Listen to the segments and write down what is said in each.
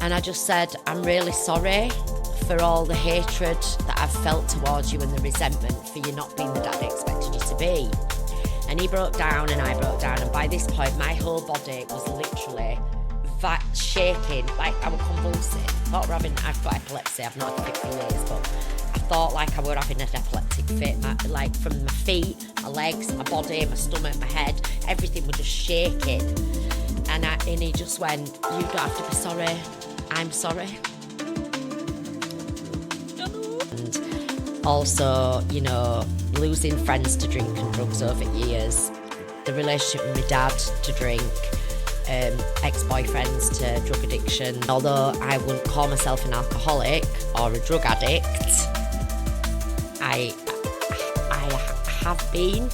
And I just said, I'm really sorry for all the hatred that I've felt towards you and the resentment for you not being the dad I expected you to be. And he broke down and I broke down. And by this point, my whole body was literally shaking, like I was convulsing. I've got epilepsy, I've not had it for years, but I thought like I were having an epileptic fit, like from my feet, my legs, my body, my stomach, my head, everything was just shaking. And he just went, you don't have to be sorry, I'm sorry. And also, you know, losing friends to drink and drugs over years, the relationship with my dad to drink, ex-boyfriends to drug addiction. Although I wouldn't call myself an alcoholic or a drug addict, I have been.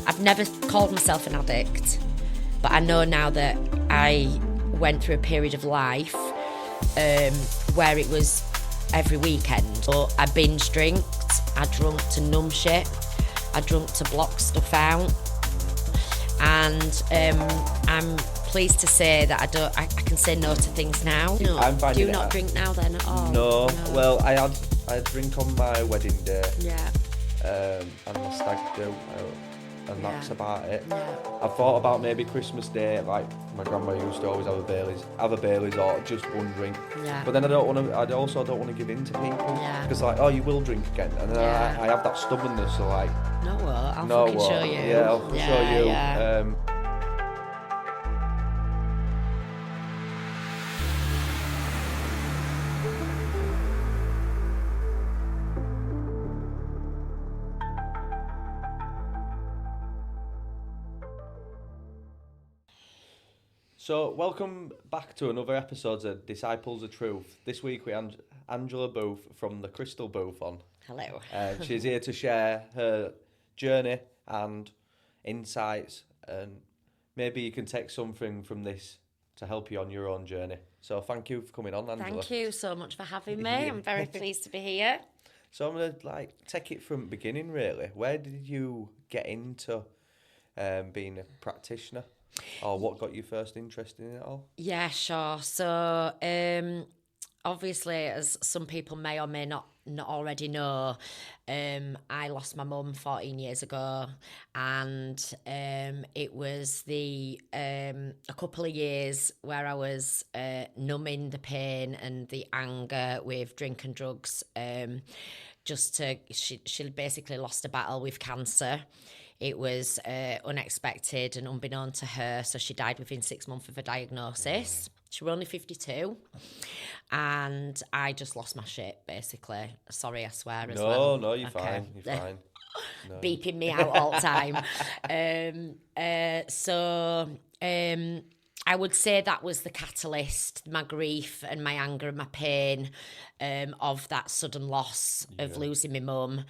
I've never called myself an addict, but I know now that I went through a period of life where it was every weekend. So I binge drinked, I drunk to numb shit, I drunk to block stuff out. And I'm pleased to say that I can say no to things now. No. Do you not drink now then at all? No. Well, I had a drink on my wedding day. Yeah. And my stag do, and that's about it. Yeah. I thought about maybe Christmas Day, like my grandma used to always have a Baileys or just one drink. Yeah. But then I also don't want to give in to people. Yeah. Because like, oh, you will drink again, and then I have that stubbornness. So like, I'll fucking show you. Yeah, I'll show you. Yeah. So, welcome back to another episode of Disciples of Truth. This week we have Angela Booth from the Crystal Booth on. Hello. She's here to share her journey and insights, and maybe you can take something from this to help you on your own journey. So thank you for coming on, Angela. Thank you so much for having me. I'm very pleased to be here. So I'm going to take it from the beginning, really. Where did you get into being a practitioner? Or what got you first interested in it all? Yeah, sure. So, obviously, as some people may or may not already know, I lost my mum 14 years ago, and it was a couple of years where I was numbing the pain and the anger with drink and drugs. She basically lost a battle with cancer. It was unexpected and unbeknown to her, so she died within 6 months of a diagnosis. She was only 52, and I just lost my shit, basically. Sorry, I swear as well. No, you're fine. You're fine. No. Beeping me out all the time. I would say that was the catalyst, my grief and my anger and my pain of that sudden loss of losing my mum,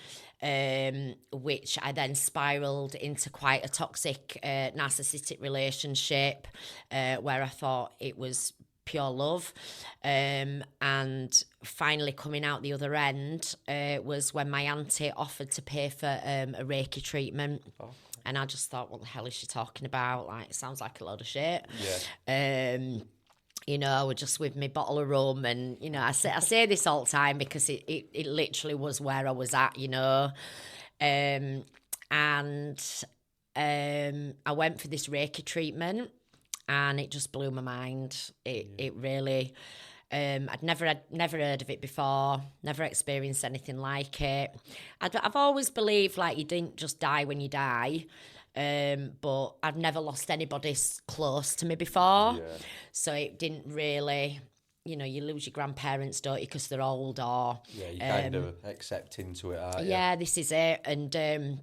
which I then spiralled into quite a toxic narcissistic relationship where I thought it was pure love. And finally coming out the other end was when my auntie offered to pay for a Reiki treatment. Oh. And I just thought, what the hell is she talking about? Like, it sounds like a load of shit. Yeah. You know, just with my bottle of rum, and you know, I say this all the time because it literally was where I was at, you know. I went for this Reiki treatment, and it just blew my mind. It really. I'd never heard of it before, never experienced anything like it. I've always believed like you didn't just die when you die, but I've never lost anybody close to me before. Yeah. So it didn't really, you know, you lose your grandparents, don't you, because they're old, or... Yeah, you kind of accept into it, aren't you? Yeah, this is it. And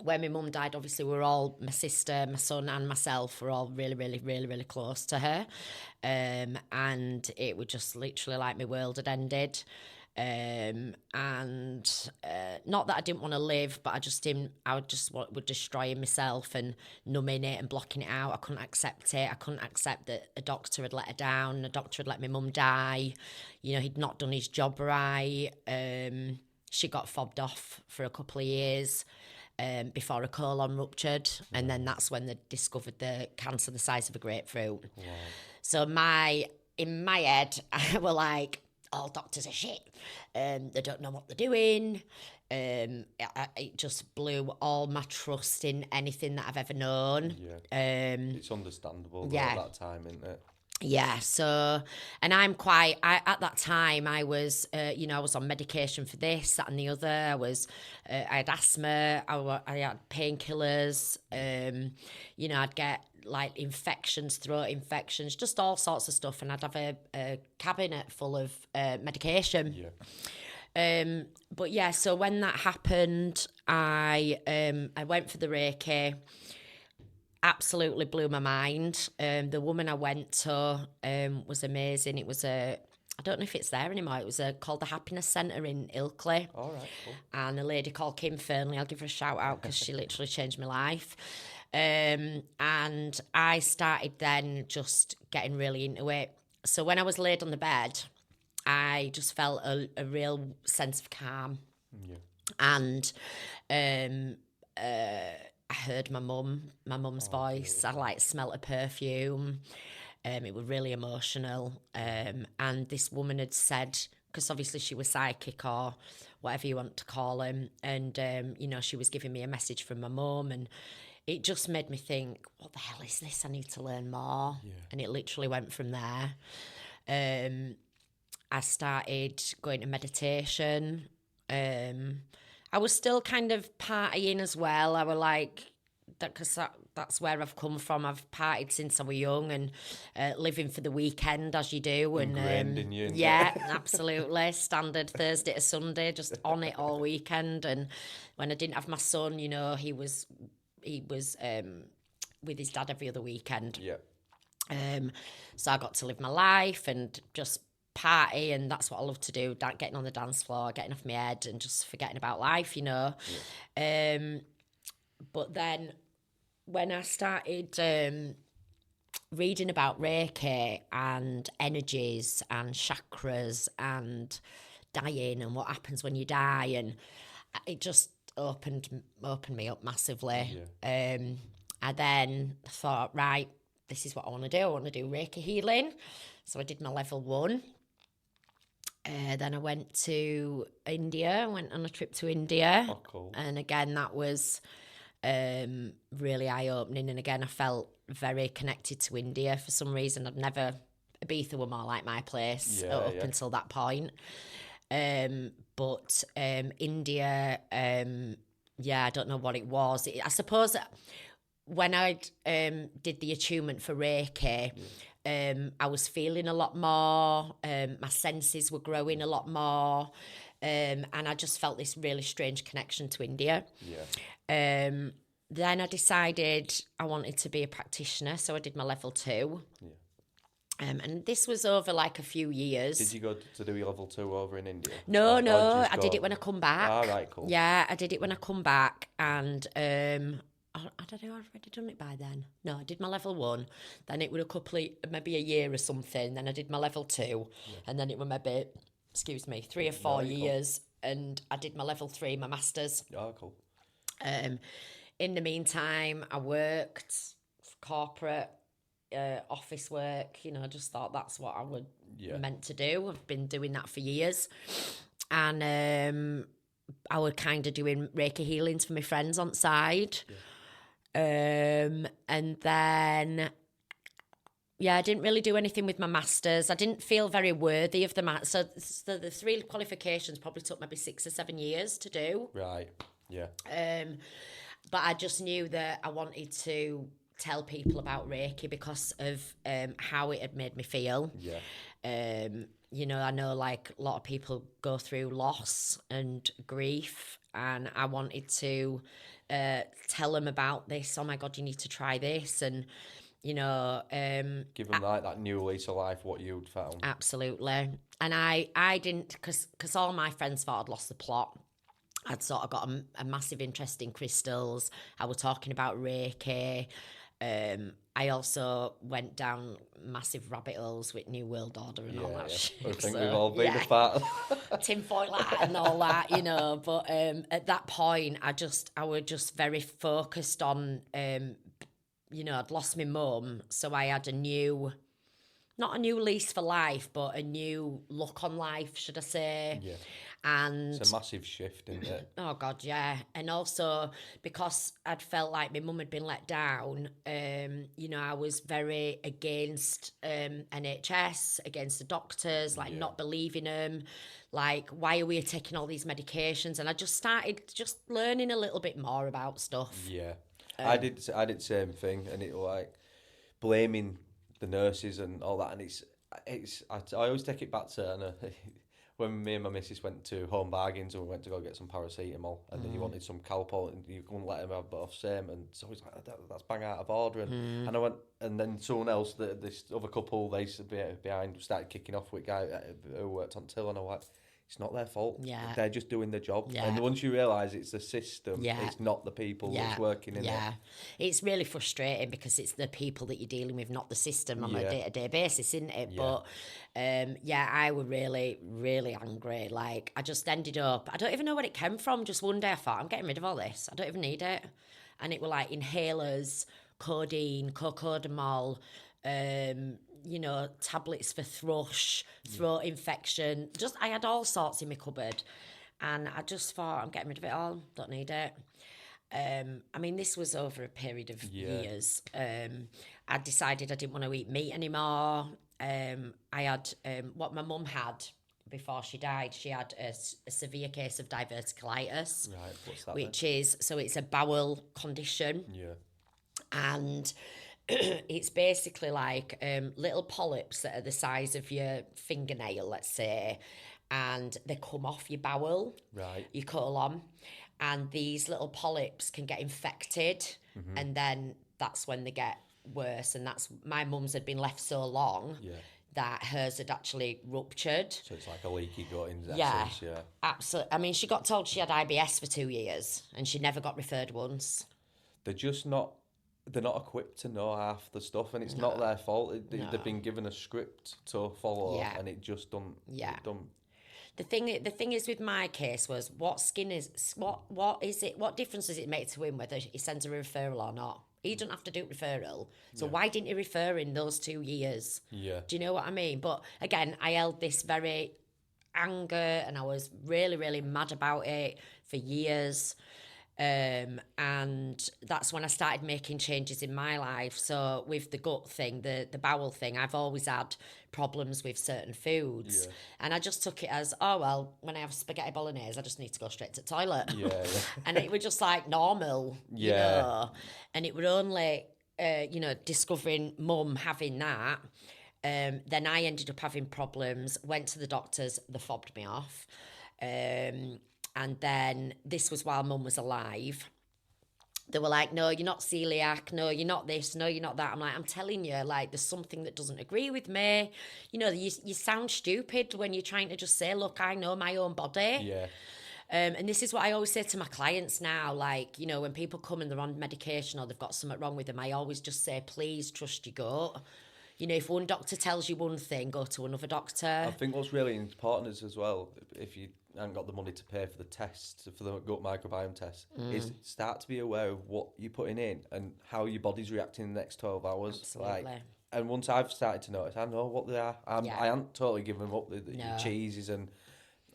when my mum died, obviously we were all, my sister, my son and myself were all really, really, really, really close to her. And it was just literally like my world had ended. Not that I didn't want to live, but I just would destroying myself and numbing it and blocking it out. I couldn't accept it. I couldn't accept that a doctor had let her down. A doctor had let my mum die. You know, he'd not done his job right. She got fobbed off for a couple of years. Before her colon ruptured, and then that's when they discovered the cancer the size of a grapefruit. Wow. So in my head, I were like, all doctors are shit. They don't know what they're doing. It just blew all my trust in anything that I've ever known. Yeah. It's understandable though, at that time, isn't it? Yeah, so, and at that time, I was, I was on medication for this, that and the other. I had asthma, I had painkillers, I'd get like infections, throat infections, just all sorts of stuff. And I'd have a cabinet full of medication. Yeah. But yeah, so when that happened, I went for the Reiki. Absolutely blew my mind. The woman I went to was amazing. It was I don't know if it's there anymore. It was called the Happiness Centre in Ilkley. All right, cool. And a lady called Kim Fernley. I'll give her a shout out because she literally changed my life. And I started then just getting really into it. So when I was laid on the bed, I just felt a real sense of calm. Yeah. And I heard my mum's voice. I like smelt a perfume. It was really emotional. And this woman had said, because obviously she was psychic or whatever you want to call him, and she was giving me a message from my mum, and it just made me think, what the hell is this? I need to learn more. Yeah. And it literally went from there. I started going to meditation. I was still kind of partying as well. I were like, because that's where I've come from. I've partied since I was young and living for the weekend, as you do. Ingrained in you. Yeah, absolutely. Standard Thursday to Sunday, just on it all weekend. And when I didn't have my son, he was with his dad every other weekend. Yeah. So I got to live my life and just party, and that's what I love to do, getting on the dance floor, getting off my head and just forgetting about life, Yeah. But then when I started reading about Reiki and energies and chakras and dying and what happens when you die, and it just opened me up massively. Yeah. I then thought, right, this is what I want to do. I want to do Reiki healing. So I did my level 1. Then I went to India. I went on a trip to India. Oh, cool. And again, that was really eye-opening. And again, I felt very connected to India for some reason. Ibiza were more like my place up until that point. But India, I don't know what it was. I suppose when I did the attunement for Reiki, I was feeling a lot more. My senses were growing a lot more. And I just felt this really strange connection to India. Yeah. Then I decided I wanted to be a practitioner, so I did my level 2. Yeah. And this was over like a few years. Did you go to do your level 2 over in India? No, I did it when I come back. Ah, right, cool. Yeah, I did it when I come back, and I don't know, I've already done it by then. No, I did my level 1, then it was maybe a year or something, then I did my level 2, and then it was maybe, 3 or 4 years, and I did my level 3, my masters. Oh, cool. In the meantime, I worked for corporate office work. I just thought that's what I would meant to do. I've been doing that for years, and I was kind of doing Reiki healings for my friends on side. And then I didn't really do anything with my masters. I didn't feel very worthy of the master. So the 3 qualifications probably took maybe 6 or 7 years to do. Right. Yeah. But I just knew that I wanted to tell people about Reiki because of how it had made me feel. Yeah. I know like a lot of people go through loss and grief, and I wanted to tell them about this. Oh my God, you need to try this. And, give them like that new lease of life, what you'd found. Absolutely. And I didn't, because all my friends thought I'd lost the plot. I'd sort of got a massive interest in crystals. I was talking about Reiki. I also went down massive rabbit holes with New World Order and all that shit. I think we've all been a part of tinfoil hat and all that, But at that point, I was just very focused on, I'd lost my mum, so I had a new not a new lease for life, but a new look on life, should I say. Yeah. And It's a massive shift, isn't it? oh God, yeah. And also because I'd felt like my mum had been let down, you know, I was very against NHS, against the doctors, like not believing them. Like, why are we taking all these medications? And I just started just learning a little bit more about stuff. Yeah. I did the same thing, and it was like blaming the nurses and all that, and I always take it back to when me and my missus went to Home Bargains and we went to go get some paracetamol, and then you wanted some Calpol and you couldn't let him have both same, and so he's like, that's bang out of order, and I went, and then someone else, this other couple, they behind started kicking off with a guy who worked on till, and I was like, it's not their fault. Yeah. They're just doing the job. Yeah. And once you realise it's the system, it's not the people that's working in it. Yeah. It's really frustrating because it's the people that you're dealing with, not the system on a day-to-day basis, isn't it? Yeah. But, I was really, really angry. Like, I just ended up, I don't even know where it came from. Just one day I thought, I'm getting rid of all this. I don't even need it. And it were like inhalers, codeine, cocodamol, you know, tablets for thrush, throat infection. Just, I had all sorts in my cupboard. And I just thought, I'm getting rid of it all. Don't need it. I mean, this was over a period of years. I decided I didn't want to eat meat anymore. I had, what my mum had before she died, she had a severe case of diverticulitis. Right, what's that Which is, so it's a bowel condition. Yeah. And it's basically like little polyps that are the size of your fingernail, let's say, and they come off your bowel, your colon, and these little polyps can get infected, and then that's when they get worse. And that's, my mum's had been left so long that hers had actually ruptured. So it's like a leaky gut in that sense, yeah. Absolutely. I mean, she got told she had IBS for 2 years, and she never got referred once. They're not equipped to know half the stuff, and it's not their fault. They've been given a script to follow, and it just don't. Yeah. Don't. The thing is with my case was what is it? What difference does it make to him whether he sends a referral or not? He doesn't have to do referral. So why didn't he refer in those 2 years? Yeah. Do you know what I mean? But again, I held this very anger, and I was really, really mad about it for years. And that's when I started making changes in my life. So with the gut thing, the bowel thing, I've always had problems with certain foods. And I just took it as, oh, well, when I have spaghetti bolognese, I just need to go straight to the toilet. And it was just like normal, you know. And it was only, you know, discovering mum having that. Then I ended up having problems, went to the doctors, they fobbed me off. And then this was while mum was alive. They were like, no, you're not celiac. No, you're not this. No, you're not that. I'm like, I'm telling you, like, there's something that doesn't agree with me. You know, you sound stupid when you're trying to just say, look, I know my own body. Yeah. And this is what I always say to my clients now. Like, you know, when people come and they're on medication or they've got something wrong with them, I always just say, please trust your gut. You know, if one doctor tells you one thing, go to another doctor. I think what's really important is as well, if you haven't got the money to pay for the tests, for the gut microbiome test, is start to be aware of what you're putting in and how your body's reacting in the next 12 hours. Absolutely. Like, and once I've started to notice, I know what they are. I haven't totally given up the cheeses, and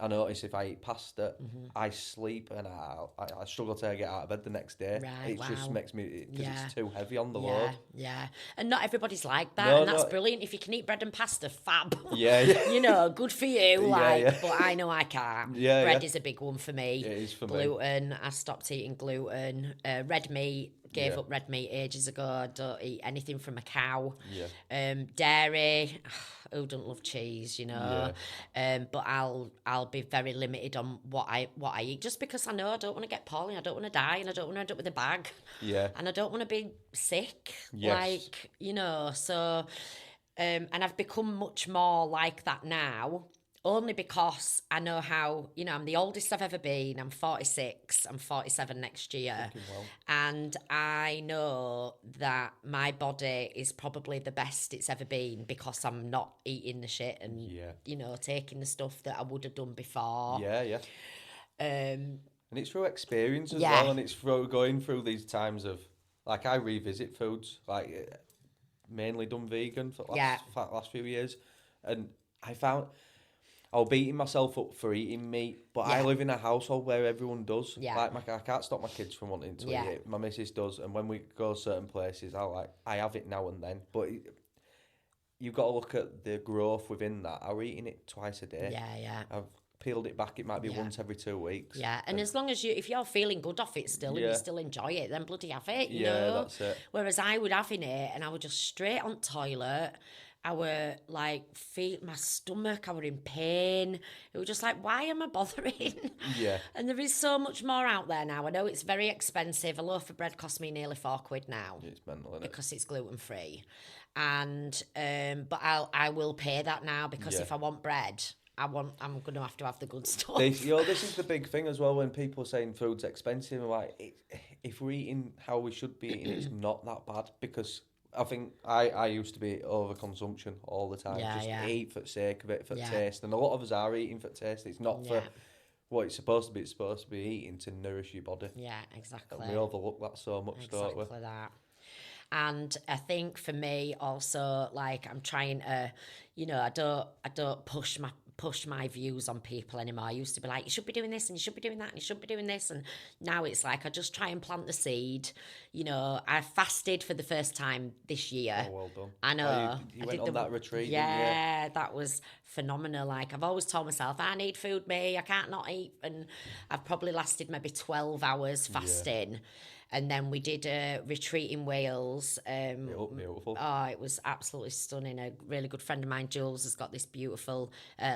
I notice if I eat pasta, I sleep and I struggle to get out of bed the next day. Right, it just makes me, because it's too heavy on the load. Yeah, and not everybody's like that, and that's brilliant. If you can eat bread and pasta, fab. You know, good for you. But I know I can't. Bread is a big one for me. It is for gluten. Me. I stopped eating gluten. Red meat. Gave up red meat ages ago. I don't eat anything from a cow. Dairy. Who doesn't love cheese, you know? But I'll be very limited on what I eat, just because I know I don't want to get poorly, I don't want to die, and I don't want to end up with a bag. And I don't want to be sick. Like, you know, so and I've become much more like that now. Only because I know how, you know, I'm the oldest I've ever been. I'm 46. I'm 47 next year. Well. And I know that my body is probably the best it's ever been because I'm not eating the shit and, you know, taking the stuff that I would have done before. And it's through experience as well. And it's through going through these times of, like, I revisit foods. Like, mainly done vegan for the last few years, and I found I was beating myself up for eating meat, but I live in a household where everyone does. Yeah. Like I can't stop my kids from wanting to eat it. My missus does, and when we go certain places, I have it now and then. But you've got to look at the growth within that. I'm eating it twice a day. Yeah. I've peeled it back. It might be once every 2 weeks. Yeah, and as long as if you're feeling good off it still and you still enjoy it, then bloody have it, you know? Yeah, that's it. Whereas I would have in it and I would just straight on toilet. I were like, feel my stomach, I were in pain. It was just like, why am I bothering? Yeah. And there is so much more out there now. I know it's very expensive. A loaf of bread costs me nearly £4 now. It's mental, isn't it? Because it's gluten-free. And, but I will pay that now because if I want bread, I'm going to have the good stuff. This is the big thing as well when people are saying food's expensive. Like, if we're eating how we should be eating, it's not that bad because I think I used to be overconsumption all the time. Eat for the sake of it, for taste. And a lot of us are eating for taste. It's not for what it's supposed to be. It's supposed to be eating to nourish your body. Yeah, exactly. And we overlook that so much, don't we? Exactly that. And I think for me also, like I'm trying to, I don't push my views on people anymore. I used to be like, you should be doing this and you should be doing that and you should be doing this. And now it's like, I just try and plant the seed. I fasted for the first time this year. Oh, well done. I know. You went on that retreat, yeah, didn't you? That was phenomenal. Like I've always told myself, I need food, me. I can't not eat. And I've probably lasted maybe 12 hours fasting. Yeah. And then we did a retreat in Wales. Beautiful. Oh, it was absolutely stunning. A really good friend of mine, Jules, has got this beautiful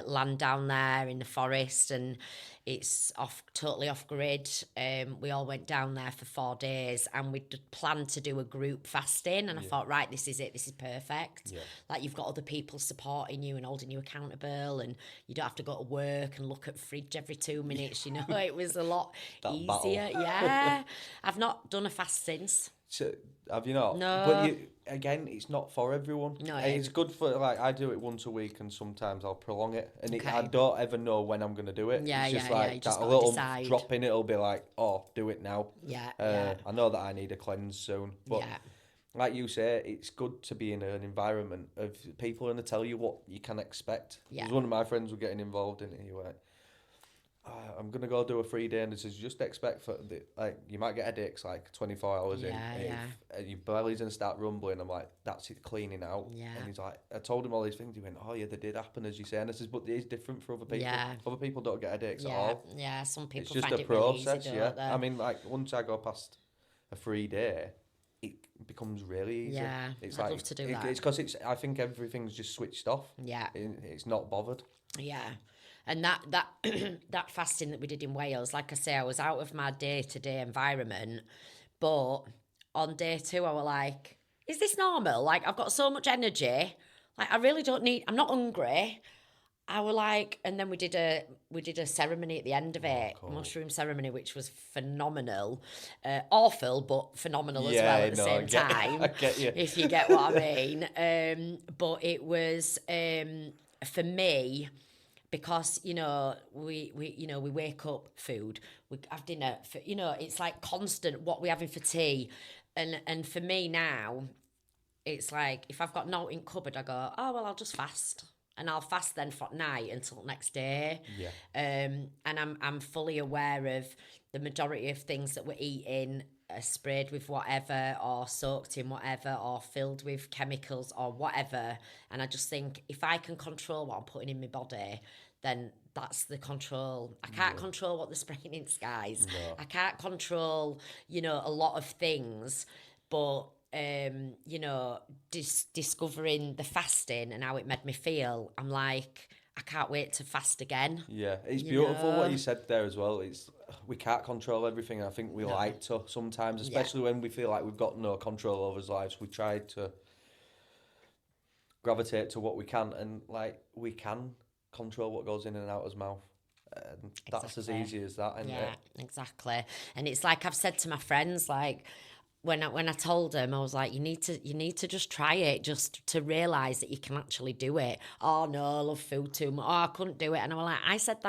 land down there in the forest, and it's totally off grid. We all went down there for 4 days, and we planned to do a group fasting. And I thought, right, this is it. This is perfect. Yeah. Like you've got other people supporting you and holding you accountable, and you don't have to go to work and look at fridge every 2 minutes. It was a lot easier. Yeah, I've not done a fast since. So, have you not? No. But it's not for everyone. No, it's good for I do it once a week, and sometimes I'll prolong it, and I don't ever know when I'm going to do it. Yeah, it's just you just that little decide. drop in it'll be like, oh, do it now. Yeah. I know that I need a cleanse soon, but like you say, it's good to be in an environment of people going to tell you what you can expect. Because one of my friends was getting involved in it. He went, I'm going to go do a 3 day, and he says, just expect you might get headaches 24 hours in. If your belly's going to start rumbling, I'm like, that's it cleaning out. Yeah. And he's like, I told him all these things. He went, oh yeah, they did happen, as you say. And I says, but it is different for other people. Yeah. Other people don't get headaches at all. Yeah, some people it's just find a it process, really easy, don't they? I mean, once I go past a 3 day, it becomes really easy. Yeah, I'd love to do that. It's because I think everything's just switched off. Yeah. It's not bothered. Yeah. And that that fasting that we did in Wales, like I say, I was out of my day-to-day environment, but on day 2 I was like, is this normal? Like I've got so much energy, like I really don't need, I'm not hungry. I was like, and then we did a ceremony at the end of it, cool. mushroom ceremony, which was phenomenal, awful but phenomenal as well at the same time. I get you. If you get what I mean. But it was for me. Because, we wake up, food, we have dinner, it's like constant what we're having for tea. And for me now, it's like, if I've got no in cupboard, I go, oh, well, I'll just fast. And I'll fast then for night until next day. Yeah. And I'm fully aware of the majority of things that we're eating are sprayed with whatever or soaked in whatever or filled with chemicals or whatever. And I just think if I can control what I'm putting in my body, then that's the control. I can't control what they're spraying in skies. No. I can't control, a lot of things. But, discovering the fasting and how it made me feel, I'm like, I can't wait to fast again. Yeah, it's beautiful what you said there as well. We can't control everything. I think we like to sometimes, especially when we feel like we've got no control over our lives. We try to gravitate to what we can, and we can control what goes in and out his mouth. And that's as easy as that. Exactly. And it's like I've said to my friends, when I told him, I was like, you need to just try it, just to realise that you can actually do it. Oh no, I love food too much. Oh, I couldn't do it. And I was like, I said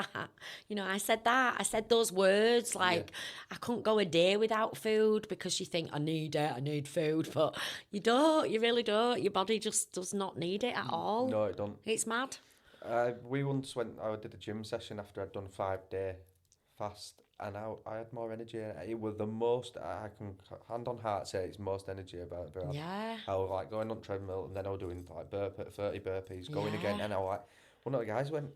that. I said those words. Like, I couldn't go a day without food, because you think, I need food. But you don't, you really don't. Your body just does not need it at all. No, it don't. It's mad. We once I did a gym session after I'd done a 5-day fast, and I had more energy. It was the most, I can hand on heart say it's most energy I've ever had. Yeah. I was like going on treadmill, and then I was doing like 30 burpees, going again, and I was like, one of the guys went,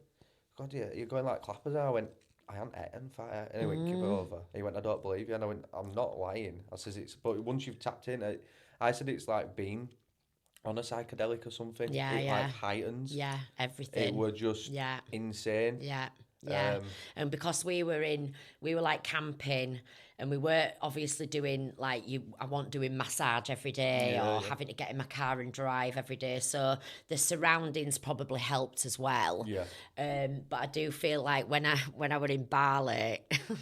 God, you're going like clappers. And I went, I haven't eaten fire. And he went, give it over. He went, I don't believe you. And I went, I'm not lying. I says, but once you've tapped in, I said it's like being on a psychedelic or something. It like heightens. Yeah, everything. It was just insane. Yeah. Yeah, and because we were like camping, and we were obviously doing like I wasn't doing massage every day or having to get in my car and drive every day. So the surroundings probably helped as well. Yeah. But I do feel like when I were in Bali,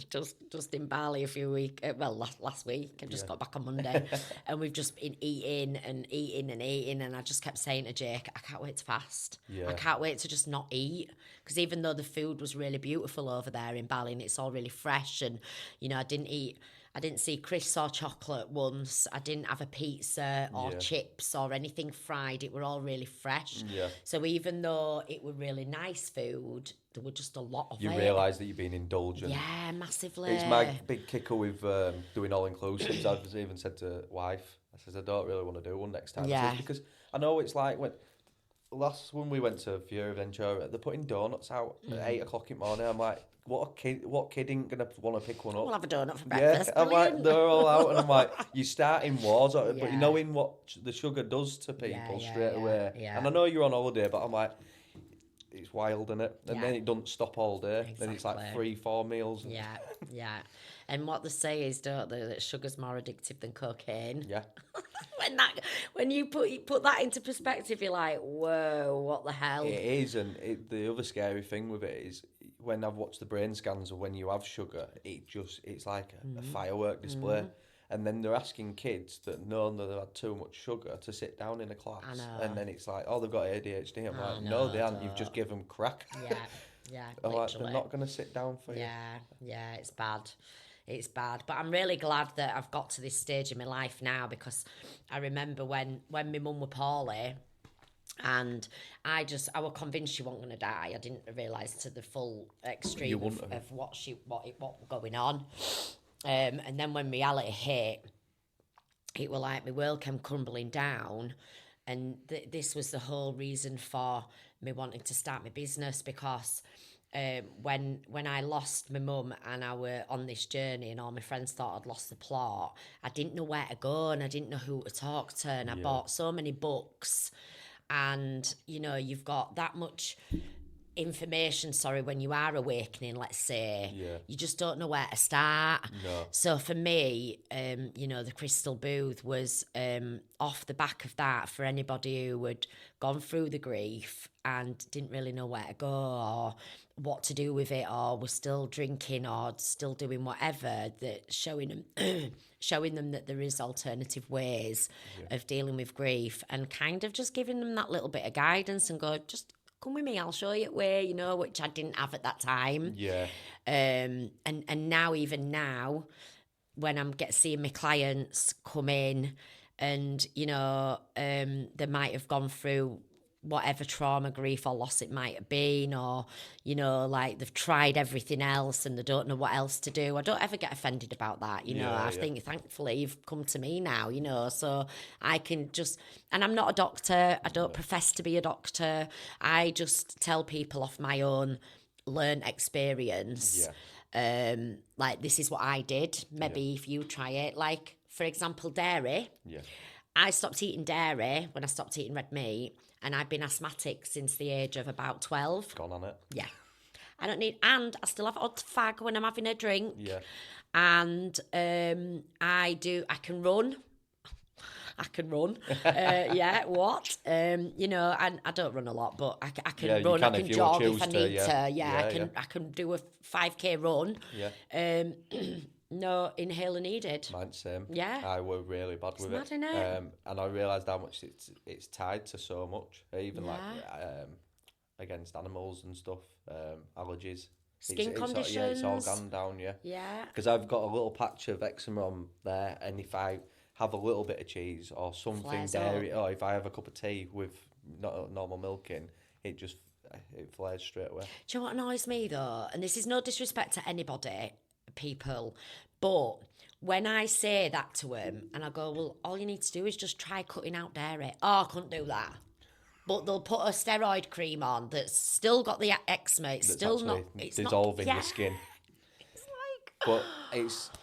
just in Bali a few weeks, last week, I just got back on Monday, and we've just been eating, and I just kept saying to Jake, I can't wait to fast. Yeah. I can't wait to just not eat, because even though the food was really beautiful over there in Bali and it's all really fresh, and I didn't see crisps or chocolate once. I didn't have a pizza or chips or anything fried. It were all really fresh. Yeah. So even though it were really nice food, there were just a lot of it. You realise that you're being indulgent. Yeah, massively. It's my big kicker with doing all-inclusives. I've even said to wife, I says, I don't really want to do one next time. Yeah. I says, because I know it's like when we went to Fiera Ventura, they're putting donuts out at 8 o'clock in the morning. I'm like, what kid ain't going to want to pick one up? We'll have a donut for breakfast. Yeah, I'm like, they're all out, and I'm like, you're starting wars, but you're knowing what the sugar does to people straight away. Yeah. And I know you're on holiday, but I'm like, it's wild, isn't it? And then it doesn't stop all day. Exactly. Then it's like 3-4 meals. Yeah. And what they say is, don't they, that sugar's more addictive than cocaine. Yeah. when you put that into perspective, you're like, whoa, what the hell? It is, and the other scary thing with it is when I've watched the brain scans of when you have sugar, it's like a firework display. And then they're asking kids that know that they've had too much sugar to sit down in a class. I know. And then it's like, oh, they've got ADHD. I'm like, no, they haven't. You've just given them crack. Yeah, I'm like, they're not going to sit down for you. Yeah, it's bad. It's bad. But I'm really glad that I've got to this stage in my life now, because I remember when my mum were poorly, and I was convinced she wasn't going to die. I didn't realise to the full extreme of what was going on. And then when reality hit, it was like my world came crumbling down, and this was the whole reason for me wanting to start my business, because when I lost my mum and I were on this journey and all my friends thought I'd lost the plot, I didn't know where to go and I didn't know who to talk to, and I bought so many books, and you've got that much information, when you are awakening, let's say, you just don't know where to start. No. So for me, the Crystal Booth was off the back of that for anybody who had gone through the grief and didn't really know where to go or what to do with it, or was still drinking or still doing whatever, that showing them that there is alternative ways of dealing with grief, and kind of just giving them that little bit of guidance and go, just come with me, I'll show you a way, which I didn't have at that time. Yeah. And now, even now, when I'm seeing my clients come in and, they might have gone through whatever trauma, grief or loss it might have been, or, like they've tried everything else and they don't know what else to do. I don't ever get offended about that, I think thankfully you've come to me now, so I can just, and I'm not a doctor, I don't profess to be a doctor, I just tell people off my own learned experience, like this is what I did, maybe if you try it, like for example dairy. I stopped eating dairy when I stopped eating red meat, and I've been asthmatic since the age of about 12. Gone on it. Yeah. I don't need, and I still have odd fag when I'm having a drink. Yeah. And I can run. I can run. And I don't run a lot, but I can run. I can jog if I need to. I can do a 5K run. Yeah. No inhaler needed. Mine's same. Yeah. I were really bad with It's it. mad, innit? And I realised how much it's tied to so much, even like Yeah. against animals and stuff, allergies. Skin It's all conditions. gone down, yeah. Yeah. Because I've got a little patch of eczema on there, and if I have a little bit of cheese or something Flares dairy, up. or if I have a cup of tea with not normal milk in, it just it flares straight away. Do you know what annoys me though? And this is no disrespect to anybody, people, but when I say that to them and I go, well, all you need to do is just try cutting out dairy. Oh, I couldn't do that. But they'll put a steroid cream on that's still got the eczema. It's That's still actually not. It's dissolving not, the skin. It's like.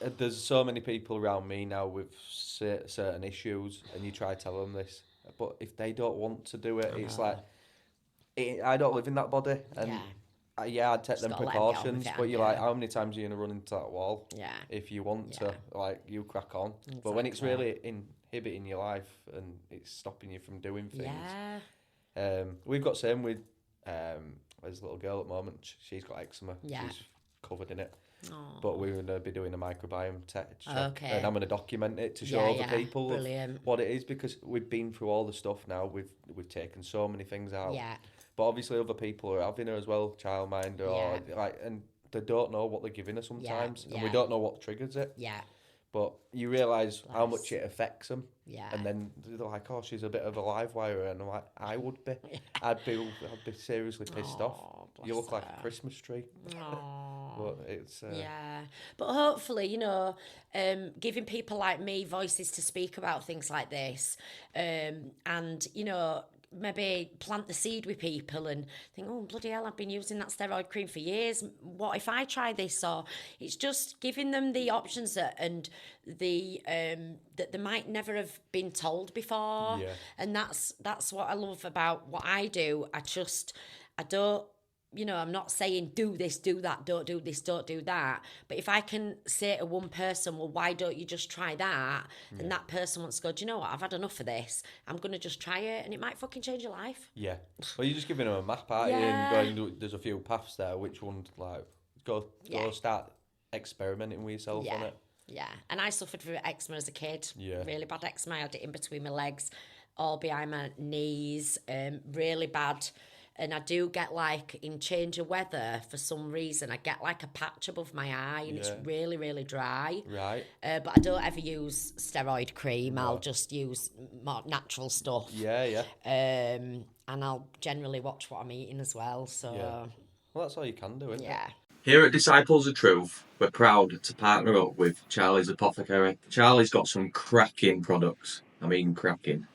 But there's so many people around me now with certain issues, and you try to tell them this, but if they don't want to do it, it's like I don't live in that body, and I'd take them gotta let 'em get on with precautions. it, But you're yeah. like, how many times are you gonna run into that wall? Yeah. If you want to, like, you crack on. But when it's Exactly. really inhibiting your life and it's stopping you from doing things, Yeah. we've got same with there's a little girl at the moment. She's got eczema. Yeah. She's covered in it. Aw. But we're going to be doing a microbiome check, Okay. and I'm going to document it to show Yeah, other yeah. people of Brilliant. what it is, because we've been through all the stuff now. We've taken so many things out. Yeah. But obviously other people are having her as well, childminder, or like, and they don't know what they're giving her sometimes, and we yeah. don't know what triggers it. Yeah. But you realise how Bless. much it affects them. Yeah. And then they're like, "Oh, she's a bit of a live wire," and I'm like, "I would be. I'd be seriously pissed off. You bless look like her. a Christmas tree." Aw. But it's Yeah, but hopefully, giving people like me voices to speak about things like this, and maybe plant the seed with people and think, oh bloody hell, I've been using that steroid cream for years. What if I try this? Or it's just giving them the options and the that they might never have been told before. Yeah. And that's what I love about what I do. I don't. I'm not saying do this, do that, don't do this, don't do that. But if I can say to one person, well, why don't you just try that? And that person wants to go, do you know what? I've had enough of this. I'm going to just try it. And it might fucking change your life. Yeah. Well, you're just giving them a map, aren't you? And going, there's a few paths there. Which one, like, go start experimenting with yourself on it. Yeah. And I suffered from eczema as a kid. Yeah. Really bad eczema. I had it in between my legs, all behind my knees. Really bad. And I do get like in change of weather for some reason, I get like a patch above my eye and it's really, really dry. Right. But I don't ever use steroid cream. No. I'll just use more natural stuff. Yeah. And I'll generally watch what I'm eating as well. So, well, that's all you can do, isn't it? Yeah. Here at Disciples of Truth, we're proud to partner up with Charlie's Apothecary. Charlie's got some cracking products. I mean, cracking.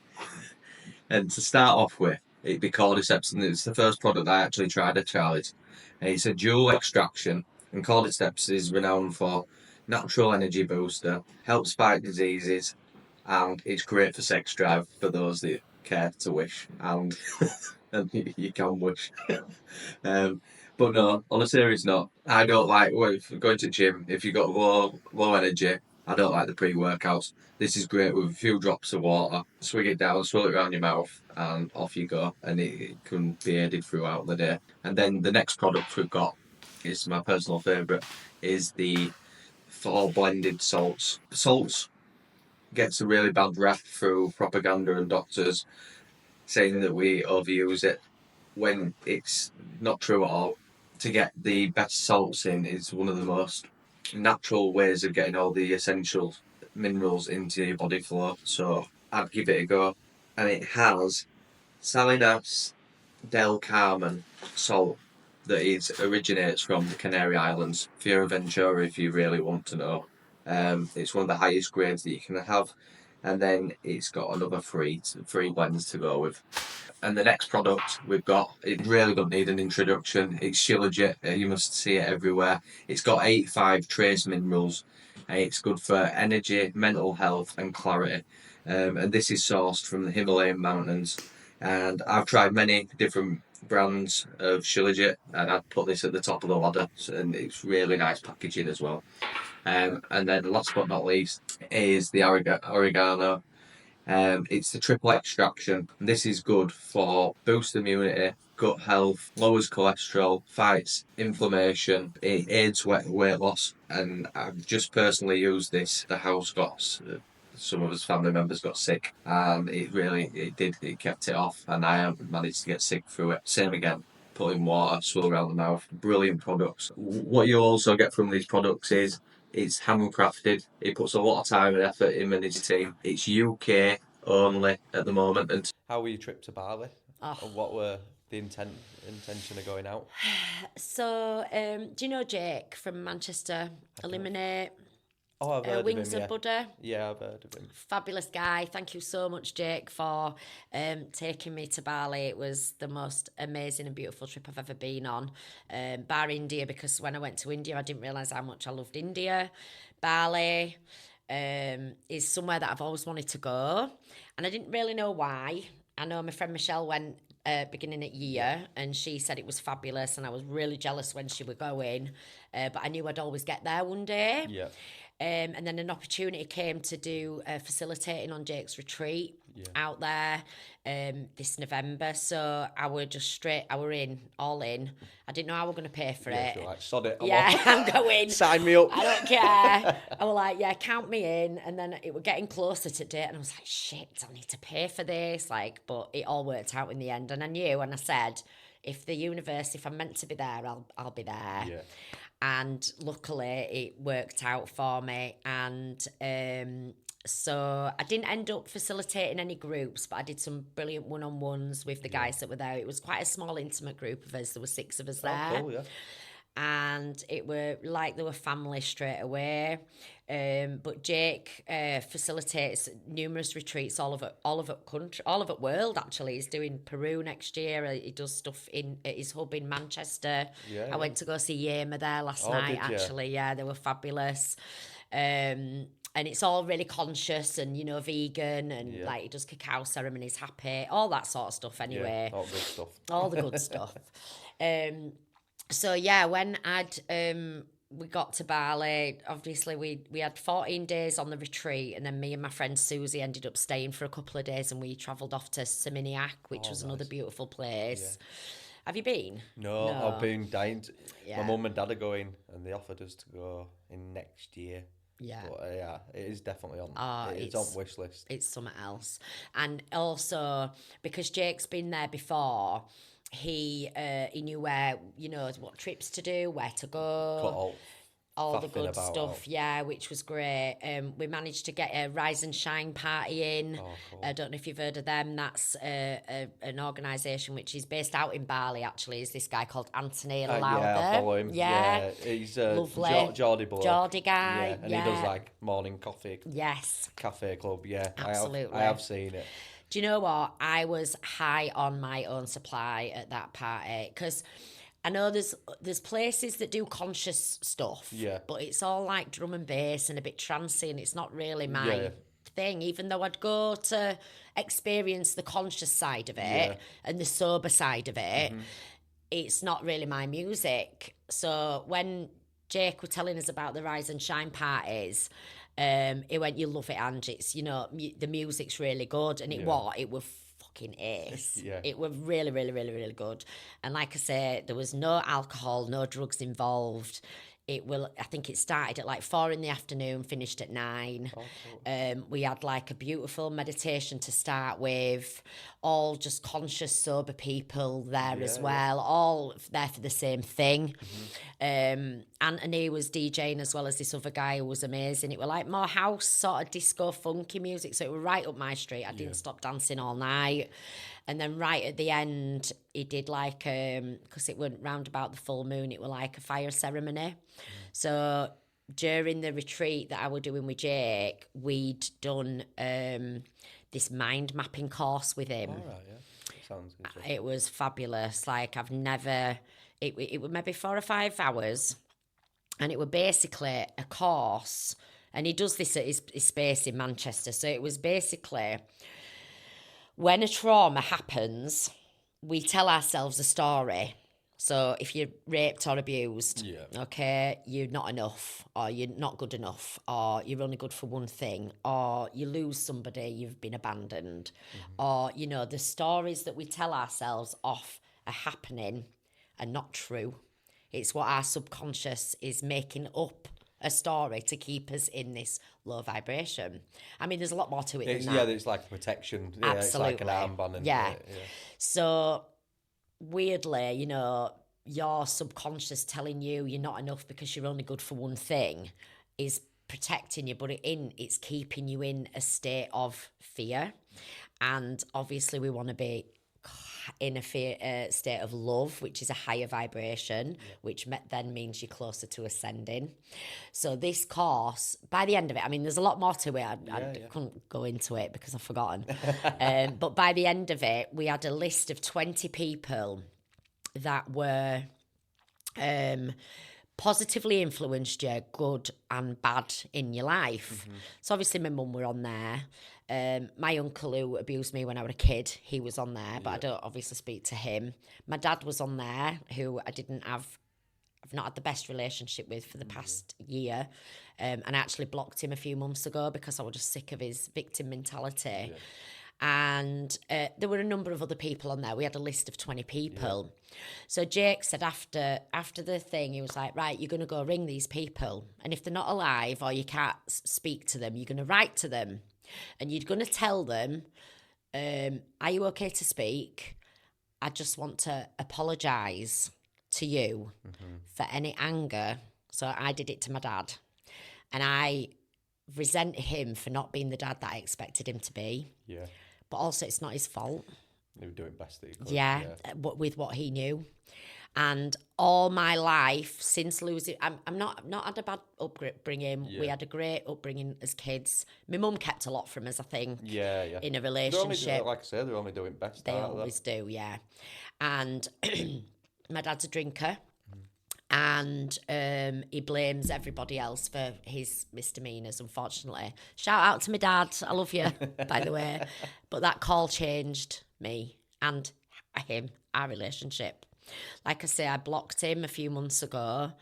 And to start off with, it'd be cordyceps, and it's the first product I actually tried at Charlie's. And it's a dual extraction, and cordyceps is renowned for natural energy booster, helps fight diseases, and it's great for sex drive for those that care to wish, and and you can wish. But no, on a serious note, I don't like if you're going to the gym, if you've got low energy, I don't like the pre-workouts. This is great with a few drops of water. Swig it down, swirl it around your mouth, and off you go. And it can be aided throughout the day. And then the next product we've got is my personal favourite, is the 4 blended salts. Salts gets a really bad rap through propaganda and doctors saying that we overuse it, when it's not true at all. To get the best salts in is one of the most natural ways of getting all the essential minerals into your body flow, so I'd give it a go. And it has Salinas del Carmen salt that originates from the Canary Islands, Fuerteventura, if you really want to know. It's one of the highest grades that you can have, and then it's got another three blends to go with. And the next product we've got, it really doesn't need an introduction. It's Shilajit. You must see it everywhere. It's got 85 trace minerals. And it's good for energy, mental health, and clarity. And this is sourced from the Himalayan mountains. And I've tried many different brands of Shilajit, and I'd put this at the top of the ladder. And it's really nice packaging as well. And then last but not least is the oregano. It's the triple extraction. And this is good for boost immunity, gut health, lowers cholesterol, fights inflammation, it aids weight loss. And I've just personally used this. The house some of his family members got sick, and it kept it off, and I haven't managed to get sick through it. Same again. Put in water, swirl around the mouth. Brilliant products. What you also get from these products is it's handcrafted. He puts a lot of time and effort, him and his team. It's UK only at the moment. And How were your trip to Bali? Oh. And what were the intention of going out? So, do you know Jake from Manchester? Eliminate. Oh, I've heard Wings of him, of Buddha. Yeah, I've heard of him. Fabulous guy. Thank you so much, Jake, for taking me to Bali. It was the most amazing and beautiful trip I've ever been on. Bar India, because when I went to India, I didn't realise how much I loved India. Bali is somewhere that I've always wanted to go, and I didn't really know why. I know my friend Michelle went beginning of year, and she said it was fabulous, and I was really jealous when she was going, but I knew I'd always get there one day. Yeah. And then an opportunity came to do facilitating on Jake's retreat out there this November. So I were all in. I didn't know how we were going to pay for it. You're like, sod it. I'm going. Sign me up. I don't care. I was like, yeah, count me in. And then it was getting closer to date, and I was like, shit, I need to pay for this. But it all worked out in the end. And I knew, and I said, if I'm meant to be there, I'll be there. Yeah. And luckily it worked out for me, and so I didn't end up facilitating any groups, but I did some brilliant one-on-ones with the guys that were there. It was quite a small intimate group of us. There were 6 of us there. Oh, cool, yeah. And it were like they were family straight away. But Jake facilitates numerous retreats all over country, all over world. Actually, he's doing Peru next year. He does stuff at his hub in Manchester. I went to go see Yema there last night. Actually, yeah, they were fabulous. And it's all really conscious and vegan, and he does cacao ceremonies, happy, all that sort of stuff. Anyway, all good stuff. All the good stuff. So yeah, when we got to Bali, obviously we had 14 days on the retreat, and then me and my friend Susie ended up staying for a couple of days, and we travelled off to Seminyak, which was another beautiful place. Yeah. Have you been? No, I've been dying. My mum and dad are going, and they offered us to go in next year. Yeah. But, it is definitely on. It's on wish list. It's something else. And also, because Jake's been there before, he knew where, what trips to do, where to go. All the good stuff, which was great. We managed to get a Rise and Shine party in. Oh, cool. I don't know if you've heard of them. That's an organisation which is based out in Bali, actually. Is this guy called Anthony Lowther. I follow him. Yeah. He's a Geordie boy. Geordie guy. Yeah. And he does morning coffee. Yes. Cafe club, yeah. Absolutely. I have seen it. Do you know what? I was high on my own supply at that party, because I know there's places that do conscious stuff, but it's all like drum and bass and a bit trancey, and it's not really my thing, even though I'd go to experience the conscious side of it and the sober side of it. It's not really my music. So when Jake was telling us about the Rise and Shine parties, he went, "You'll love it, Ange. It's, the music's really good." And it was fucking ace. It was really, really, really, really good. And like I say, there was no alcohol, no drugs involved. I think it started at 4 p.m, finished at 9. Oh, cool. We had a beautiful meditation to start with, all just conscious, sober people there as well, all there for the same thing. Anthony was DJing as well as this other guy who was amazing. It was more house, sort of disco, funky music, so it was right up my street. I didn't stop dancing all night. And then right at the end, he did because it went round about the full moon, it was a fire ceremony. So during the retreat that I was doing with Jake, we'd done this mind mapping course with him. All right, yeah. Sounds good. It was fabulous. I've never, it was maybe 4 or 5 hours, and it was basically a course, and he does this at his space in Manchester. So it was basically, when a trauma happens, we tell ourselves a story. So if you're raped or abused, Yeah. okay, you're not enough, or you're not good enough, or you're only good for one thing, or you lose somebody, you've been abandoned, or, you know, the stories that we tell ourselves off are happening are not true. It's what our subconscious is making up a story to keep us in this low vibration. I mean, there's a lot more to it than that. Yeah, it's like a protection. Yeah, Absolutely. it's like an armband. And, yeah. So weirdly, you know, your subconscious telling you you're not enough because you're only good for one thing is protecting you, but it's keeping you in a state of fear. And obviously we want to be in a state of love, which is a higher vibration, which then means you're closer to ascending. So this course, by the end of it, I mean, there's a lot more to it. I couldn't go into it because I've forgotten. But by the end of it, we had a list of 20 people that were positively influenced you, good and bad, in your life. So obviously my mum were on there. My uncle who abused me when I was a kid, he was on there, but I don't obviously speak to him. My dad was on there, who I've not had the best relationship with for the past year. And I actually blocked him a few months ago because I was just sick of his victim mentality. Yeah. And there were a number of other people on there. We had a list of 20 people. Yeah. So Jake said after the thing, he was like, right, you're going to go ring these people. And if they're not alive or you can't speak to them, you're going to write to them. And you're going to tell them, are you okay to speak? I just want to apologise to you for any anger. So I did it to my dad. And I resent him for not being the dad that I expected him to be. Yeah. But also it's not his fault. He was doing best that he could. Yeah, with what he knew. And all my life since losing, I'm not had a bad upbringing. Yeah. We had a great upbringing as kids. My mum kept a lot from us, I think. Yeah. In a relationship. Like I say, they're only doing best. They always do, yeah. And my dad's a drinker. And he blames everybody else for his misdemeanours, unfortunately. Shout out to my dad. I love you, by the way. But that call changed me and him, our relationship. Like I say, I blocked him a few months ago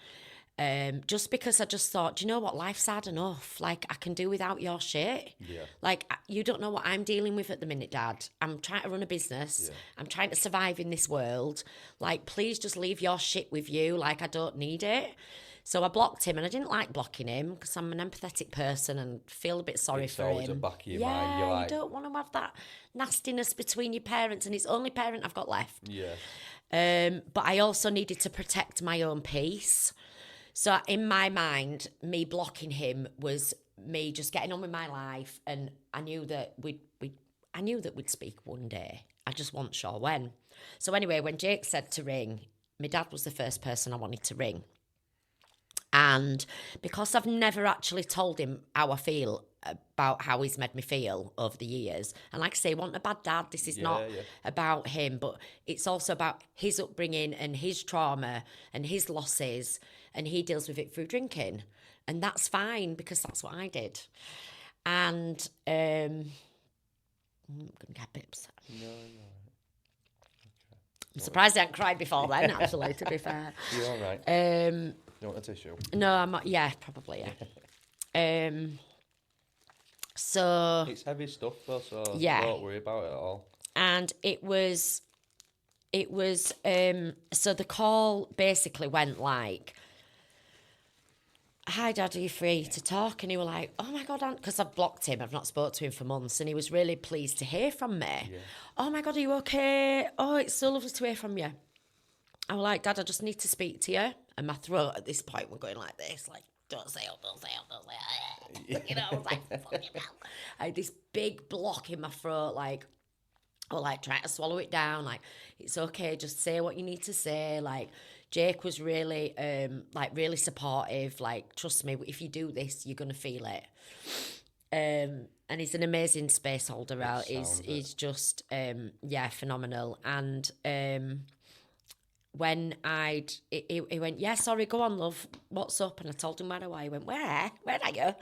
just because I just thought, do you know what? Life's hard enough. Like, I can do without your shit. Yeah. Like, you don't know what I'm dealing with at the minute, Dad. I'm trying to run a business. Yeah. I'm trying to survive in this world. Like, please just leave your shit with you. Like, I don't need it. So I blocked him, and I didn't like blocking him because I'm an empathetic person and feel a bit sorry for him. It's always at the back of your mind. You're like, you don't want to have that nastiness between your parents, and it's the only parent I've got left. Yeah. But I also needed to protect my own peace. So in my mind, me blocking him was me just getting on with my life, and I knew that we'd speak one day. I just wasn't sure when. So anyway, when Jake said to ring, my dad was the first person I wanted to ring. And because I've never actually told him how I feel about how he's made me feel over the years, and like I say, he wasn't a bad dad. This is not about him, but it's also about his upbringing and his trauma and his losses, and he deals with it through drinking. And that's fine because that's what I did. And I'm going to get a bit upset. No. I'm surprised I hadn't cried before then, actually, to be fair. You're all right. You want a tissue? No, I'm not. Yeah, probably, yeah. So... It's heavy stuff, though, so don't worry about it at all. And it was... so the call basically went like, hi, Dad, are you free to talk? And he was like, oh, my God, because I've blocked him. I've not spoke to him for months. And he was really pleased to hear from me. Yeah. Oh, my God, are you okay? Oh, it's so lovely to hear from you. I was like, Dad, I just need to speak to you. And my throat at this point was going like this, like, don't say it, don't say it, don't say it. You know, I was like, fucking hell. I had this big block in my throat, like, or like trying to swallow it down. Like, it's okay, just say what you need to say. Like, Jake was really, really supportive. Like, trust me, if you do this, you're going to feel it. And he's an amazing space holder out. He's just, phenomenal. And when he went, yeah, sorry, go on, love, what's up? And I told him where I was. He went, where are you? I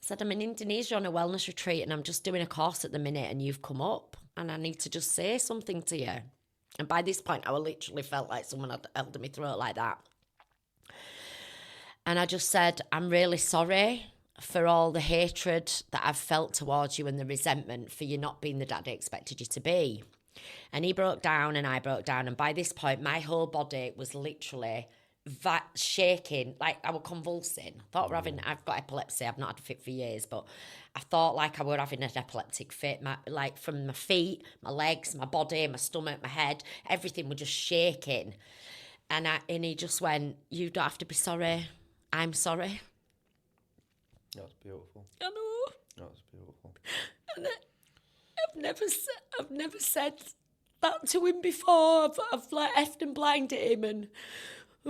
said, I'm in Indonesia on a wellness retreat and I'm just doing a course at the minute and you've come up and I need to just say something to you. And by this point, I literally felt like someone had held in my throat like that. And I just said, I'm really sorry for all the hatred that I've felt towards you and the resentment for you not being the dad I expected you to be. And he broke down and I broke down. And by this point, my whole body was literally shaking, like I was convulsing. I thought I've got epilepsy. I've not had a fit for years, but I thought like I were having an epileptic fit. Like from my feet, my legs, my body, my stomach, my head, everything was just shaking. And he just went, you don't have to be sorry. I'm sorry. That's beautiful. I know. That's beautiful. And I've never said that to him before. I've like effed and blinded him and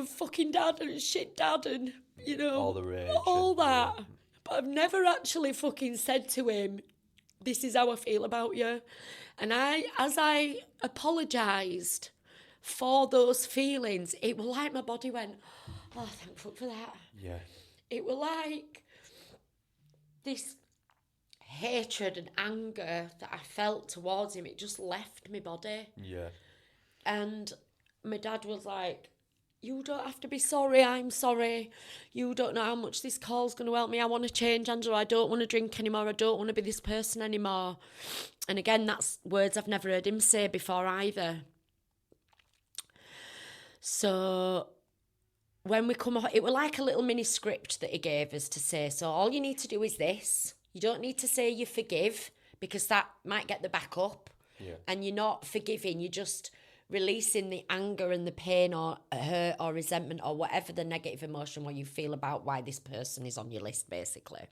fucking dad and shit dad and, you know, all the rage. All that. Yeah. But I've never actually fucking said to him, this is how I feel about you. And as I apologised for those feelings, it was like my body went, oh, thank fuck for that. Yeah. It was like this hatred and anger that I felt towards him, it just left my body. Yeah. And my dad was like, you don't have to be sorry, I'm sorry. You don't know how much this call's going to help me. I want to change, Angela. I don't want to drink anymore. I don't want to be this person anymore. And again, that's words I've never heard him say before either. So when we come off, it was like a little mini script that he gave us to say, so all you need to do is this. You don't need to say you forgive because that might get the back up. Yeah. And you're not forgiving, you're just releasing the anger and the pain or hurt or resentment or whatever the negative emotion what you feel about why this person is on your list, basically.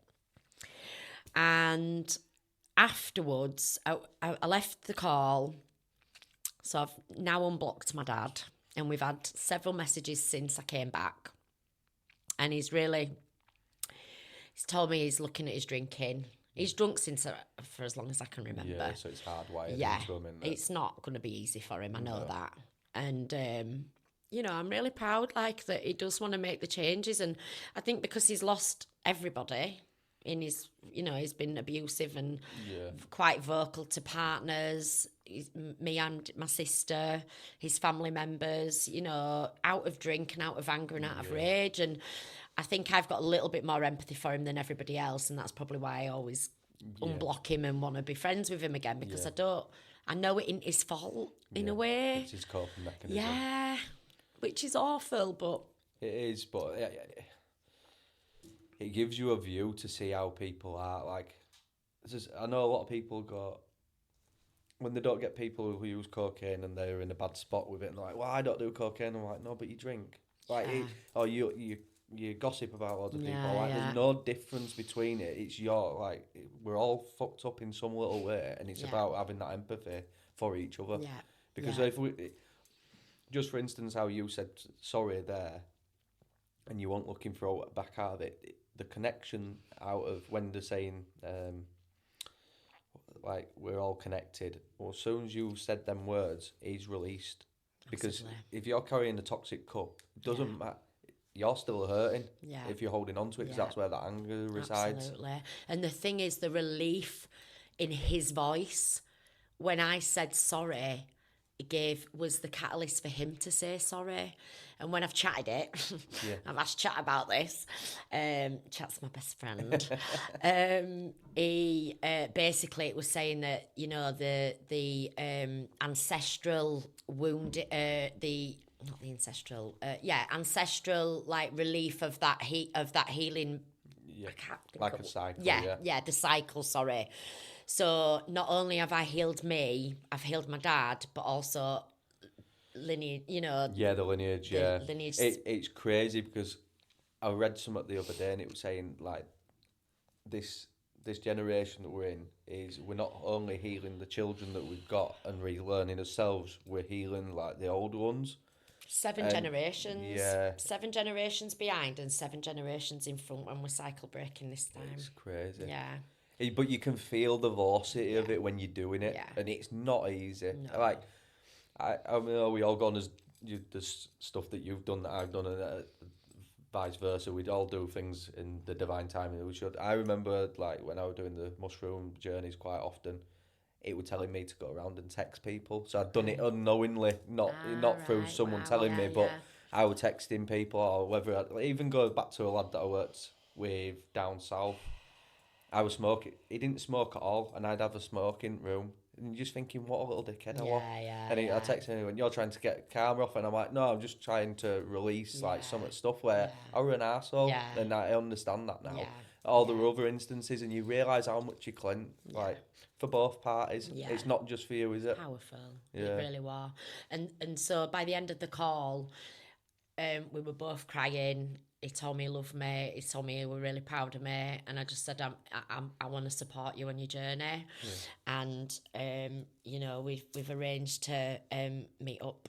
And afterwards, I left the call. So I've now unblocked my dad. And we've had several messages since I came back. And he's told me he's looking at his drinking. He's drunk since for as long as I can remember. Yeah, so it's hardwired into him. It's not going to be easy for him, I know that. And, you know, I'm really proud, like, that he does want to make the changes. And I think because he's lost everybody in his, you know, he's been abusive and quite vocal to partners, me and my sister, his family members, you know, out of drink and out of anger and out of rage. And I think I've got a little bit more empathy for him than everybody else. And that's probably why I always unblock him and want to be friends with him again, because I know it ain't his fault in a way. It's his coping mechanism. Yeah, which is awful, but... It is, but it gives you a view to see how people are. Like, I know a lot of people when they don't get people who use cocaine and they're in a bad spot with it, and they're like, well, I don't do cocaine. I'm like, no, but you drink. Like, you gossip about other people. There's no difference between it. It's we're all fucked up in some little way, and it's about having that empathy for each other. Yeah. Because if just for instance, how you said sorry there, and you weren't looking for a back out of it, the connection out of when they're saying, like, we're all connected, well, as soon as you said them words, he's released. Because if you're carrying a toxic cup, it doesn't matter. You're still hurting if you're holding on to it, because that's where that anger resides. Absolutely. And the thing is, the relief in his voice when I said sorry was the catalyst for him to say sorry. And when I've chatted it, I've asked Chat about this. Chat's my best friend. He basically, it was saying that, you know, the ancestral wound, ancestral like relief of that healing. Yeah, like a cycle. The cycle. Sorry. So not only have I healed me, I've healed my dad, but also lineage, you know. Yeah, the lineage, lineage. It's crazy because I read something the other day and it was saying, like, this generation that we're in we're not only healing the children that we've got and relearning ourselves, we're healing, like, the older ones. 7 generations. Yeah. 7 generations behind and 7 generations in front, and we're cycle breaking this time. It's crazy. Yeah. But you can feel the velocity of it when you're doing it, and it's not easy. No. Like, I mean, we all gone as there's stuff that you've done that I've done, and vice versa. We'd all do things in the divine timing that we should. I remember, like, when I was doing the mushroom journeys quite often, it was telling me to go around and text people. So I'd done it unknowingly, not through right, someone wow, telling me, but yeah. I was texting people, or whether I'd even go back to a lad that I worked with down south. I was smoking. He didn't smoke at all, and I'd have a smoking room. And you're just thinking, what a little dickhead I was. And I texted him, and you're trying to get the camera off, and I'm like, no, I'm just trying to release like some stuff where I were an arsehole, and I understand that now. All the other instances, and you realise how much you cleanse, like for both parties. It's not just for you, is it? Powerful. It really was. And so by the end of the call, we were both crying. He told me he loved me. He told me he was really proud of me, and I just said, I want to support you on your journey. And you know, we've arranged to meet up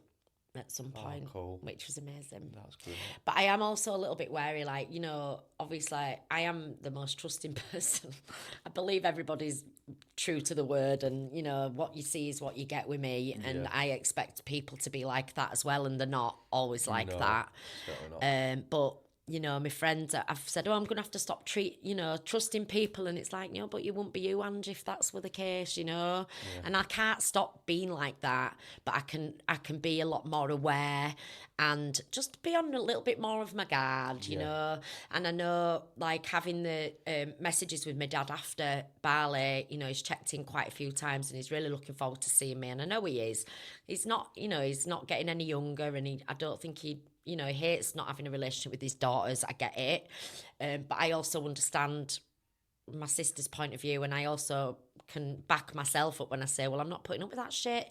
at some point, which was amazing. That's good. But I am also a little bit wary, like, you know, obviously I am the most trusting person. I believe everybody's true to the word, and, you know, what you see is what you get with me, and I expect people to be like that as well, and they're not always like that. But you know, my friends, I've said, I'm going to have to stop trusting people. And it's like, but you wouldn't be you, Ange, if that's were the case, you know. And I can't stop being like that, but I can be a lot more aware and just be on a little bit more of my guard, you know. And I know, like, having the messages with my dad after Bali, you know, he's checked in quite a few times and he's really looking forward to seeing me. And I know he is. He's not, you know, he's not getting any younger, and I don't think he hates not having a relationship with his daughters. I get it. But I also understand my sister's point of view, and I also can back myself up when I say, well, I'm not putting up with that shit.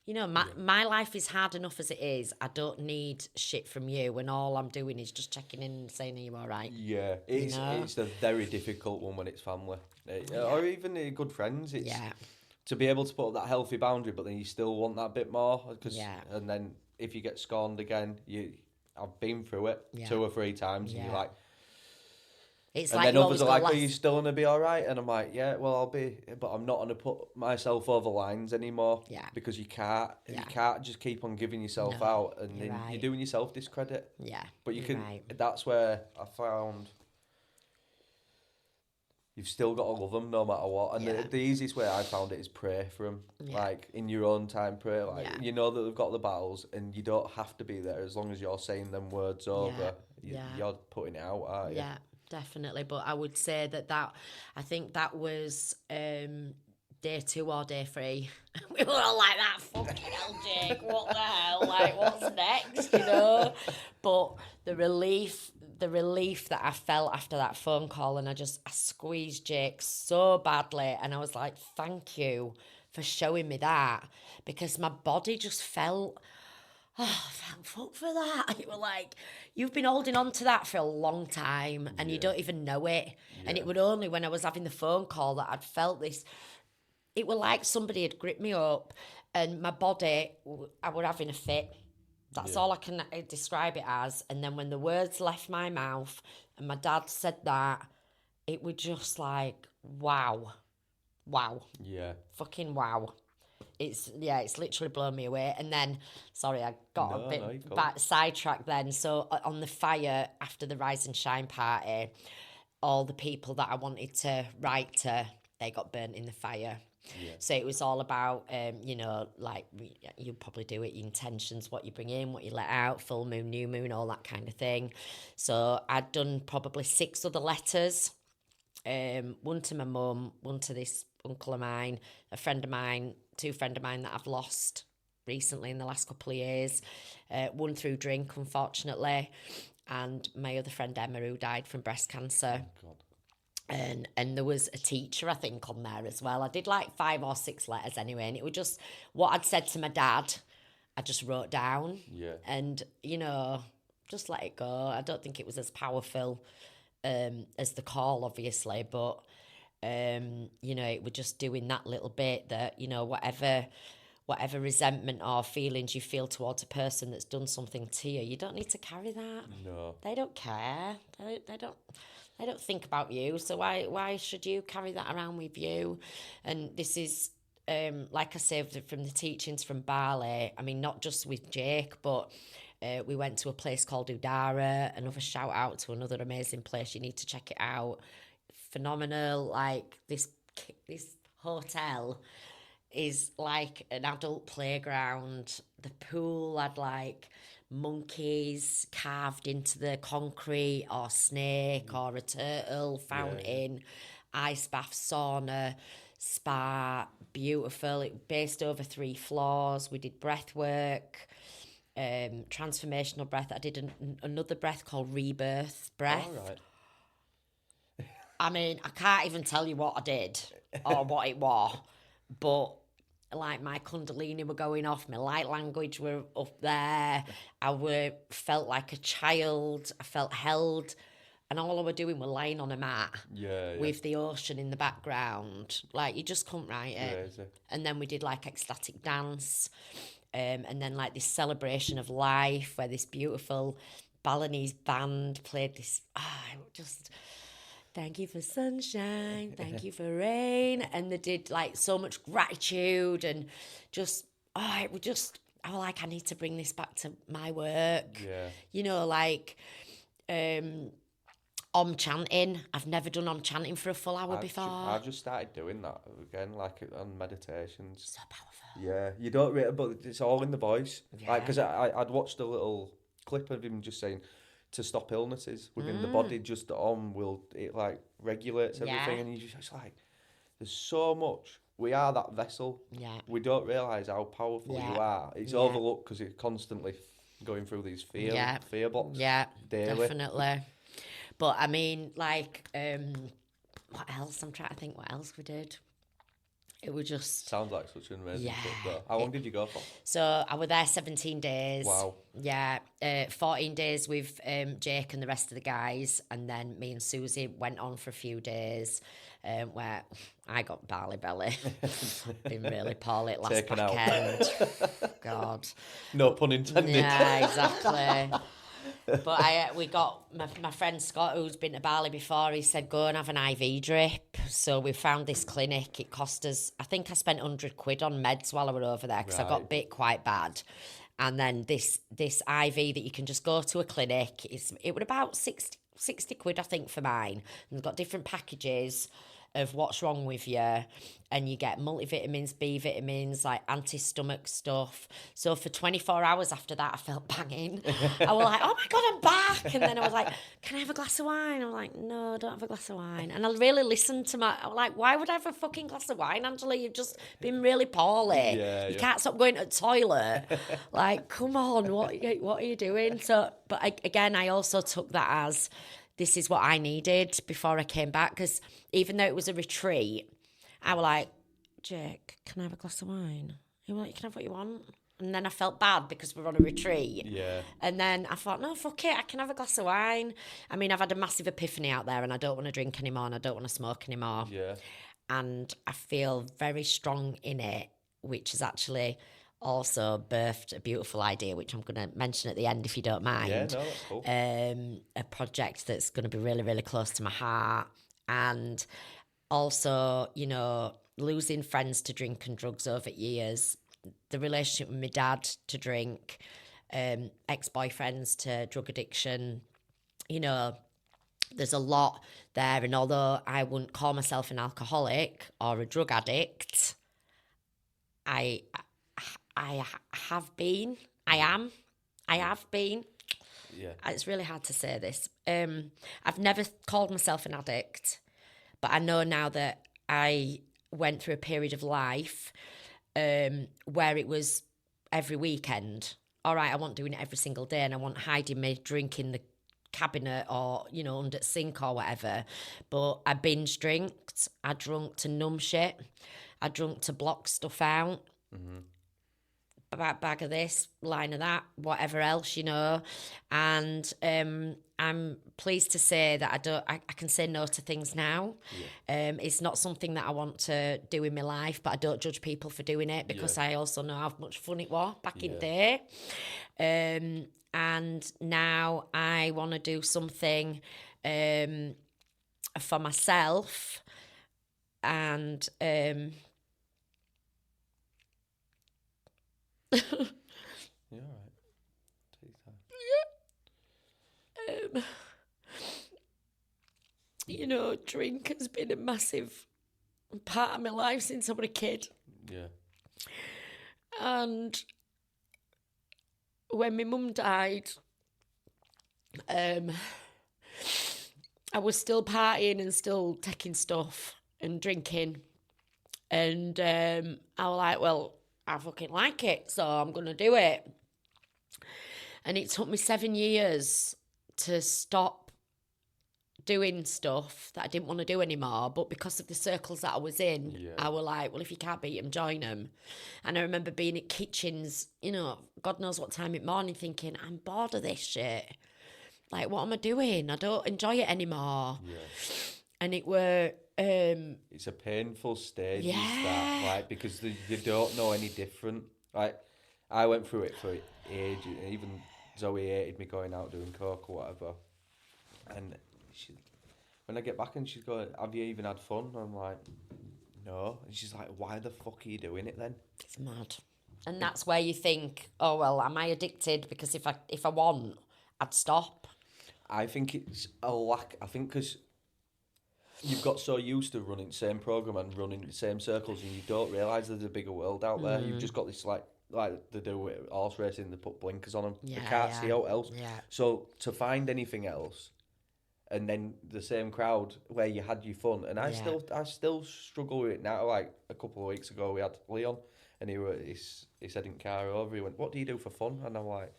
You know, my life is hard enough as it is. I don't need shit from you, and all I'm doing is just checking in and saying, are you all right? Yeah, it's a very difficult one when it's family. Or even good friends. It's to be able to put up that healthy boundary, but then you still want that bit more. And then if you get scorned again, I've been through it 2 or 3 times, and you're like, it's and like, then others are like, are you still gonna be all right? And I'm like, yeah, well, I'll be, but I'm not gonna put myself over lines anymore. Because you can't just keep on giving yourself out, and then you're doing yourself discredit. But you can. That's where I found you've still got to love them no matter what. And the easiest way I found it is pray for them. Like, in your own time, pray. Like, you know that they've got the battles, and you don't have to be there as long as you're saying them words over. You're putting it out, aren't you? Yeah, definitely. But I would say that I think that was day 2 or day 3. We were all like, that fucking hell, Jake, what the hell? Like, what's next, you know? But the relief that I felt after that phone call, and I squeezed Jake so badly, and I was like, thank you for showing me that, because my body just felt, thank fuck for that. You were like, you've been holding on to that for a long time, and you don't even know it. And it was only when I was having the phone call that I'd felt this. It was like somebody had gripped me up, and my body, I was having a fit. That's all I can describe it as. And then when the words left my mouth and my dad said that, it was just like, wow. Yeah. Fucking wow. It's literally blown me away. And then, sorry, I got a bit sidetracked then. So on the fire after the Rise and Shine party, all the people that I wanted to write to, they got burnt in the fire. So it was all about, you know, like, you probably do it, your intentions, what you bring in, what you let out, full moon, new moon, all that kind of thing. So I'd done probably 6 other letters, one to my mum, one to this uncle of mine, a friend of mine, 2 friends of mine that I've lost recently in the last couple of years, one through drink, unfortunately, and my other friend Emma, who died from breast cancer. Oh, God. And there was a teacher, I think, on there as well. I did like 5 or 6 letters anyway, and it was just what I'd said to my dad, I just wrote down. And, you know, just let it go. I don't think it was as powerful as the call, obviously, but, you know, it was just doing that little bit that, you know, whatever resentment or feelings you feel towards a person that's done something to you, you don't need to carry that. No. They don't care. They don't think about you, so why should you carry that around with you? And this is, like I said, from the teachings from Bali, I mean, not just with Jake, but we went to a place called Udara. Another shout out to another amazing place. You need to check it out. Phenomenal. Like, this hotel is like an adult playground. The pool had like monkeys carved into the concrete, or snake, or a turtle, fountain, ice bath, sauna, spa, beautiful. It based over 3 floors. We did breath work, transformational breath. I did another breath called rebirth breath. All right. I mean, I can't even tell you what I did or what it was, but like my kundalini were going off, my light language were up there. Felt like a child. I felt held, and all I were doing were lying on a mat with the ocean in the background. Like, you just couldn't write it. Crazy. And then we did like ecstatic dance, and then like this celebration of life where this beautiful Balinese band played this. Just. Thank you for sunshine, thank you for rain. And they did like so much gratitude, and just, I was like, I need to bring this back to my work. Yeah. You know, like Om chanting. I've never done Om chanting for a full hour before. I just started doing that again, like on meditations. So powerful. Yeah, you don't really, but it's all in the voice. Yeah. Like, because I'd watched a little clip of him just saying, to stop illnesses within the body, just it like regulates everything, and you just like, there's so much. We are that vessel. Yeah. We don't realise how powerful you are. It's overlooked because you're constantly going through these fear box. Yeah, daily. definitely. But I mean, like, what else? I'm trying to think what else we did. It was just... Sounds like such an amazing trip, though. How long did you go for? So I was there 17 days. Wow. Yeah, 14 days with Jake and the rest of the guys, and then me and Susie went on for a few days, where I got barley belly. Been really poorly last Taken weekend. God. No pun intended. Yeah, exactly. But we got my friend Scott, who's been to Bali before. He said, go and have an IV drip. So we found this clinic. It cost us, I think I spent £100 on meds while I were over there, because I got bit quite bad. And then this IV that you can just go to a clinic, it was about 60 quid, I think, for mine. And they've got different packages of what's wrong with you, and you get multivitamins, B vitamins, like anti-stomach stuff. So for 24 hours after that, I felt banging. I was like, oh my God, I'm back. And then I was like, can I have a glass of wine? I'm like, no, don't have a glass of wine. And I really listened to I was like, why would I have a fucking glass of wine, Angela? You've just been really poorly. You can't stop going to the toilet. Like, come on, what are you doing? So, but again, I also took that as, this is what I needed before I came back, because even though it was a retreat, I was like, Jake, can I have a glass of wine? He was like, you can have what you want. And then I felt bad because we're on a retreat. Yeah. And then I thought, no, fuck it, I can have a glass of wine. I mean, I've had a massive epiphany out there, and I don't want to drink anymore, and I don't want to smoke anymore. Yeah. And I feel very strong in it, which is actually also birthed a beautiful idea, which I'm going to mention at the end if you don't mind. Yeah, no, that's cool. A project that's going to be really, really close to my heart. And also, you know, losing friends to drink and drugs over years, the relationship with my dad to drink, ex-boyfriends to drug addiction, you know, there's a lot there. And although I wouldn't call myself an alcoholic or a drug addict, I have been. I have been. Yeah. It's really hard to say this. I've never called myself an addict, but I know now that I went through a period of life where it was every weekend. All right, I wasn't doing it every single day, and I wasn't hiding my drink in the cabinet or, you know, under the sink or whatever. But I binge drinked. I drunk to numb shit. I drunk to block stuff out. Mm-hmm. Bag of this, line of that, whatever else, you know. And I'm pleased to say that I can say no to things now. Yeah. It's not something that I want to do in my life, but I don't judge people for doing it, because I also know how much fun it was back in the day. And now I want to do something for myself, and You're all right. Take your time. You know, drink has been a massive part of my life since I was a kid. Yeah. And when my mum died, I was still partying and still taking stuff and drinking. And I was like, well, I fucking like it, so I'm going to do it. And it took me 7 years to stop doing stuff that I didn't want to do anymore. But because of the circles that I was in, I was like, well, if you can't beat them, join them. And I remember being at kitchens, you know, God knows what time in the morning, thinking, I'm bored of this shit. Like, what am I doing? I don't enjoy it anymore. Yeah. And it were... it's a painful stage, is that, like, because you don't know any different. Like, I went through it for ages. Even Zoe hated me going out doing coke or whatever. And when I get back and she's going, have you even had fun? I'm like, no. And she's like, why the fuck are you doing it then? It's mad. And that's where you think, oh, well, am I addicted? Because if I want, I'd stop. I think it's a lack. I think because you've got so used to running the same program and running the same circles, and you don't realise there's a bigger world out there. You've just got this like they do with horse racing, they put blinkers on them. They can't see out else. Yeah. So to find anything else, and then the same crowd where you had your fun, and I still struggle with it now. Like a couple of weeks ago, we had Leon, and he said in car over, he went, "What do you do for fun?" And I'm like,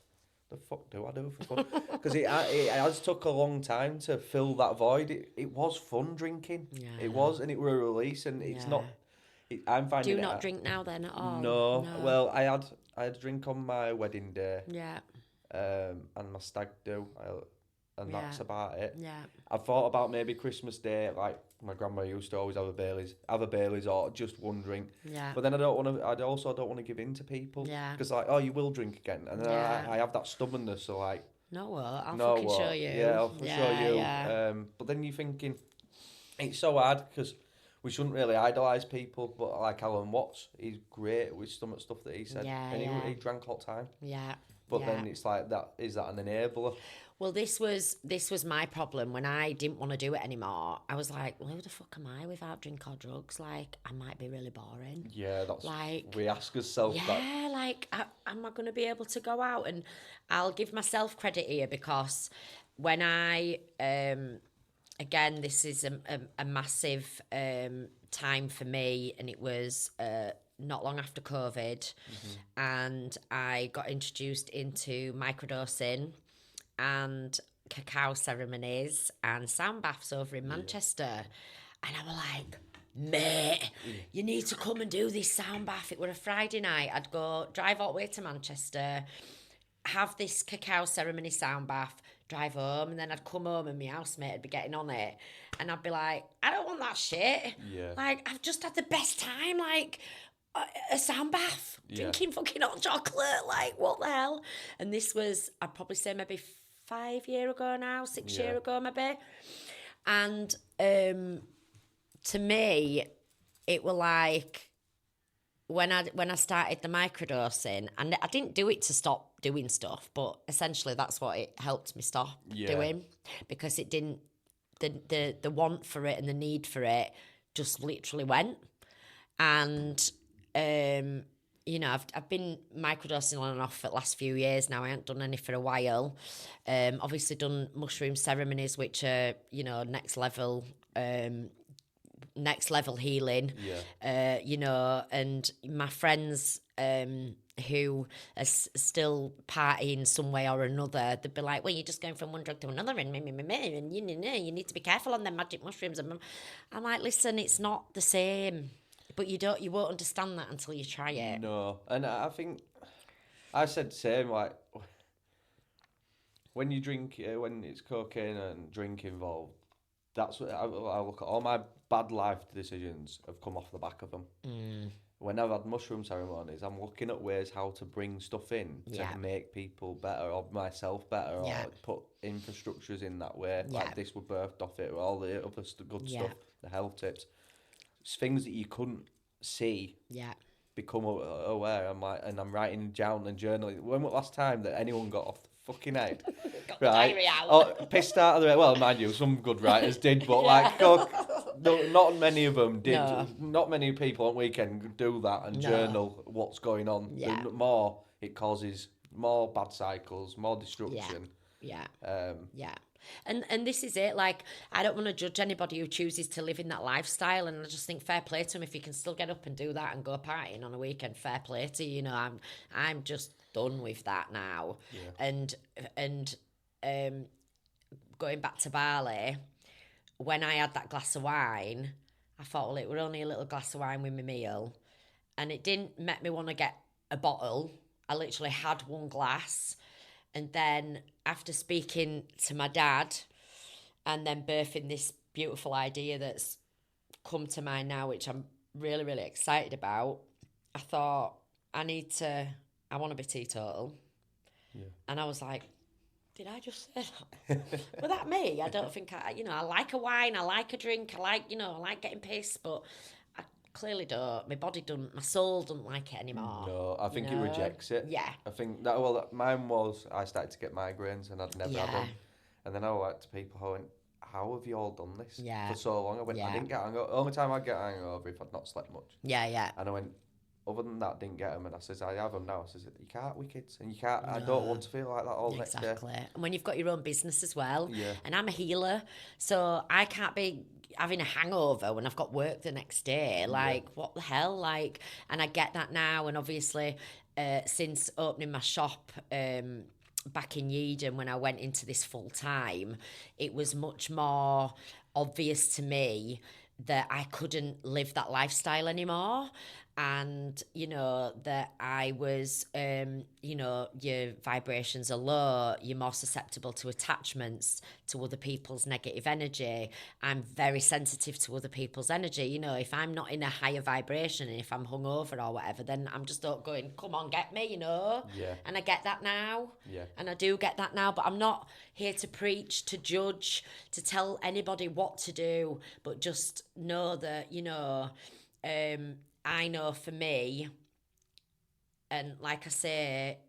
the fuck do I do for fun? Because it has took a long time to fill that void. It was fun drinking. Yeah. It was, and it were a release, and it's not. I'm finding. Do you not drink now then at all? No. Well, I had a drink on my wedding day. Yeah. And my stag do, and that's about it. Yeah. I thought about maybe Christmas Day, like my grandma used to always have a Baileys or just one drink. Yeah. But then I also don't want to give in to people. Yeah. Because like, oh, you will drink again, and then I have that stubbornness. So like, I'll fucking show you. Yeah, I'll show you. Yeah. But then you're thinking, it's so hard because we shouldn't really idolise people. But like Alan Watts, he's great with some of the stuff that he said, and he drank all the time. Yeah. But then it's like that. Is that an enabler? Well, this was my problem when I didn't want to do it anymore. I was like, well, who the fuck am I without drink or drugs? Like, I might be really boring. Yeah, that's like we ask ourselves that. Yeah, like, am I going to be able to go out? And I'll give myself credit here because when I again, this is a massive time for me, and it was not long after COVID, and I got introduced into microdosing and cacao ceremonies and sound baths over in Manchester. And I was like, mate, you need to come and do this sound bath. It were a Friday night. I'd go drive all the way to Manchester, have this cacao ceremony sound bath, drive home, and then I'd come home and my housemate would be getting on it. And I'd be like, I don't want that shit. Yeah. Like, I've just had the best time, like, a sound bath, drinking fucking hot chocolate, like, what the hell? And this was, I'd probably say maybe 5 years ago now, 6 years ago maybe. And to me, it were like, when I started the microdosing, and I didn't do it to stop doing stuff, but essentially that's what it helped me stop doing, because it didn't, the want for it and the need for it just literally went. And you know, I've been microdosing on and off for the last few years now. I haven't done any for a while. Obviously done mushroom ceremonies, which are, you know, next level healing. Yeah. You know, and my friends who are still partying some way or another, they'd be like, well, you're just going from one drug to another, and you need to be careful on them magic mushrooms. And I'm like, listen, it's not the same. But you won't understand that until you try it. No, and I think I said the same. Like when you drink, when it's cocaine and drink involved, that's what I look at. All my bad life decisions have come off the back of them. When I've had mushroom ceremonies, I'm looking at ways how to bring stuff in to make people better or myself better or put infrastructures in that way. Like this were birthed off it, or all the other good stuff, the health tips. It's things that you couldn't see become aware. I'm writing down and journaling. When was the last time that anyone got off the fucking head? Got the diary out. Or pissed out of the well, mind you, some good writers did, but like not many of them did. No. Not many people on weekend do that and journal what's going on. Yeah. The more it causes more bad cycles, more destruction. Yeah. Yeah. And this is it. Like, I don't want to judge anybody who chooses to live in that lifestyle, and I just think fair play to them. If you can still get up and do that and go partying on a weekend, fair play to you. You know, I'm just done with that now. Yeah. And going back to Bali, when I had that glass of wine, I thought, well, it were only a little glass of wine with my meal, and it didn't make me want to get a bottle. I literally had one glass. And then after speaking to my dad and then birthing this beautiful idea that's come to mind now, which I'm really, really excited about, I thought, I want to be teetotal. Yeah. And I was like, did I just say that? Was that me? I don't think I like a wine, I like a drink, I like getting pissed, but I clearly don't. My body doesn't, my soul doesn't like it anymore. No, I think it rejects it. Yeah. I think mine was, I started to get migraines and I'd never had them. And then I went to people who went, how have you all done this for so long? I went, I didn't get hangover. Only time I'd get hangover if I'd not slept much. Yeah. And I went, other than that, didn't get them. And I says, I have them now. I says, you can't with kids. And you can't, I don't want to feel like that all next day. Exactly. And when you've got your own business as well. Yeah. And I'm a healer, so I can't be having a hangover when I've got work the next day. Like, what the hell? Like, and I get that now. And obviously, since opening my shop back in Yeadon, when I went into this full time, it was much more obvious to me that I couldn't live that lifestyle anymore. And, that I was, your vibrations are low, you're more susceptible to attachments, to other people's negative energy. I'm very sensitive to other people's energy. If I'm not in a higher vibration and if I'm hungover or whatever, then I'm just not going, come on, get me, Yeah. And I get that now. Yeah. And I do get that now, but I'm not here to preach, to judge, to tell anybody what to do, but just know that, I know for me, and like I say,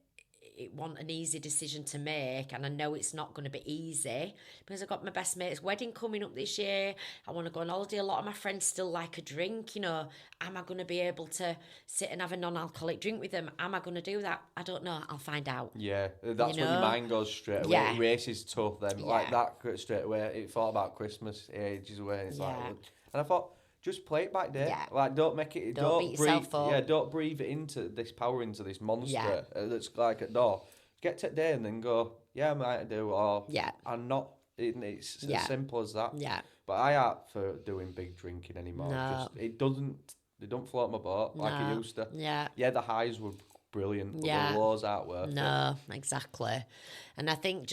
it wasn't an easy decision to make, and I know it's not going to be easy because I've got my best mate's wedding coming up this year. I want to go on holiday. A lot of my friends still like a drink. Am I going to be able to sit and have a non-alcoholic drink with them? Am I going to do that? I don't know. I'll find out. Yeah, that's when your mind goes straight away. Yeah. It races tough then. Like that straight away. It thought about Christmas ages away. And it's like, and I thought, just play it by day. Yeah. Like, don't make it. Don't beat yourself up. Yeah, don't breathe it into this power, into this monster that's like at door. Get to day and then go, I might do, or I'm not. It's as simple as that. Yeah. But I ain't for doing big drinking anymore. No. It don't float my boat like it used to. Yeah. Yeah, the highs were brilliant, but the lows aren't worth it. No, exactly. And I think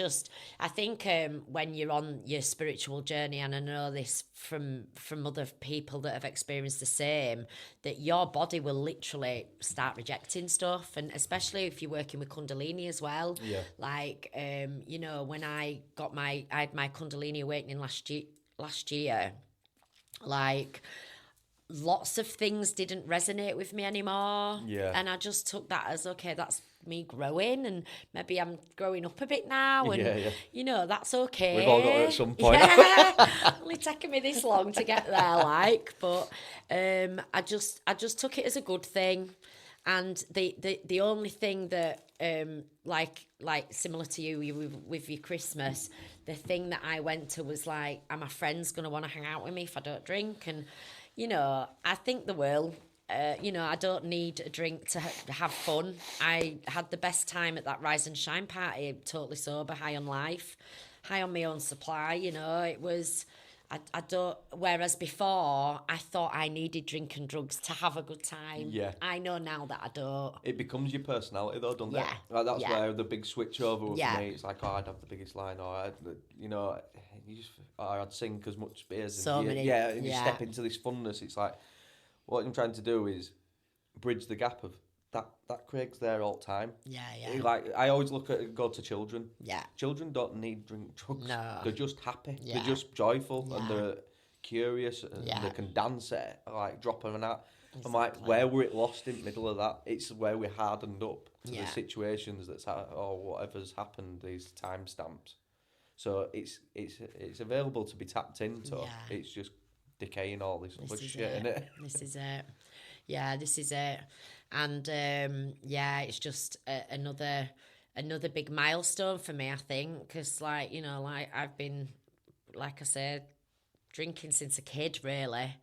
when you're on your spiritual journey, and I know this from other people that have experienced the same, that your body will literally start rejecting stuff, and especially if you're working with Kundalini as well. Yeah. Like, when I had my Kundalini awakening last year, like, lots of things didn't resonate with me anymore. Yeah. And I just took that as, okay, that's me growing, and maybe I'm growing up a bit now, and that's okay. We've all got it at some point. Yeah. Only taken me this long to get there, but I just took it as a good thing. And the only thing that like similar to you with your Christmas, the thing that I went to was like, are my friends gonna want to hang out with me if I don't drink? And I think they will. I don't need a drink to have fun. I had the best time at that Rise and Shine party, totally sober, high on life, high on my own supply. It was, I don't, whereas before I thought I needed drink and drugs to have a good time. Yeah. I know now that I don't. It becomes your personality though, doesn't it? Like that's where the big switch over with me. It's like, I'd have the biggest line, or I'd sink as much beers. And you step into this funness. It's like, what I'm trying to do is bridge the gap of that Craig's there all the time. Yeah. Like, I always go to children. Yeah. Children don't need drink drugs. No. They're just happy. Yeah. They're just joyful and they're curious and they can dance it, like dropping and that. Exactly. I'm like, where we're lost in the middle of that, it's where we're hardened up to the situations or whatever's happened, these timestamps. So it's available to be tapped into. Yeah. It's just decaying all this other shit, innit? This is it. Yeah, this is it. And it's just another big milestone for me, I think, because like, you know, like I've been, like I said, drinking since a kid, really.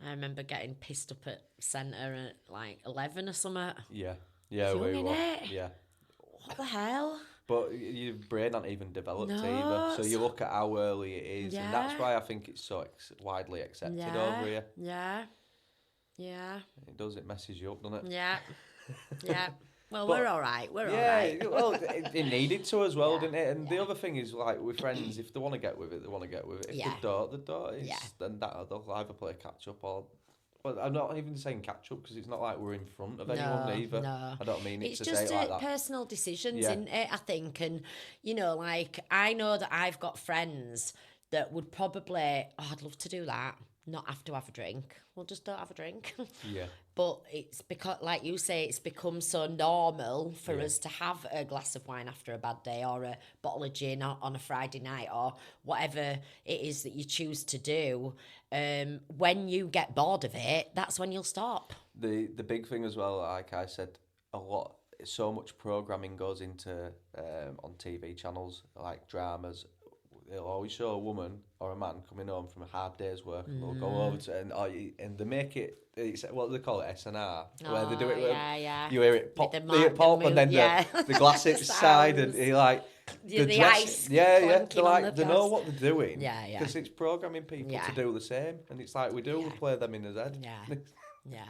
I remember getting pissed up at centre at like 11 or something. Yeah, Young, we were. innit? Yeah. What the hell? But your brain hasn't even developed No, either. So you look at how early it is, and that's Yeah. why I think it's so widely accepted Yeah, over here. yeah, yeah, It does, it messes you up, doesn't it? yeah, yeah. Well, But- we're all right. We're all Yeah, right. well, it needed to as well, Yeah, didn't it? And the yeah. other thing is, like, with friends, if they want to get with it, they want to get with it. If Yeah. they don't, they don't. It's, Yeah. then they'll either play catch up or. But I'm not even saying catch up because it's not like we're in front of anyone either. No. I don't mean it It's to just say it like that. personal decisions, Yeah. isn't it, I think? And, you know, like, I know that I've got friends that would probably, I'd love to do that, not have to have a drink. Well, just don't have a drink. Yeah. But it's because, like you say, it's become so normal for Yeah. us to have a glass of wine after a bad day or a bottle of gin on a Friday night or whatever it is that you choose to do. When you get bored of it, that's when you'll stop. The big thing as well, like I said, so much programming goes into on TV channels like dramas. They'll always show a woman or a man coming home from a hard day's work, and they'll go over to and they make it. It's what they call it, SNR, where they do it. Yeah. You hear it pop, the the pop, and then yeah. the glass inside, and Sounds. you're like. The ice yeah. clanking They're on like the they know glass. what they're doing. Yeah. Because it's programming people Yeah. to do the same, and it's like we do. We Yeah. play them in his head. Yeah. Yeah.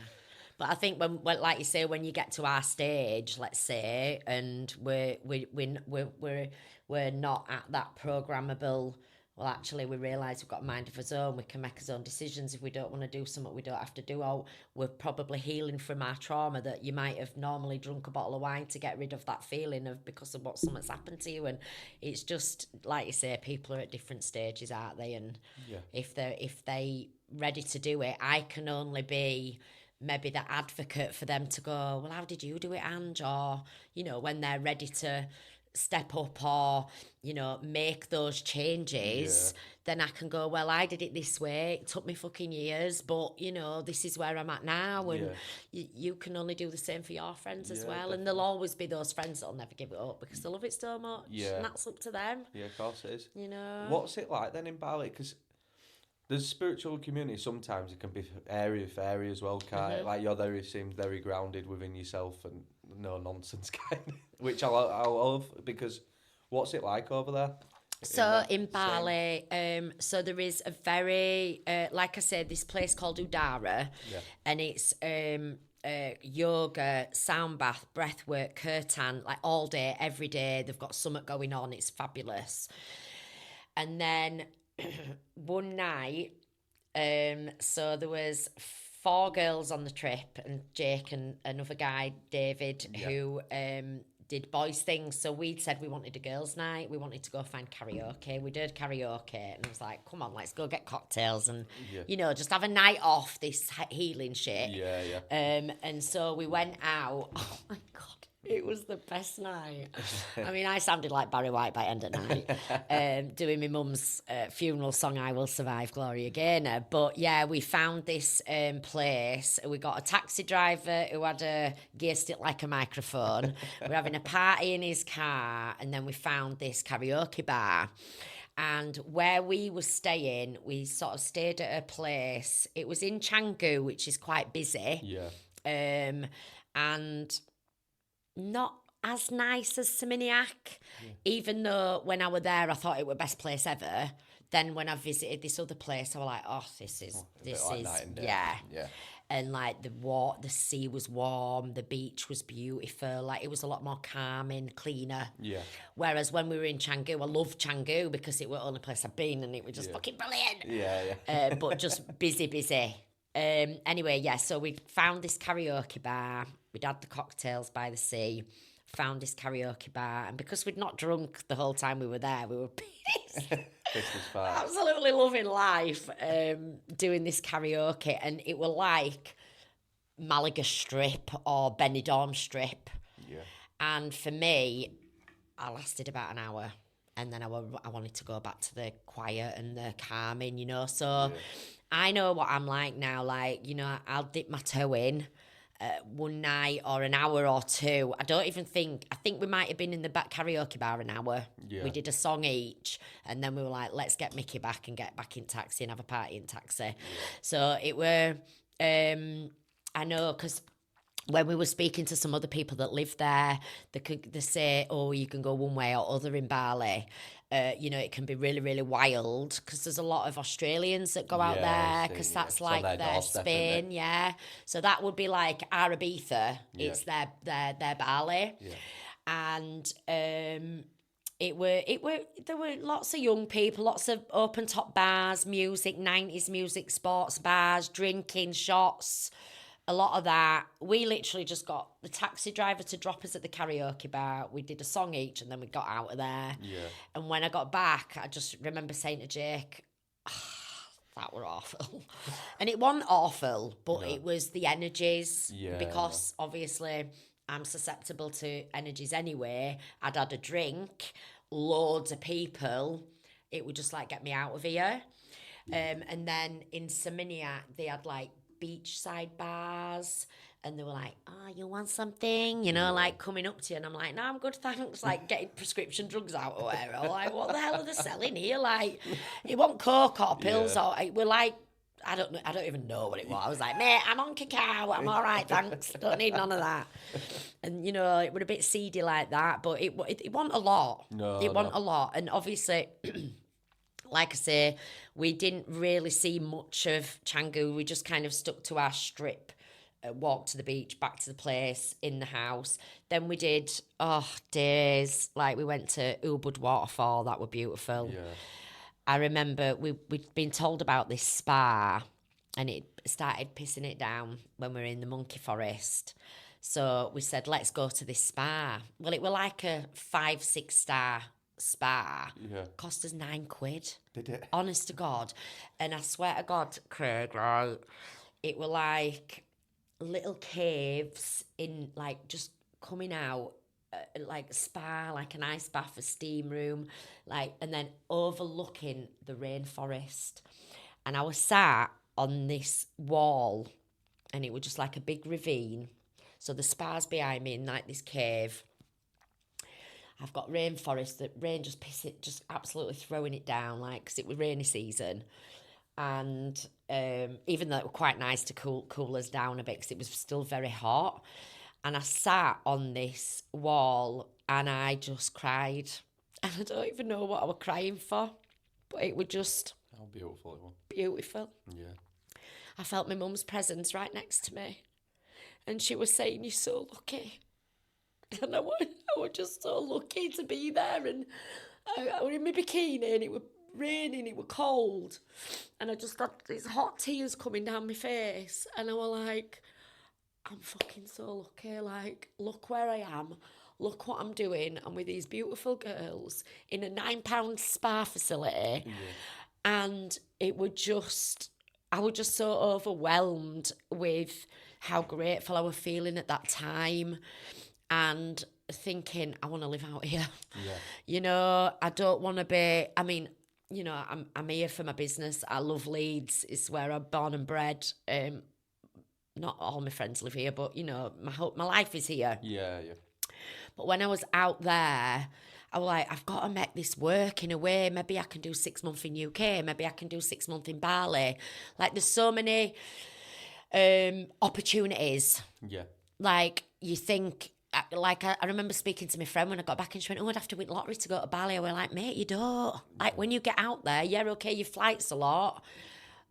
But I think when, like you say, when you get to our stage, let's say, and we're not at that programmable. Well, actually, we realise we've got a mind of our own. We can make our own decisions. If we don't want to do something, we don't have to do. Or we're probably healing from our trauma that you might have normally drunk a bottle of wine to get rid of that feeling of because of what something's happened to you. And it's just like you say, people are at different stages, aren't they? And Yeah. if they ready to do it, I can only be maybe the advocate for them to go, well, how did you do it, Ange? Or, you know, when they're ready to step up or, you know, make those changes, then I can go, well, I did it this way. It took me fucking years, but, you know, this is where I'm at now. And you can only do the same for your friends as Yeah, well. definitely. And there'll always be those friends that'll never give it up because they love it so much. Yeah. And that's up to them, Yeah, of course it is. you know. What's it like then in Bali? Because there's spiritual community. Sometimes it can be area for area as well. Like you seem very grounded within yourself and no nonsense kind, which I love because what's it like over there? So in Bali, so there is a very, like I said, this place called Udara, and it's yoga, sound bath, breath work, kirtan, like all day, every day. They've got something going on. It's fabulous. And then one night, so there was 4 girls on the trip, and Jake and another guy, David, who did boys things. So we'd said we wanted a girls' night. We wanted to go find karaoke. We did karaoke, and I was like, come on, let's go get cocktails and, you know, just have a night off this healing shit. Yeah. And so we went out. Oh, my God. It was the best night. I mean, I sounded like Barry White by end of night, doing my mum's funeral song, I Will Survive, Gloria Gaynor. But yeah, we found this place. We got a taxi driver who had a gear stick like a microphone. We're having a party in his car, and then we found this karaoke bar. And where we were staying, we sort of stayed at a place. It was in Canggu, which is quite busy. Yeah. And not as nice as Seminyak, even though when I were there I thought it were best place ever. Then when I visited this other place, I was like, oh, this is night and day. yeah. Yeah. And like the sea was warm, the beach was beautiful, like it was a lot more calming, cleaner. Yeah. Whereas when we were in Canggu, I loved Canggu because it was the only place I'd been and it was just fucking brilliant. Yeah. But just busy. Anyway, yeah, so we found this karaoke bar. We'd had the cocktails by the sea, found this karaoke bar, and because we'd not drunk the whole time we were there, we were pissed. Christmas party. Absolutely loving life, doing this karaoke, and it were like Malaga Strip or Benidorm Strip. Yeah. And for me, I lasted about an hour. And then I wanted to go back to the quiet and the calming, you know. So I know what I'm like now. Like, you know, I'll dip my toe in one night or an hour or two. I think we might have been in the back karaoke bar an hour. Yeah. We did a song each, and then we were like, let's get Mickey back and get back in taxi and have a party in taxi. Yeah. So it were, I know, because when we were speaking to some other people that live there, they say, oh, you can go one way or other in Bali. You know, it can be really, really wild because there's a lot of Australians that go out there because that's like their Spain, yeah. So that would be like our Ibiza. Yeah. It's their Bali, yeah. And there were lots of young people, lots of open top bars, music, 90s music, sports bars, drinking, shots. A lot of that. We literally just got the taxi driver to drop us at the karaoke bar. We did a song each and then we got out of there. Yeah. And when I got back, I just remember saying to Jake, that were awful. And it wasn't awful, but it was the energies. Yeah. Because obviously I'm susceptible to energies anyway. I'd had a drink, loads of people. It would just like get me out of here. And then in Sardinia, they had like beachside bars, and they were like, oh, you want something, you know, like coming up to you, and I'm like, no, I'm good, thanks, like getting prescription drugs out or whatever. Like, what the hell are they selling here? Like, it wasn't coke or pills, or we're like, I don't even know what it was. I was like, mate, I'm on cacao, I'm all right, thanks, don't need none of that. And you know, it was a bit seedy like that, but it wasn't a lot. It wasn't a lot. And obviously like I say, we didn't really see much of Canggu. We just kind of stuck to our strip, walked to the beach, back to the place, in the house. Then we did, days. Like we went to Ubud Waterfall. That were beautiful. Yeah. I remember we'd been told about this spa, and it started pissing it down when we were in the monkey forest. So we said, let's go to this spa. Well, it were like a 5-6 star spa. Yeah. Cost us £9. Did it? Honest to God. And I swear to God, Craig, right, it were like little caves in, like, just coming out, like a spa, like an ice bath, a steam room, like, and then overlooking the rainforest. And I was sat on this wall, and it was just like a big ravine. So the spa's behind me in like this cave. I've got rainforest, that rain just just absolutely throwing it down, like, because it was rainy season. And even though it was quite nice to cool us down a bit, because it was still very hot. And I sat on this wall and I just cried. And I don't even know what I was crying for, but it was just... How beautiful it was. Beautiful. Yeah. I felt my mum's presence right next to me. And she was saying, you're so lucky. And I was just so lucky to be there. And I was in my bikini and it was raining, it was cold. And I just had these hot tears coming down my face. And I was like, I'm fucking so lucky. Like, look where I am. Look what I'm doing. I'm with these beautiful girls in a £9 spa facility. Yeah. And it was just, I was just so overwhelmed with how grateful I was feeling at that time. And thinking, I want to live out here. Yeah. You know, I don't want to be, I mean, you know, I'm here for my business. I love Leeds. It's where I'm born and bred. Not all my friends live here, but, you know, my life is here. Yeah, yeah. But when I was out there, I was like, I've got to make this work in a way. Maybe I can do 6 months in UK. Maybe I can do 6 months in Bali. Like, there's so many opportunities. Yeah. Like, you think... Like, I remember speaking to my friend when I got back and she went, I'd have to win lottery to go to Bali. I was like, mate, you don't. Like, when you get out there, yeah, okay, your flight's a lot,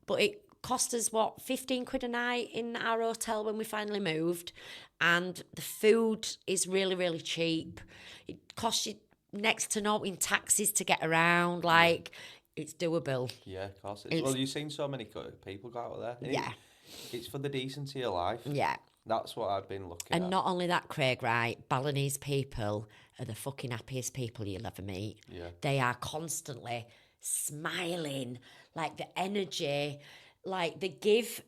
but it cost us, what, £15 a night in our hotel when we finally moved. And the food is really, really cheap. It costs you next to no in taxis to get around. Like, it's doable. Yeah, of course. Well, you've seen so many people go out there. Yeah. It's for the decency of life. Yeah. That's what I've been looking at. And not only that, Craig, right, Balinese people are the fucking happiest people you'll ever meet. Yeah. They are constantly smiling, like the energy, like they give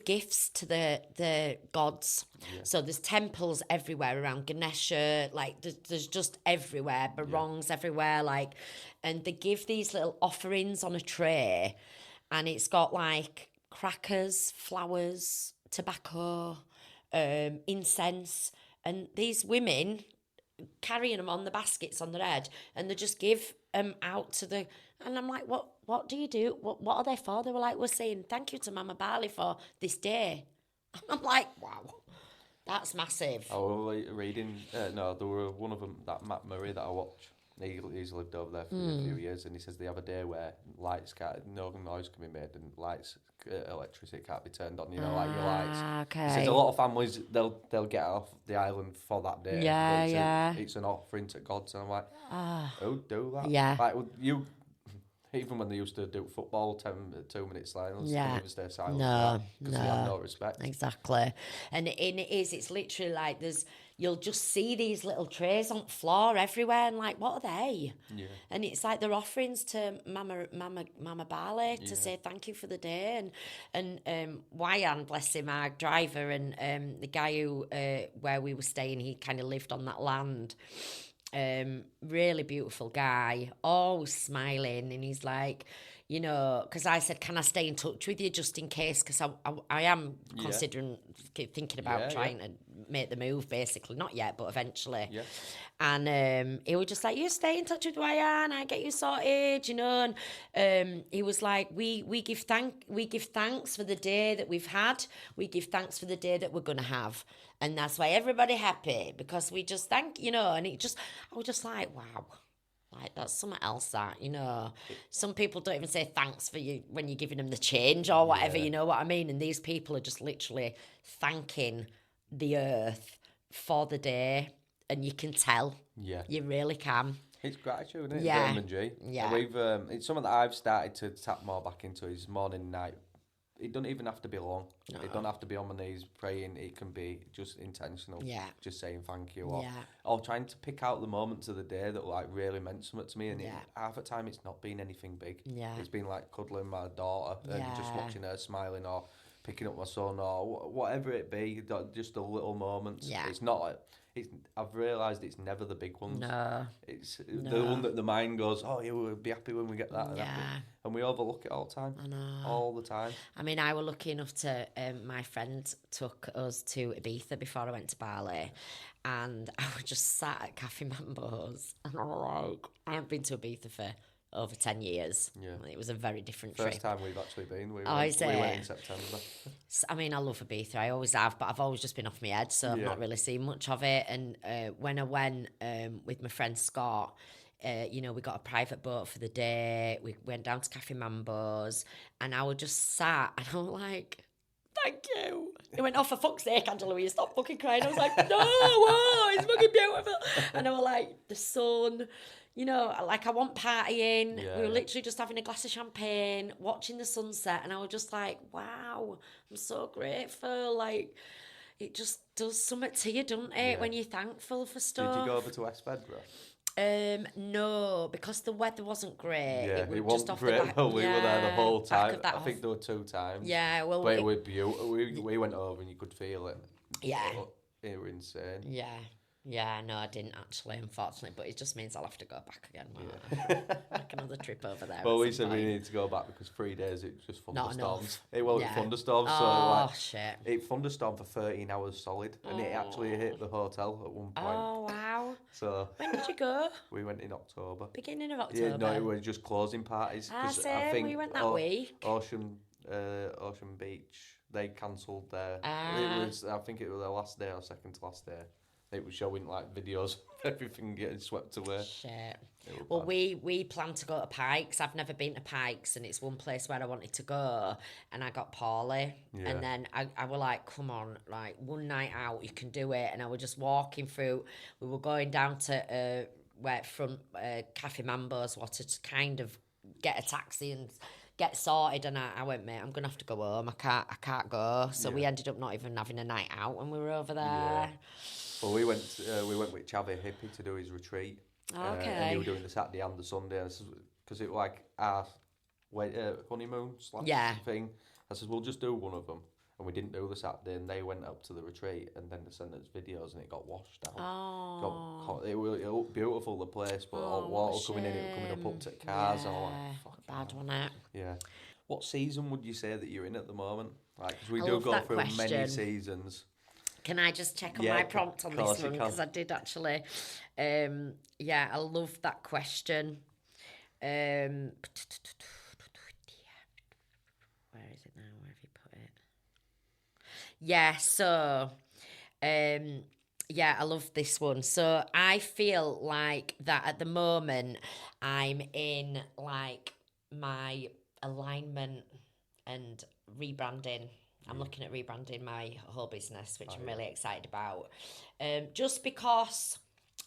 gifts to the gods. Yeah. So there's temples everywhere around Ganesha, like there's just everywhere, barongs everywhere, like, and they give these little offerings on a tray. and it's got like crackers, flowers, tobacco, incense, and these women carrying them on the baskets on their head, and they just give them out to the. And I'm like, what do you do? What are they for? They were like, we're saying thank you to Mama Bali for this day. I'm like, wow, that's massive. I was reading, no, there were one of them, that Matt Murray that I watch. He's lived over there for a few years, and he says they have a day where lights can't, no noise can be made, and lights, electricity can't be turned on. You know, like your lights. Okay. He says a lot of families they'll get off the island for that day. Yeah, it's an offering to God. So I'm like, who do that? Yeah. Like you. Even when they used to do football, 2 minutes silence, Yeah. they never stay silent. No, because they have no respect. Exactly. And it's literally like you'll just see these little trays on the floor everywhere, and like, what are they? Yeah. And it's like they're offerings to Mama Bali to say thank you for the day. And Wayan, bless him, our driver, and the guy who where we were staying, he kind of lived on that land. Really beautiful guy, always smiling, and he's like, you know, because I said, can I stay in touch with you just in case, because I am considering thinking about trying to make the move, basically, not yet but eventually. And he was just like, you stay in touch with Ryan, I get you sorted, you know. And he was like, we give thanks for the day that we've had, we give thanks for the day that we're gonna have, and that's why everybody happy, because we just thank, you know. And I was just like, wow, like that's something else, that, you know. Some people don't even say thanks for you when you're giving them the change or whatever, you know what I mean. And these people are just literally thanking the earth for the day, and you can tell. You really can. It's gratitude, isn't it? Yeah. Graham and G. Yeah. We've it's something that I've started to tap more back into, is morning and night. It doesn't even have to be long. No. It don't have to be on my knees praying. It can be just intentional. Yeah. Just saying thank you. Or trying to pick out the moments of the day that like really meant something to me. And half the time it's not been anything big. Yeah. It's been like cuddling my daughter and just watching her smiling, or picking up my son, or whatever it be. Just the little moments. Yeah. It's not like... I've realised it's never the big ones. No. It's the one that the mind goes, oh, yeah, we'll be happy when we get that. And we overlook it all the time. I know. All the time. I mean, I was lucky enough to, my friend took us to Ibiza before I went to Bali, and I was just sat at Cafe Mambo's, and I was like, I haven't been to Ibiza for over 10 years. Yeah. It was a very different First trip. time we've actually been. We is went it? in September. I mean, I love Ibiza. I always have, but I've always just been off my head, so I've not really seen much of it. And when I went with my friend Scott, you know, we got a private boat for the day. We went down to Cafe Mambo's, and I was just sat, and I was like, thank you. He went, oh, for fuck's sake, Angela, will you stop fucking crying? I was like, no, whoa, it's fucking beautiful. And I was like, the sun... You know, like, I want partying. We were literally just having a glass of champagne, watching the sunset, and I was just like, wow, I'm so grateful. Like, it just does something to you, doesn't it, when you're thankful for stuff. Did you go over to West Bedra? No, because the weather wasn't great. Yeah, it was wasn't just off great. the back, We were there the whole time. I I think there were 2 times. Yeah, well... But it was beautiful. We went over and you could feel it. Yeah. It was insane. Yeah. Yeah, no, I didn't actually, unfortunately, but it just means I'll have to go back again. Like another trip over there. Well, we said we needed to go back because 3 days it was just thunderstorms. It wasn't thunderstorms, so like, shit. It thunderstormed for 13 hours solid, and it actually hit the hotel at one point. Oh, wow. So when did you go? We went in October. Beginning of October? Yeah, no, it was just closing parties. I think we went that week. Ocean Beach, they cancelled their... I think it was their last day or second to last day. It was showing like videos of everything getting swept away. Shit. Well, we planned to go to Pikes. I've never been to Pikes, and it's one place where I wanted to go, and I got poorly. Yeah. And then I was like, come on, like, one night out, you can do it. And I was just walking through. We were going down to where from Cafe Mambo's water to kind of get a taxi and get sorted, and I went, mate, I'm gonna have to go home. I can't go. So we ended up not even having a night out when we were over there. Yeah. Well, we went with Chavi Hippie to do his retreat. Okay. And you were doing the Saturday and the Sunday, because it was like our honeymoon / thing. I said, we'll just do one of them. And we didn't do the Saturday, and they went up to the retreat, and then they sent us videos, and it got washed out. Oh. It looked beautiful, the place, but all water coming in, it coming up to cars. Yeah. And all like, fuck bad, wasn't it? Yeah. What season would you say that you're in at the moment? Like, 'cause we I do love go that through many question. seasons. Can I just check on Yeah, my prompt on of course this you one? can. Because I did actually. Yeah, I love that question. Where is it now? Where have you put it? Yeah, so yeah, I love this one. So I feel like that at the moment I'm in like my alignment and rebranding. I'm looking at rebranding my whole business, which I'm really excited about. Just because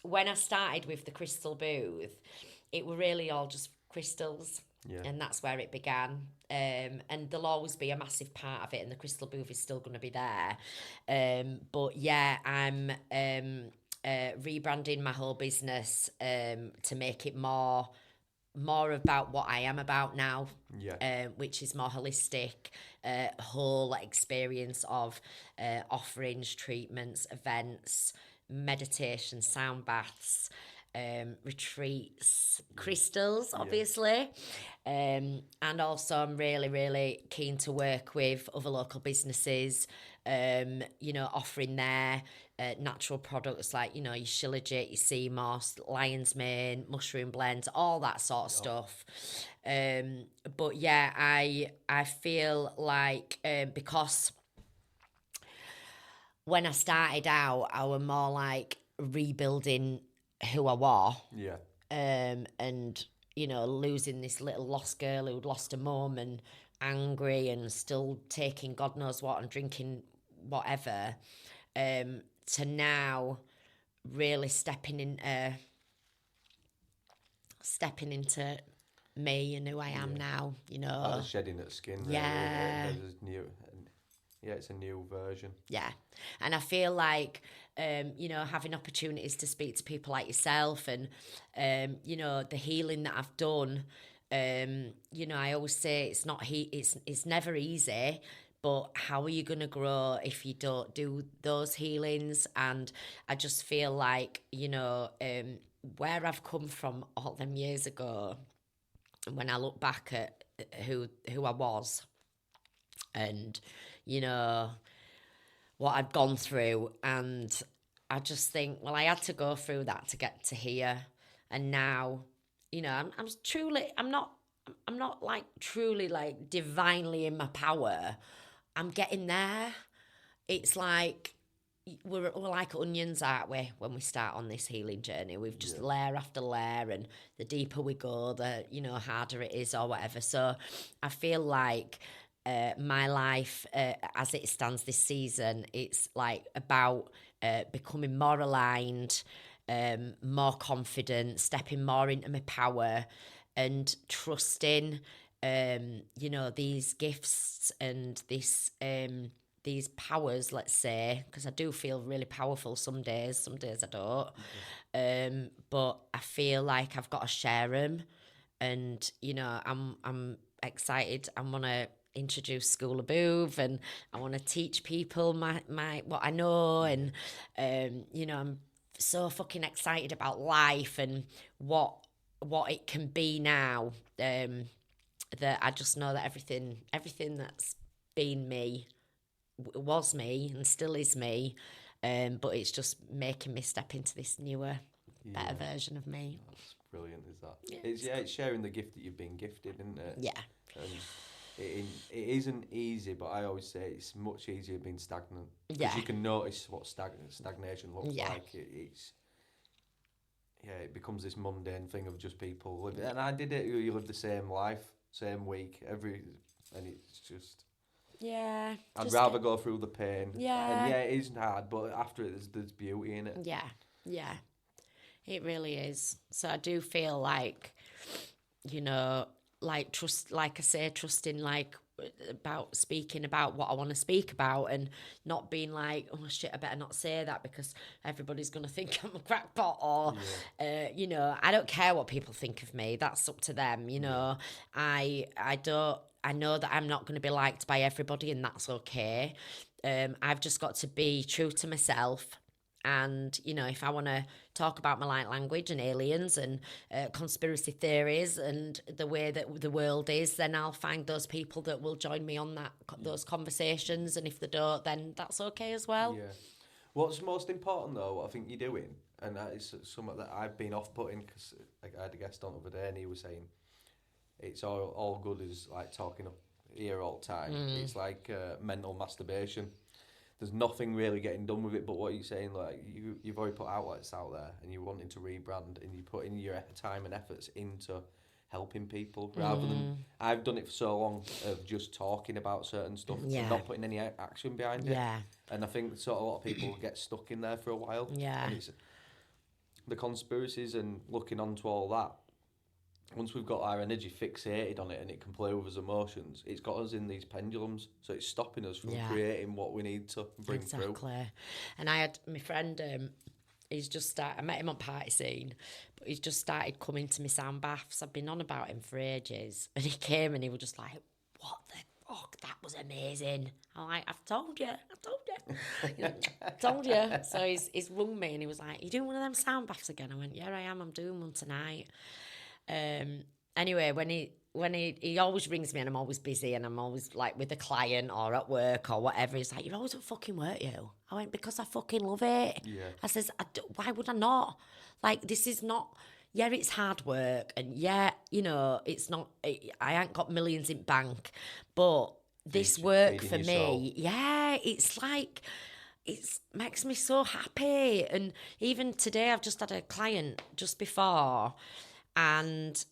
when I started with the crystal booth, it were really all just crystals. Yeah. And that's where it began. And there'll always be a massive part of it, and the crystal booth is still going to be there. But yeah, I'm rebranding my whole business to make it more about what I am about now, which is more holistic, whole experience of offerings, treatments, events, meditation, sound baths, retreats, crystals, obviously. And also I'm really, really keen to work with other local businesses, offering their natural products like, your shilajit, your sea moss, lion's mane, mushroom blends, all that sort of stuff. But yeah, I feel like because when I started out, I was more like rebuilding who I was. Yeah. And, losing this little lost girl who'd lost her mum and angry and still taking God knows what and drinking whatever, to now really stepping into me and who I am now, Like the shedding of skin, really. Yeah. It's a new version. Yeah. And I feel like, having opportunities to speak to people like yourself and, the healing that I've done, I always say it's never easy, but how are you going to grow if you don't do those healings? And I just feel like, where I've come from all them years ago, when I look back at who I was and, what I'd gone through, and I just think, well, I had to go through that to get to here, and now, I'm not like truly like divinely in my power. I'm getting there. It's like we're like onions, aren't we? When we start on this healing journey, we've just layer after layer, and the deeper we go, the harder it is, or whatever. So I feel like my life, as it stands this season, it's like about becoming more aligned, more confident, stepping more into my power, and trusting, these gifts and these powers, let's say, because I do feel really powerful some days I don't. But I feel like I've got to share them, and I'm excited. I want to introduce School of Booth, and I want to teach people my what I know, and I'm so fucking excited about life and what it can be now. That I just know that everything that's been me was me and still is me, but it's just making me step into this newer, better version of me. That's brilliant, is that? It's sharing the gift that you've been gifted, isn't it? Yeah. And it isn't easy, but I always say it's much easier being stagnant. Yeah. Because you can notice what stagnation looks like. It becomes this mundane thing of just people living. And I did it. You live the same life, same week, and it's just. Yeah. I'd rather go through the pain. Yeah. And it isn't hard, but after it, there's beauty in it. Yeah. Yeah. It really is. So I do feel like, like trusting, like, about speaking about what I want to speak about, and not being like, oh shit, I better not say that because everybody's going to think I'm a crackpot, or I don't care what people think of me. That's up to them. I know that I'm not going to be liked by everybody, and that's okay. I've just got to be true to myself And, you know, if I want to talk about my light language and aliens and conspiracy theories and the way that the world is, then I'll find those people that will join me on those conversations. And if they don't, then that's okay as well. Yeah. What's most important, though, what I think you're doing, and that is something that I've been off-putting, because I had a guest on the other day and he was saying, it's all good as like talking up here all the time. It's like mental masturbation. There's nothing really getting done with it, but what you're saying, like you've already put outlets out there and you're wanting to rebrand and you're putting your time and efforts into helping people rather than I've done it for so long of just talking about certain stuff and not putting any action behind it. And I think sort of a lot of people get stuck in there for a while. And it's the conspiracies and looking onto all that. Once we've got our energy fixated on it and it can play with us emotions, it's got us in these pendulums. So it's stopping us from creating what we need to bring through. Exactly. And I had my friend, he's just started, I met him on Party Scene, but he's just started coming to my sound baths. I've been on about him for ages. And he came and he was just like, what the fuck, that was amazing. I'm like, I've told you. You know, I told you. So he's rung me and he was like, you doing one of them sound baths again? I went, yeah, I am. I'm doing one tonight. Anyway, when he always rings me and I'm always busy and I'm always like with a client or at work or whatever, he's like, you're always at fucking work, you. I went, because I fucking love it. Yeah. I says, why would I not? Like, this is not, yeah, it's hard work and yeah, you know, it's not, I ain't got millions in bank, but this work for me, yeah, it's like, it makes me so happy. And even today, I've just had a client just before, and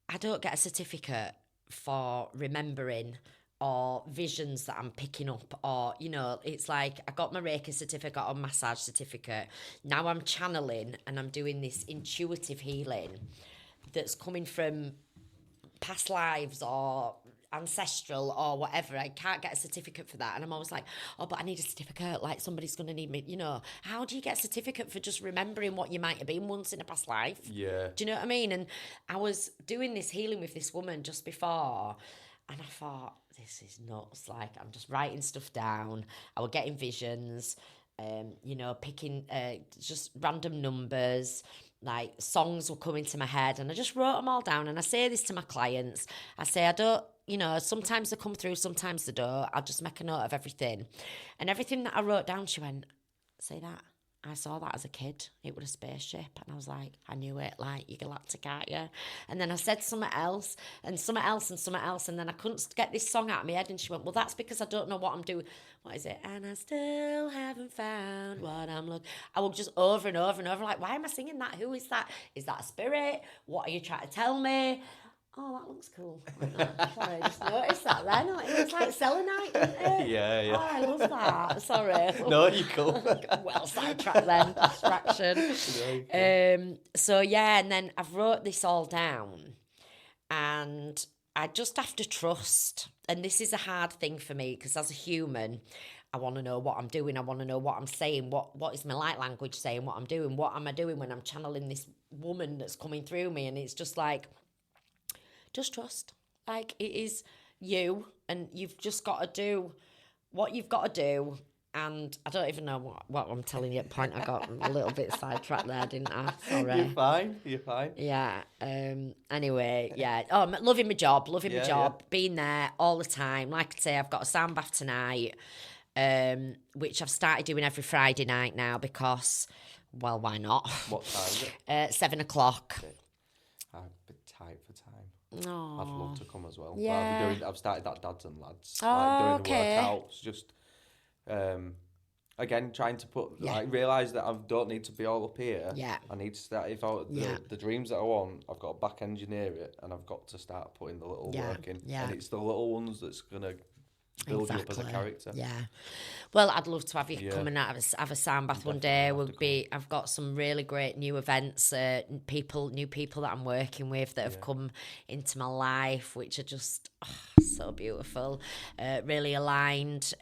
I don't get a certificate for remembering or visions that I'm picking up, or, you know, it's like I got my Reiki certificate or massage certificate. Now I'm channeling and I'm doing this intuitive healing that's coming from past lives or ancestral or whatever. I can't get a certificate for that, and I'm always like, oh, but I need a certificate, like somebody's going to need me, you know. How do you get a certificate for just remembering what you might have been once in a past life? Yeah. Do you know what I mean? And I was doing this healing with this woman just before, and I thought, this is nuts. Like, I'm just writing stuff down. I was getting visions, you know, picking just random numbers, like songs were coming to my head, and I just wrote them all down. And I say this to my clients. I say, I don't, you know, sometimes they come through, sometimes they don't. I'll just make a note of everything. And everything that I wrote down, she went, say that. I saw that as a kid. It was a spaceship. And I was like, I knew it. Like, you're galactic, aren't you? And then I said something else and something else and something else. And then I couldn't get this song out of my head. And she went, well, that's because I don't know what I'm doing. What is it? And I still haven't found what I'm looking. I will just over and over and over. Like, why am I singing that? Who is that? Is that a spirit? What are you trying to tell me? Oh, that looks cool. Sorry, I just noticed that then. It looks like selenite, doesn't it? Yeah. Oh, I love that. Sorry. No, you're cool. Well, sidetrack then. Distraction. So, yeah, and then I've wrote this all down. And I just have to trust. And this is a hard thing for me because as a human, I want to know what I'm doing. I want to know what I'm saying. What is my light language saying? What I'm doing? What am I doing when I'm channeling this woman that's coming through me? And it's just like, just trust. Like, it is you, and you've just got to do what you've got to do. And I don't even know what I'm telling you at point. I got a little bit sidetracked there, didn't I? Sorry. You're fine. Yeah. Anyway, yeah. Oh, I'm loving my job. Being there all the time. Like I say, I've got a sound bath tonight, which I've started doing every Friday night now because, well, why not? What time is it? 7 o'clock. Okay. I'm a bit tight for time. Oh. I'd love to come as well. Yeah. I've started that Dads and Lads. Oh, like doing okay. the workouts. Just, again, trying to realise that I don't need to be all up here. Yeah. I need to start, the dreams that I want, I've got to back engineer it and I've got to start putting the little work in. Yeah. And it's the little ones that's going to build you up as a character. Yeah. Well, I'd love to have you come and have a sound bath one day. I've got some really great new events, new people that I'm working with that have come into my life, which are just so beautiful, really aligned.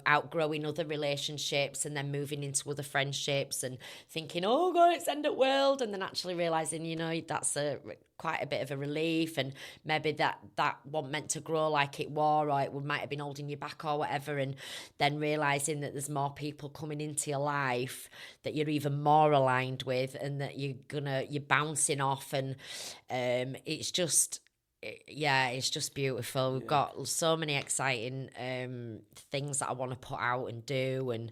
outgrowing other relationships and then moving into other friendships and thinking, oh God, it's end of world, and then actually realising, that's quite a bit of a relief, and maybe that wasn't meant to grow like it was, or it might have been holding you back or whatever, and then realising that there's more people coming into your life that you're even more aligned with and that you're bouncing off, and it's just beautiful. We've got so many exciting things that I want to put out and do, and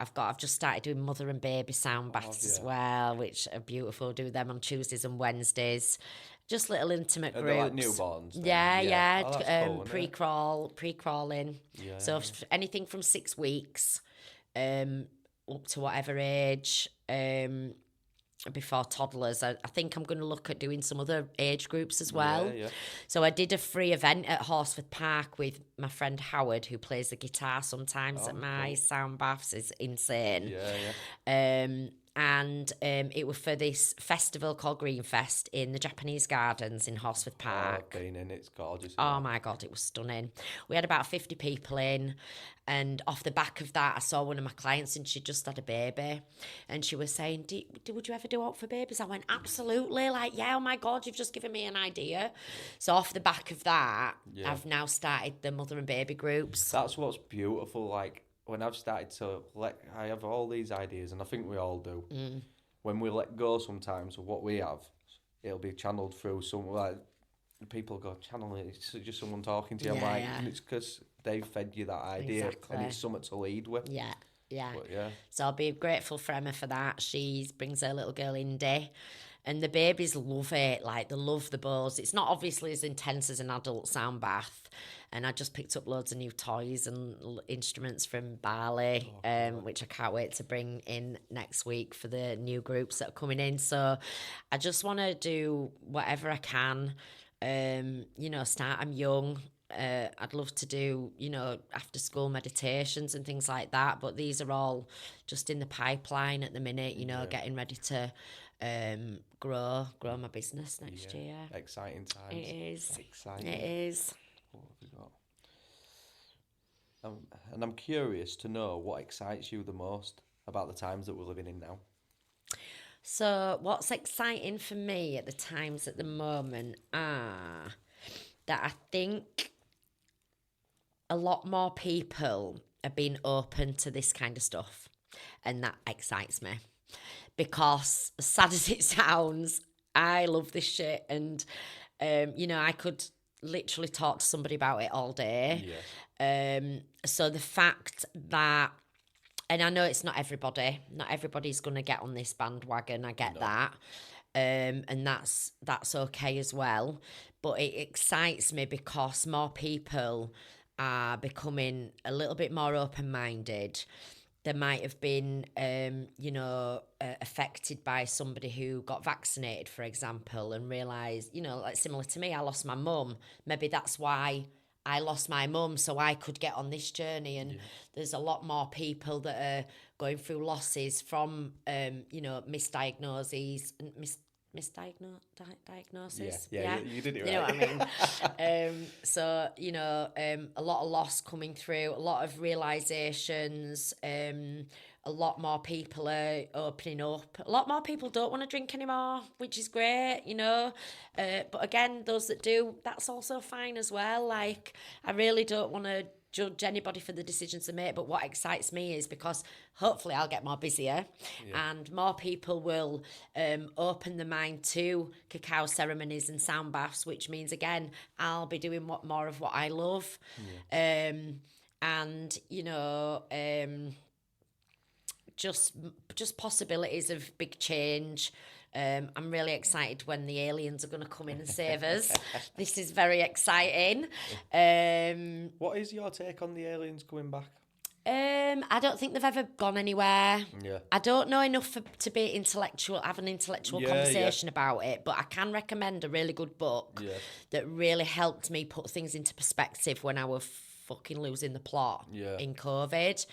I've just started doing mother and baby sound baths as well, which are beautiful. Do them on Tuesdays and Wednesdays. Just little intimate groups. They're like newborns. Then? Yeah. Oh, that's cool, pre-crawling. Yeah. So anything from 6 weeks up to whatever age. Before toddlers. I think I'm going to look at doing some other age groups as well. Yeah. So I did a free event at Horsforth Park with my friend Howard, who plays the guitar sometimes at my sound baths. It's insane. And it was for this festival called Greenfest in the Japanese Gardens in Horsforth Park. I've been in, it's gorgeous. Oh my God, it was stunning. We had about 50 people in, and off the back of that, I saw one of my clients and she just had a baby, and she was saying, would you ever do Out for Babies? I went, absolutely, oh my God, you've just given me an idea. So off the back of that, I've now started the mother and baby groups. That's what's beautiful, when I've started to I have all these ideas, and I think we all do. When we let go sometimes of what we have, it'll be channeled through people go, channeling, it's just someone talking to you. And it's because they've fed you that idea, and it's something to lead with. Yeah. But, yeah. So I'll be grateful for Emma for that. She brings her little girl Indy, and the babies love it. They love the buzz. It's not obviously as intense as an adult sound bath. And I just picked up loads of new toys and instruments from Bali, which I can't wait to bring in next week for the new groups that are coming in. So I just want to do whatever I can. I'm young. I'd love to do, after school meditations and things like that. But these are all just in the pipeline at the minute, getting ready to grow my business next year. Exciting times. It is. Exciting. It is. What have we got? And I'm curious to know what excites you the most about the times that we're living in now. So what's exciting for me at the times at the moment are that I think a lot more people are being open to this kind of stuff, and that excites me, because sad as it sounds, I love this shit, and I could literally talk to somebody about it all day. So the fact that, and I know it's not everybody's going to get on this bandwagon, I get that, and that's okay as well, but it excites me because more people are becoming a little bit more open-minded. They might have been, affected by somebody who got vaccinated, for example, and realised, similar to me, I lost my mum. Maybe that's why I lost my mum, so I could get on this journey. And there's a lot more people that are going through losses from, misdiagnoses and misdiagnosis. Yeah, you did it right. You know what I mean? So, a lot of loss coming through, a lot of realisations, a lot more people are opening up. A lot more people don't want to drink anymore, which is great, But again, those that do, that's also fine as well. I really don't want to judge anybody for the decisions they make, but what excites me is because hopefully I'll get more busier and more people will open their mind to cacao ceremonies and sound baths, which means again I'll be doing more of what I love. Just possibilities of big change. I'm really excited when the aliens are going to come in and save us. This is very exciting. What is your take on the aliens coming back? I don't think they've ever gone anywhere. Yeah. I don't know enough to be intellectual, have an intellectual conversation about it, but I can recommend a really good book that really helped me put things into perspective when I was fucking losing the plot in COVID.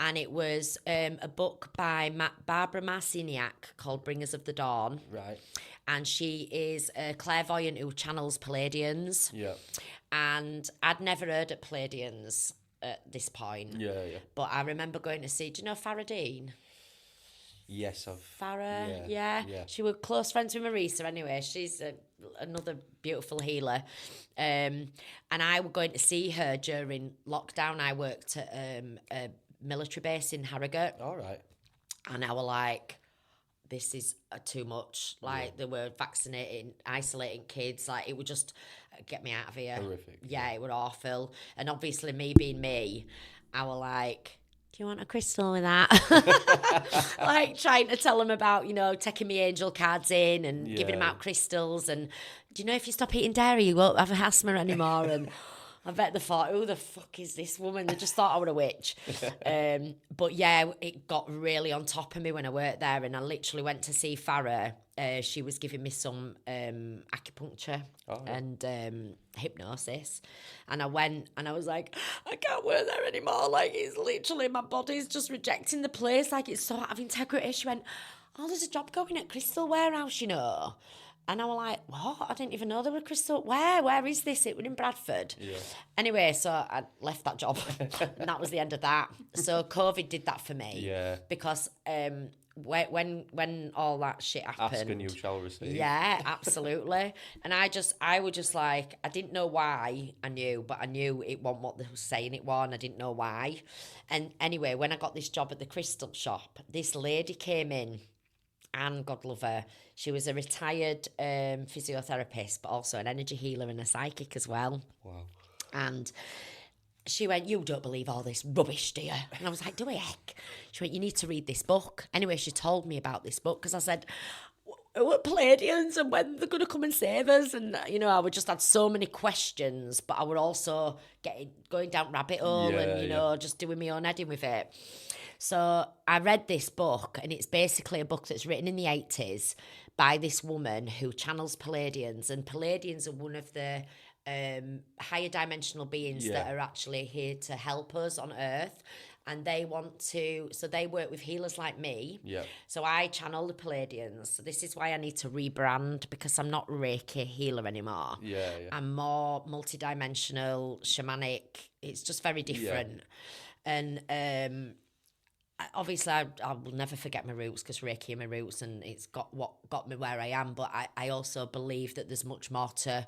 And it was a book by Barbara Marciniak called Bringers of the Dawn. Right. And she is a clairvoyant who channels Palladians. Yeah. And I'd never heard of Palladians. at this point. Yeah. But I remember going to see, do you know Farah Dean? Yes, Farah, yeah. She was close friends with Marisa anyway. She's another beautiful healer. And I was going to see her during lockdown. I worked at a military base in Harrogate. All right. And I was like, this is too much. Like, they were vaccinating, isolating kids. Like, it would just get me out of here. Horrific. Yeah, it was awful. And obviously, me being me, I was like, do you want a crystal with that? Like, trying to tell them about, taking me angel cards in and giving them out crystals. And do you know if you stop eating dairy, you won't have asthma anymore? And I bet they thought, who the fuck is this woman? They just thought I was a witch. But yeah, it got really on top of me when I worked there, and I literally went to see Farah. She was giving me some acupuncture and hypnosis. And I went and I was like, I can't work there anymore. Like, it's literally, my body's just rejecting the place. Like, it's so out of integrity. She went, oh, there's a job going at Crystal Warehouse, And I was like, what? I didn't even know there were crystal. Where is this? It was in Bradford. Yeah. Anyway, so I left that job. And that was the end of that. So COVID did that for me. Yeah. Because when all that shit happened. Ask and you shall receive. Yeah, absolutely. And I was just like, I didn't know why I knew, but I knew it wasn't what they were saying it was, and I didn't know why. And anyway, when I got this job at the crystal shop, this lady came in, and God love her, she was a retired physiotherapist, but also an energy healer and a psychic as well. Wow. And she went, you don't believe all this rubbish, do you? And I was like, do I heck? She went, you need to read this book. Anyway, she told me about this book because I said, what Palladians and when they're going to come and save us? And, I would just had so many questions, but I would also going down rabbit hole and, just doing my own heading with it. So I read this book, and it's basically a book that's written in the 80s by this woman who channels Palladians. And Palladians are one of the higher dimensional beings that are actually here to help us on Earth. And they they work with healers like me. Yeah. So I channel the Palladians. So this is why I need to rebrand, because I'm not Reiki healer anymore. Yeah. I'm more multidimensional, shamanic. It's just very different. Yeah. And obviously, I will never forget my roots, because Reiki are my roots, and it's got what got me where I am. But I also believe that there's much more to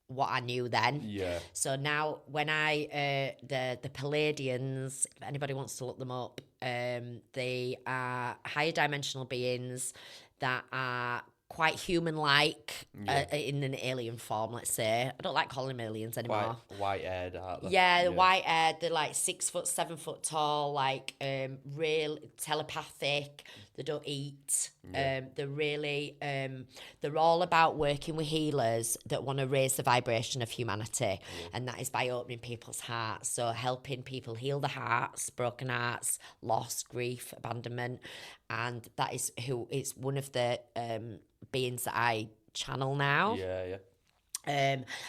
what I knew then. Yeah. So now when the Palladians, if anybody wants to look them up, they are higher dimensional beings that are quite human-like in an alien form, let's say. I don't like calling them aliens anymore. Quite white-haired, aren't they? Yeah, they're white-haired. They're like 6 foot, 7 foot tall, like real telepathic. They don't eat. They're really, they're all about working with healers that want to raise the vibration of humanity. And that is by opening people's hearts. So helping people heal the hearts, broken hearts, loss, grief, abandonment. And that is it's one of the beings that I channel now. Yeah.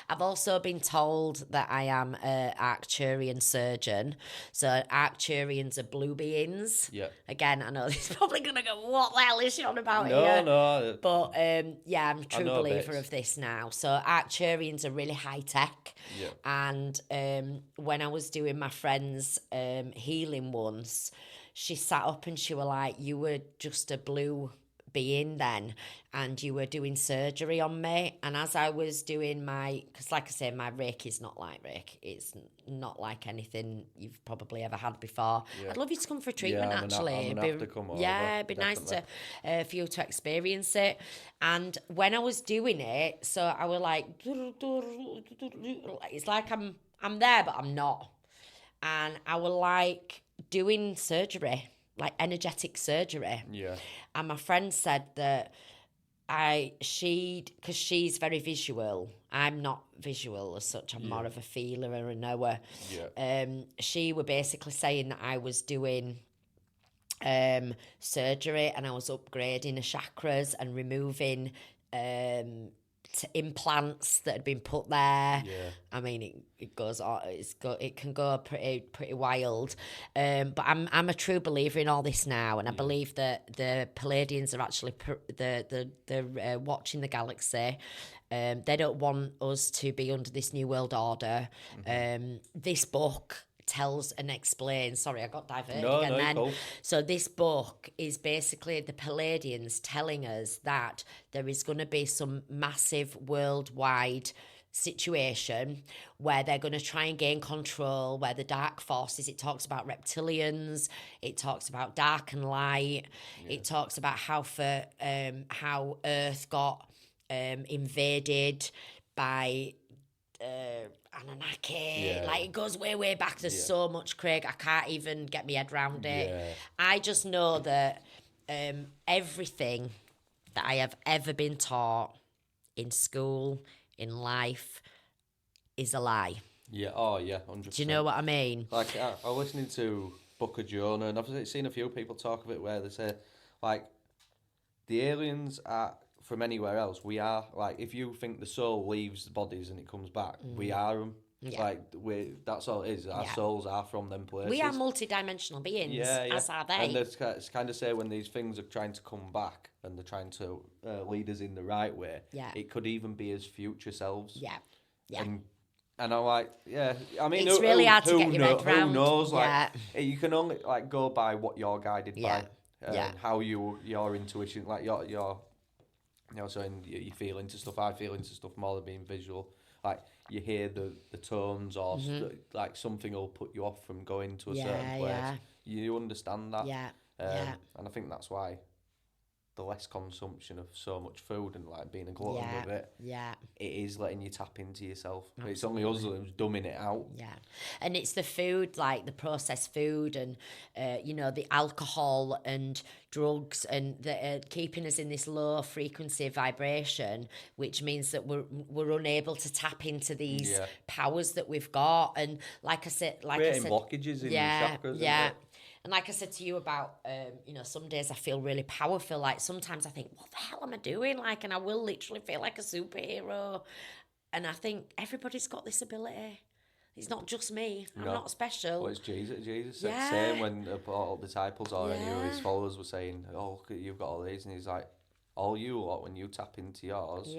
I've also been told that I am an Arcturian surgeon. So Arcturians are blue beings. Yeah. Again, I know this is probably going to go, what the hell is she on about here? No. But I'm a true believer of this now. So Arcturians are really high tech. Yeah. And when I was doing my friend's healing once, she sat up and she was like, you were just a blue being then, and you were doing surgery on me. And as I was doing because like I say, my Reiki is not like Reiki. It's not like anything you've probably ever had before. Yeah. I'd love you to come for a treatment, actually. I'm gonna have to come over. Yeah, it'd be definitely nice for you to experience it. And when I was doing it, so I was like, it's like I'm there, but I'm not. And I was like doing surgery, like energetic surgery. Yeah. And my friend said that because she's very visual. I'm not visual as such. I'm more of a feeler and a knower. Yeah. She were basically saying that I was doing surgery, and I was upgrading the chakras and removing implants that had been put there. Yeah. I mean, it goes on. It can go pretty wild. But I'm a true believer in all this now, and I believe that the Palladians are actually they're watching the galaxy. They don't want us to be under this new world order. Mm-hmm. This book tells and explains. Sorry, I got diverted No, again no, then. cool. So this book is basically the Palladians telling us that there is going to be some massive worldwide situation where they're going to try and gain control, where the dark forces, it talks about reptilians, it talks about dark and light, it talks about how Earth got invaded by Anunnaki. Yeah. Like, it goes way back. There's so much, Craig, I can't even get my head around it. Yeah. I just know that everything that I have ever been taught in school, in life, is a lie. Yeah, oh yeah, 100%. Do you know what I mean? Like, I was listening to Book of Jonah, and I've seen a few people talk of it where they say, like, the aliens are from anywhere else. We are, like, if you think the soul leaves the bodies and it comes back, we are them. Yeah. Like, that's all it is. Our souls are from them places. We are multi-dimensional beings, as are they. And it's kind of say when these things are trying to come back and they're trying to lead us in the right way, it could even be as future selves. Yeah. And I'm like, I mean, It's really hard to get your head round. Who knows? Like, you can only like go by what you're guided by, Yeah. how your intuition, like your saying you feel into stuff. I feel into stuff more than being visual. Like, you hear the tones or like something will put you off from going to a certain place. Yeah. You understand that. Yeah. And I think that's why the less consumption of so much food and like being a glutton with it, it is letting you tap into yourself. Absolutely. It's only us who's dumbing it out. Yeah, and it's the food, like the processed food and, the alcohol and drugs and the keeping us in this low frequency vibration, which means that we're unable to tap into these powers that we've got. And like I said, creating blockages in the chakras. Yeah. And like I said to you about, some days I feel really powerful. Like, sometimes I think, what the hell am I doing? Like, and I will literally feel like a superhero. And I think everybody's got this ability. It's not just me. I'm not special. Well, it's Jesus. Jesus said the same when all the disciples or any of his followers were saying, oh, look, you've got all these. And he's like, all you lot, when you tap into yours,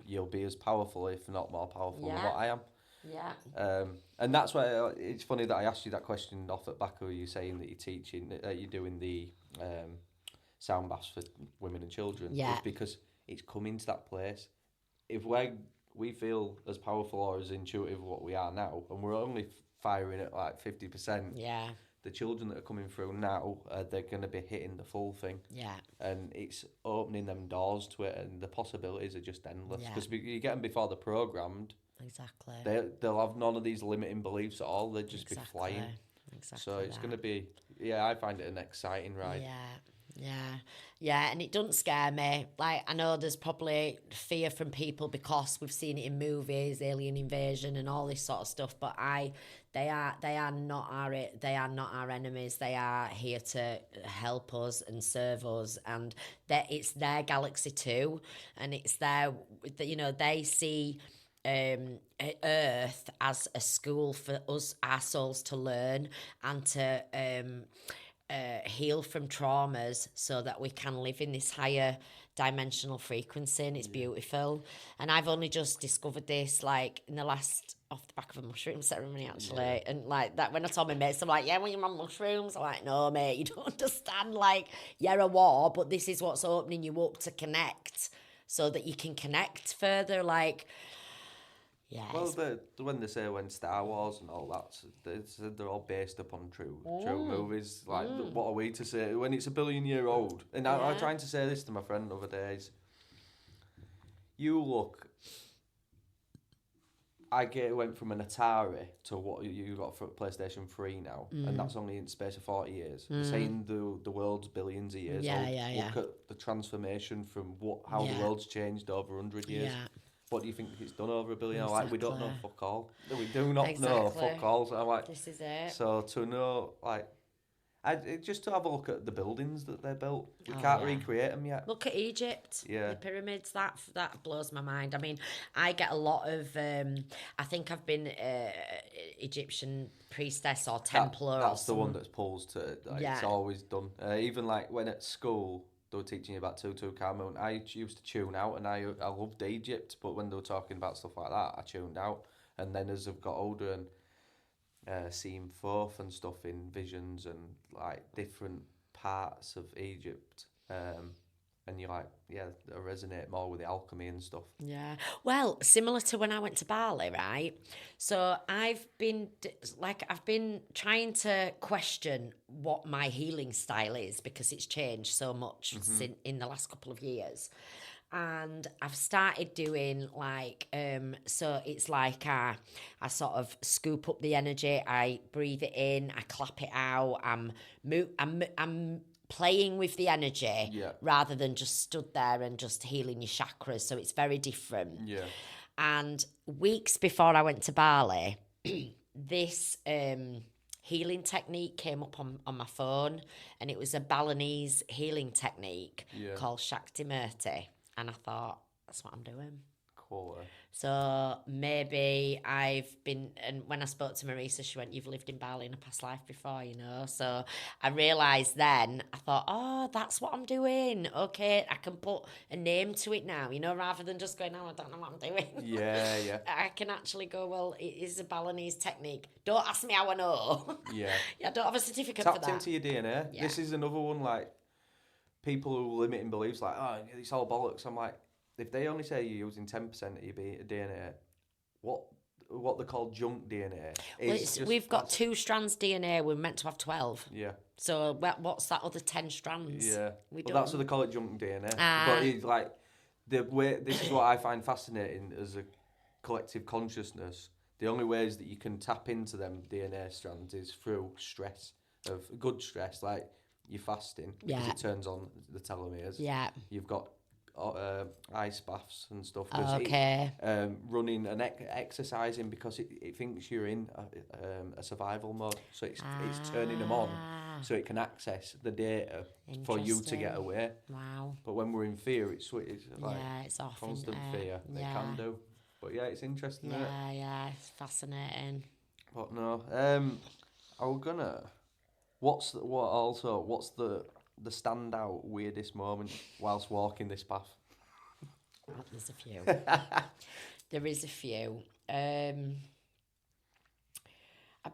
you'll be as powerful, if not more powerful than what I am. Yeah. And that's why it's funny that I asked you that question off at back of you saying that you're teaching, you're doing the sound baths for women and children. Yeah. It's because it's coming to that place. If we feel as powerful or as intuitive what we are now, and we're only firing at like 50%. Yeah. The children that are coming through now, they're going to be hitting the full thing. Yeah. And it's opening them doors to it, and the possibilities are just endless. Because you get them before they're programmed. Exactly. They'll have none of these limiting beliefs at all. They'll just be flying. Exactly. So it's going to be, I find it an exciting ride. Yeah, and it doesn't scare me. Like, I know there's probably fear from people because we've seen it in movies, alien invasion and all this sort of stuff, but they are not our enemies. They are here to help us and serve us, and it's their galaxy too, and it's they see Earth as a school for us, our souls, to learn and to heal from traumas so that we can live in this higher dimensional frequency, and it's beautiful. And I've only just discovered this like in the last, off the back of a mushroom ceremony actually, and like that when I told my mates, I'm like, when you're on mushrooms, I'm like, no mate, you don't understand, like, you're a war, but this is what's opening you up to connect so that you can connect further, like. Yeah. Well, when Star Wars and all that, they're all based upon true movies. Like, what are we to say when it's 1 billion year old? And I was trying to say this to my friend the other day. You look. Went from an Atari to what you got for PlayStation 3 now, and that's only in the space of 40 years. Saying the world's billions of years old. Look at the transformation from how the world's changed over 100 years. Yeah. What do you think it's done over 1 billion? Exactly. Like, we don't know fuck all. We do not know fuck all. So I'm like, this is it. So to know, like, just to have a look at the buildings that they built. We can't recreate them yet. Look at Egypt. The pyramids. That blows my mind. I mean, I get a lot of. I think I've been Egyptian priestess or Templar. That's the one that's pulls to. It's always done. Even like when at school, they were teaching you about Tutankhamun. I used to tune out, and I loved Egypt. But when they were talking about stuff like that, I tuned out. And then as I've got older, and seeing Thoth and stuff in visions and like different parts of Egypt. And you're like, yeah, I resonate more with the alchemy and stuff. Yeah. Well, similar to when I went to Bali, right? So I've been trying to question what my healing style is because it's changed so much in the last couple of years. And I've started doing like, so it's like I sort of scoop up the energy, I breathe it in, I clap it out, I'm playing with the energy rather than just stood there and just healing your chakras. So it's very different. Yeah. And weeks before I went to Bali, this healing technique came up on my phone, and it was a Balinese healing technique called Shakti Murti. And I thought, that's what I'm doing. Cool. So maybe I've been, and when I spoke to Marisa, she went, you've lived in Bali in a past life before, you know. So I realised then, I thought, oh, that's what I'm doing. Okay, I can put a name to it now, you know, rather than just going, oh, I don't know what I'm doing. Yeah, yeah. I can actually go, well, it is a Balinese technique. Don't ask me how I know. Yeah. I don't have a certificate Tapped for that. into your DNA. Yeah. This is another one, like, people who limiting beliefs, like, oh, it's all bollocks. I'm like, if they only say you're using 10% of your DNA, what they call junk DNA is we've got 2 strands DNA. We're meant to have 12. Yeah. So what's that other 10 strands? Yeah. That's what they call it, junk DNA. But it's like the way. This is what I find fascinating as a collective consciousness. The only ways that you can tap into them DNA strands is through stress, of good stress, like you're fasting because it turns on the telomeres. Yeah. You've got ice baths and stuff. Okay. Running and exercising because it thinks you're in a survival mode, so it's turning them on so it can access the data for you to get away. Wow. But when we're in fear, it's like it's off, constant fear. It can do. But yeah, it's interesting. Yeah, it's fascinating. But no, I'm gonna. What's the standout weirdest moment whilst walking this path? Oh, there's a few. There is a few. I've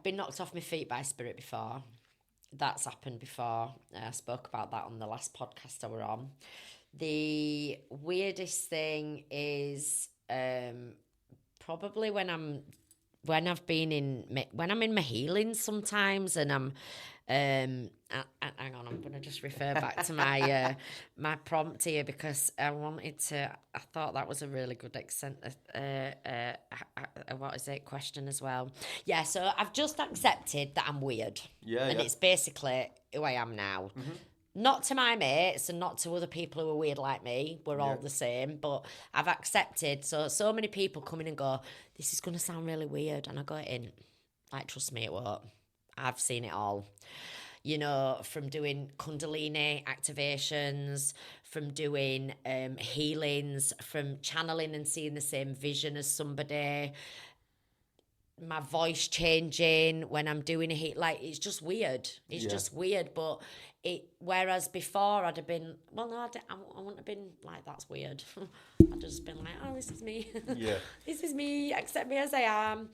been knocked off my feet by a spirit before. That's happened before. I spoke about that on the last podcast I were on. The weirdest thing is probably when I'm in my healing sometimes, and I'm hang on, I'm gonna just refer back to my my prompt here because I thought that was a really good question as well. Yeah, so I've just accepted that I'm weird. And it's basically who I am now. Mm-hmm. Not to my mates and not to other people who are weird like me. We're all the same, but I've accepted. So many people come in and go, this is going to sound really weird. And I go in, like, trust me, it won't. I've seen it all. You know, from doing Kundalini activations, from doing healings, from channeling and seeing the same vision as somebody, my voice changing when I'm doing a hit, like, it's just weird. It's just weird, but whereas before I'd have been, well, no, I wouldn't have been like, that's weird. I'd just been like, oh, this is me. This is me, accept me as I am.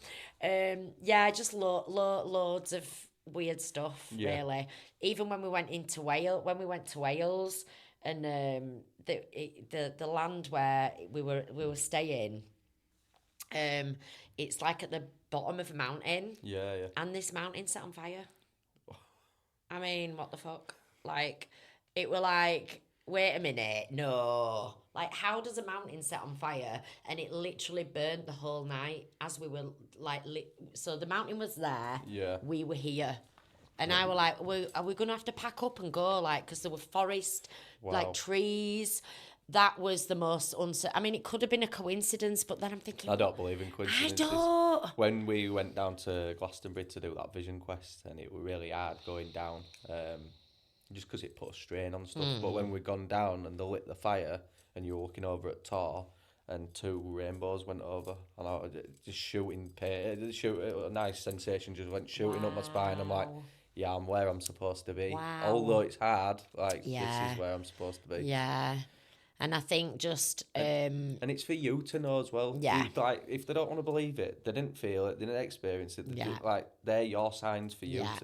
Just loads of weird stuff, really. Even when we went to Wales, and the land where we were staying, it's like at the bottom of a mountain. And this mountain set on fire. I mean, what the fuck? Like, it were like, wait a minute, no. Like, how does a mountain set on fire? And it literally burned the whole night as we were, like, so the mountain was there. We were here. And I were like, are we going to have to pack up and go? Like, because there were forest, like, trees. That was the most I mean, it could have been a coincidence, but then I'm thinking, I don't believe in coincidences. I don't. When we went down to Glastonbury to do that vision quest, and it was really hard going down, just because it put a strain on stuff. But when we'd gone down and they lit the fire, and you were looking over at Tor, and 2 rainbows went over, and I was just shooting pain, a nice sensation just went shooting up my spine. I'm like, yeah, I'm where I'm supposed to be. Although it's hard, like, this is where I'm supposed to be. Yeah. And I think just and it's for you to know as well. Yeah. Like, if they don't want to believe it, they didn't feel it, they didn't experience it. Yeah. Like, they're your signs for you. Yeah.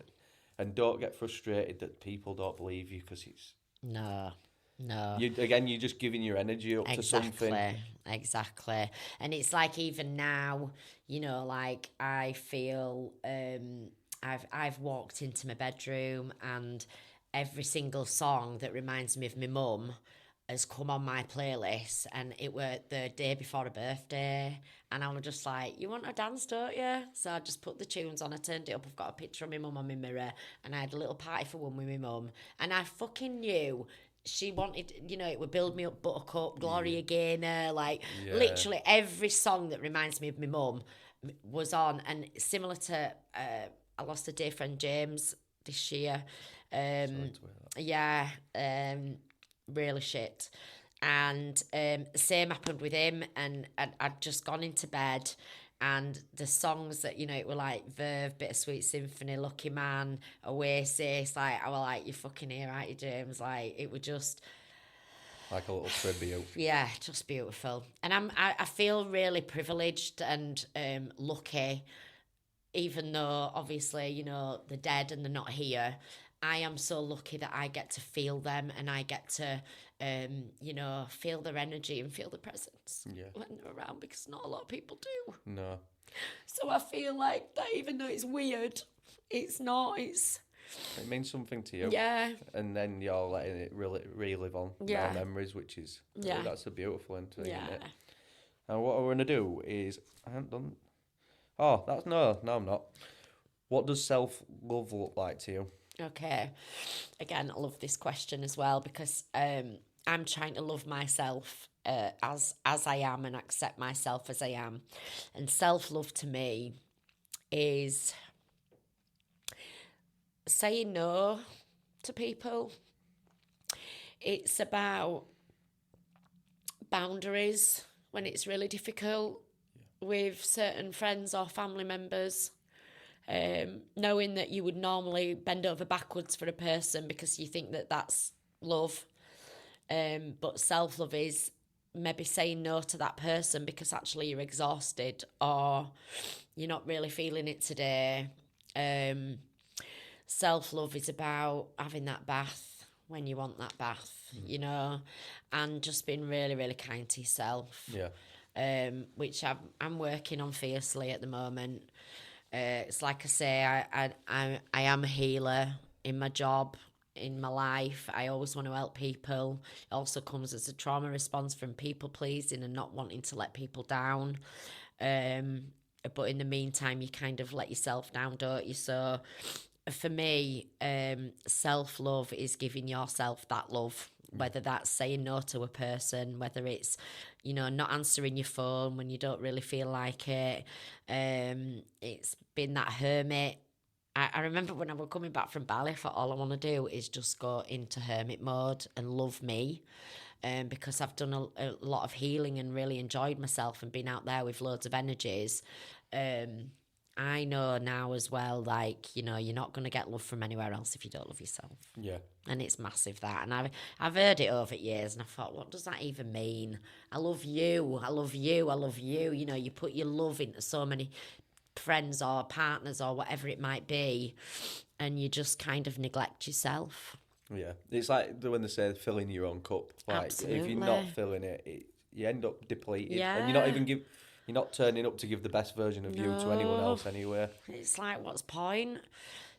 And don't get frustrated that people don't believe you, because it's... No. You're just giving your energy up to something. Exactly. And it's like, even now, you know, like, I feel I've walked into my bedroom and every single song that reminds me of my mum has come on my playlist, and it were the day before a birthday, and I was just like, you want to dance, don't you? So I just put the tunes on, I turned it up, I've got a picture of my mum on my mirror, and I had a little party for one with my mum, and I fucking knew she wanted, you know, it would Build Me Up, Buttercup, Gloria Gaynor, like, literally every song that reminds me of my mum was on. And similar to, I lost a dear friend, James, this year. Really shit. And same happened with him, and I'd just gone into bed, and the songs that, you know, it were like Verve, Bittersweet Symphony, Lucky Man, Oasis, like, I was like, you fucking here, aren't you, James? Like, it was just... like a little tribute. Yeah, just beautiful. And I feel really privileged and lucky, even though, obviously, you know, they're dead and they're not here. I am so lucky that I get to feel them, and I get to, you know, feel their energy and feel the presence when they're around, because not a lot of people do. No. So I feel like that, even though it's weird, it's not, it's... It means something to you. Yeah. And then you're letting it relive on our memories, which is... that's a beautiful thing, isn't it? And what we're going to do is... I haven't done... Oh, that's... No, I'm not. What does self-love look like to you? Okay. Again, I love this question as well, because I'm trying to love myself as I am, and accept myself as I am. And self-love to me is saying no to people. It's about boundaries when it's really difficult with certain friends or family members. Knowing that you would normally bend over backwards for a person because you think that that's love. But self-love is maybe saying no to that person because actually you're exhausted, or you're not really feeling it today. Self-love is about having that bath when you want that bath, you know, and just being really, really kind to yourself. Yeah. Which I'm working on fiercely at the moment. It's like I say, I am a healer in my job, in my life. I always want to help people. It also comes as a trauma response from people pleasing and not wanting to let people down. But in the meantime, you kind of let yourself down, don't you? So for me, self-love is giving yourself that love, whether that's saying no to a person, whether it's, you know, not answering your phone when you don't really feel like it. It's been that hermit. I remember when I was coming back from Bali, I thought all I want to do is just go into hermit mode and love me. Because I've done a lot of healing and really enjoyed myself and been out there with loads of energies. I know now as well, like, you know, you're not going to get love from anywhere else if you don't love yourself. Yeah. And it's massive, that. And I've heard it over years, and I thought, what does that even mean? I love you, I love you, I love you. You know, you put your love into so many friends or partners or whatever it might be, and you just kind of neglect yourself. Yeah. It's like when they say filling your own cup. Like, Absolutely. if you're not filling it, you end up depleted. Yeah. And you're not turning up to give the best version of you to anyone else anywhere. It's like, what's point?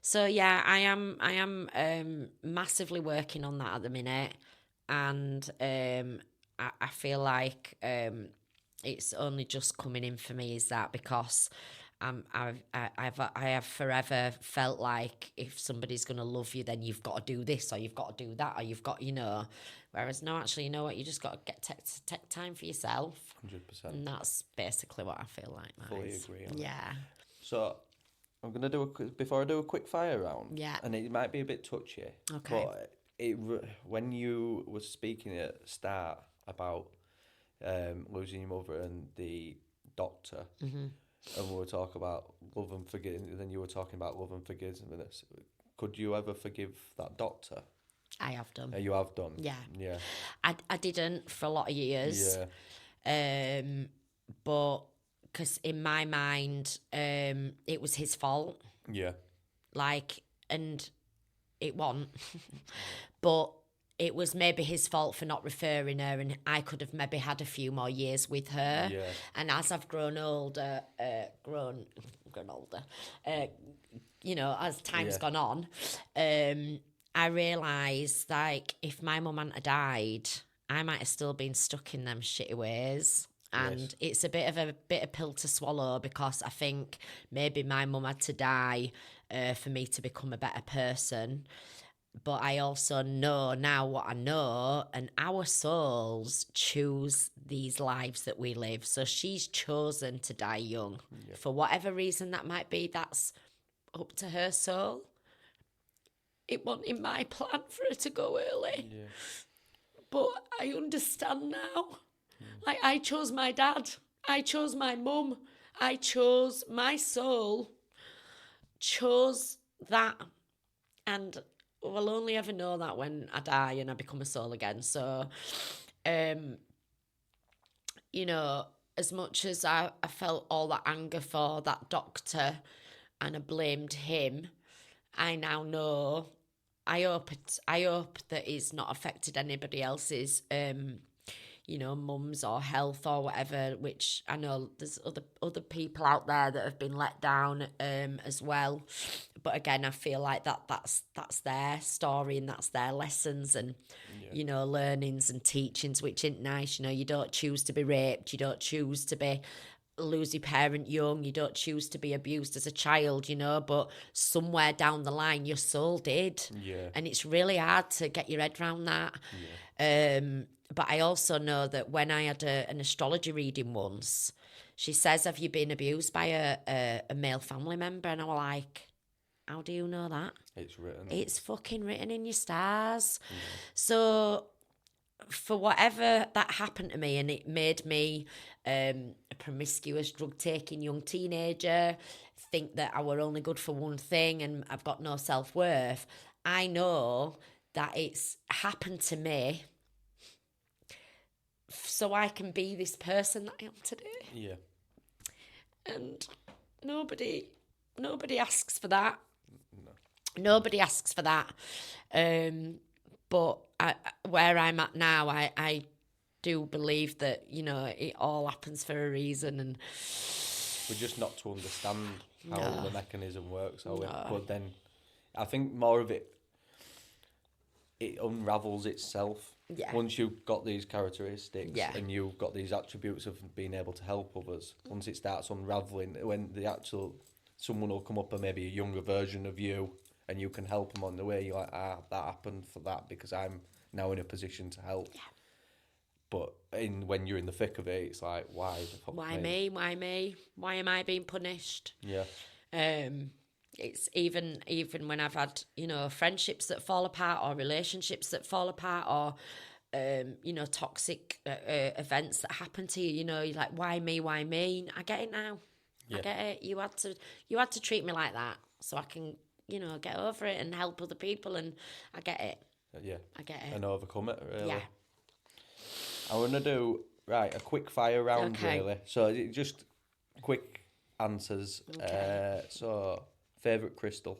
So yeah, I am massively working on that at the minute, and I feel like it's only just coming in for me, is that because I have forever felt like if somebody's going to love you, then you've got to do this, or you've got to do that, or you've got, you know. Whereas no, actually, you know what? You just got to take time for yourself. 100%. And that's basically what I feel like. Fully agree on that. Yeah. So I'm going to do before I do a quick fire round. Yeah. And it might be a bit touchy. Okay. But when you were speaking at the start about losing your mother and the doctor, and we were talking about love and forgiveness, then you were talking about love and forgiveness. Could you ever forgive that doctor? I have done. You have done? Yeah. Yeah. I didn't for a lot of years. Yeah. But because in my mind, it was his fault. Yeah. Like, and it wasn't. But it was maybe his fault for not referring her, and I could have maybe had a few more years with her. Yeah. And as I've grown older, you know, as time's gone on, I realised, like, if my mum hadn't died, I might have still been stuck in them shitty ways. And it's a bit of a bitter pill to swallow, because I think maybe my mum had to die for me to become a better person. But I also know now what I know, and our souls choose these lives that we live. So she's chosen to die young. Yeah. For whatever reason that might be, that's up to her soul. It wasn't in my plan for her to go early. Yeah. But I understand now. Like, I chose my dad. I chose my mum. I chose my soul. Chose that. And we'll only ever know that when I die and I become a soul again. So, you know, as much as I felt all that anger for that doctor and I blamed him, I now know, I hope that it's not affected anybody else's, you know, mums or health or whatever, which I know there's other people out there that have been let down as well. But again, I feel like that's their story and that's their lessons and, you know, learnings and teachings, which isn't nice. You know, you don't choose to be raped. You don't choose to lose your parent young. You don't choose to be abused as a child, you know, but somewhere down the line, your soul did. Yeah. And it's really hard to get your head around that. Yeah. But I also know that when I had an astrology reading once, she says, have you been abused by a male family member? And I was like, how do you know that? It's written. It's fucking written in your stars. Yeah. So for whatever that happened to me, and it made me a promiscuous, drug-taking young teenager, think that I were only good for one thing and I've got no self-worth, I know that it's happened to me so I can be this person that I am today. Yeah. And nobody asks for that. No. Nobody asks for that. But where I'm at now, I do believe that, you know, it all happens for a reason. And we're just not to understand how the mechanism works, are we? But then I think more of it unravels itself. Yeah. Once you've got these characteristics and you've got these attributes of being able to help others, once it starts unraveling, when someone will come up and maybe a younger version of you and you can help them on the way, you're like, that happened for that because I'm now in a position to help. Yeah. But when you're in the thick of it, it's like, why the fuck Why me? Why me? Why am I being punished? Yeah. It's even when I've had, you know, friendships that fall apart or relationships that fall apart or, you know, toxic events that happen to you, you know, you're like, why me? Why me? I get it now. Yeah. I get it. You had to treat me like that so I can, you know, get over it and help other people, and I get it. Yeah. I get it. And overcome it, really. Yeah. I want to do, a quick fire round, really. So just quick answers. Okay. So, favourite crystal?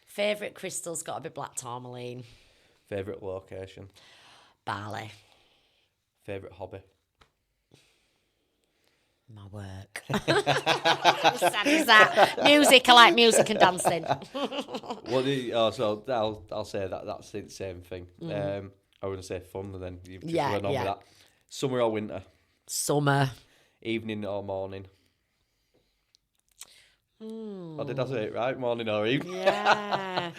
Favourite crystal's got to be black tourmaline. Favourite location? Bali. Favourite hobby? My work. How sad is that? Music, I like music and dancing. So I'll say that's the same thing. I wouldn't say fun, and then you've just went on with that. Summer or winter? Summer. Evening or morning? Or did I say it right? Morning or evening? Yeah.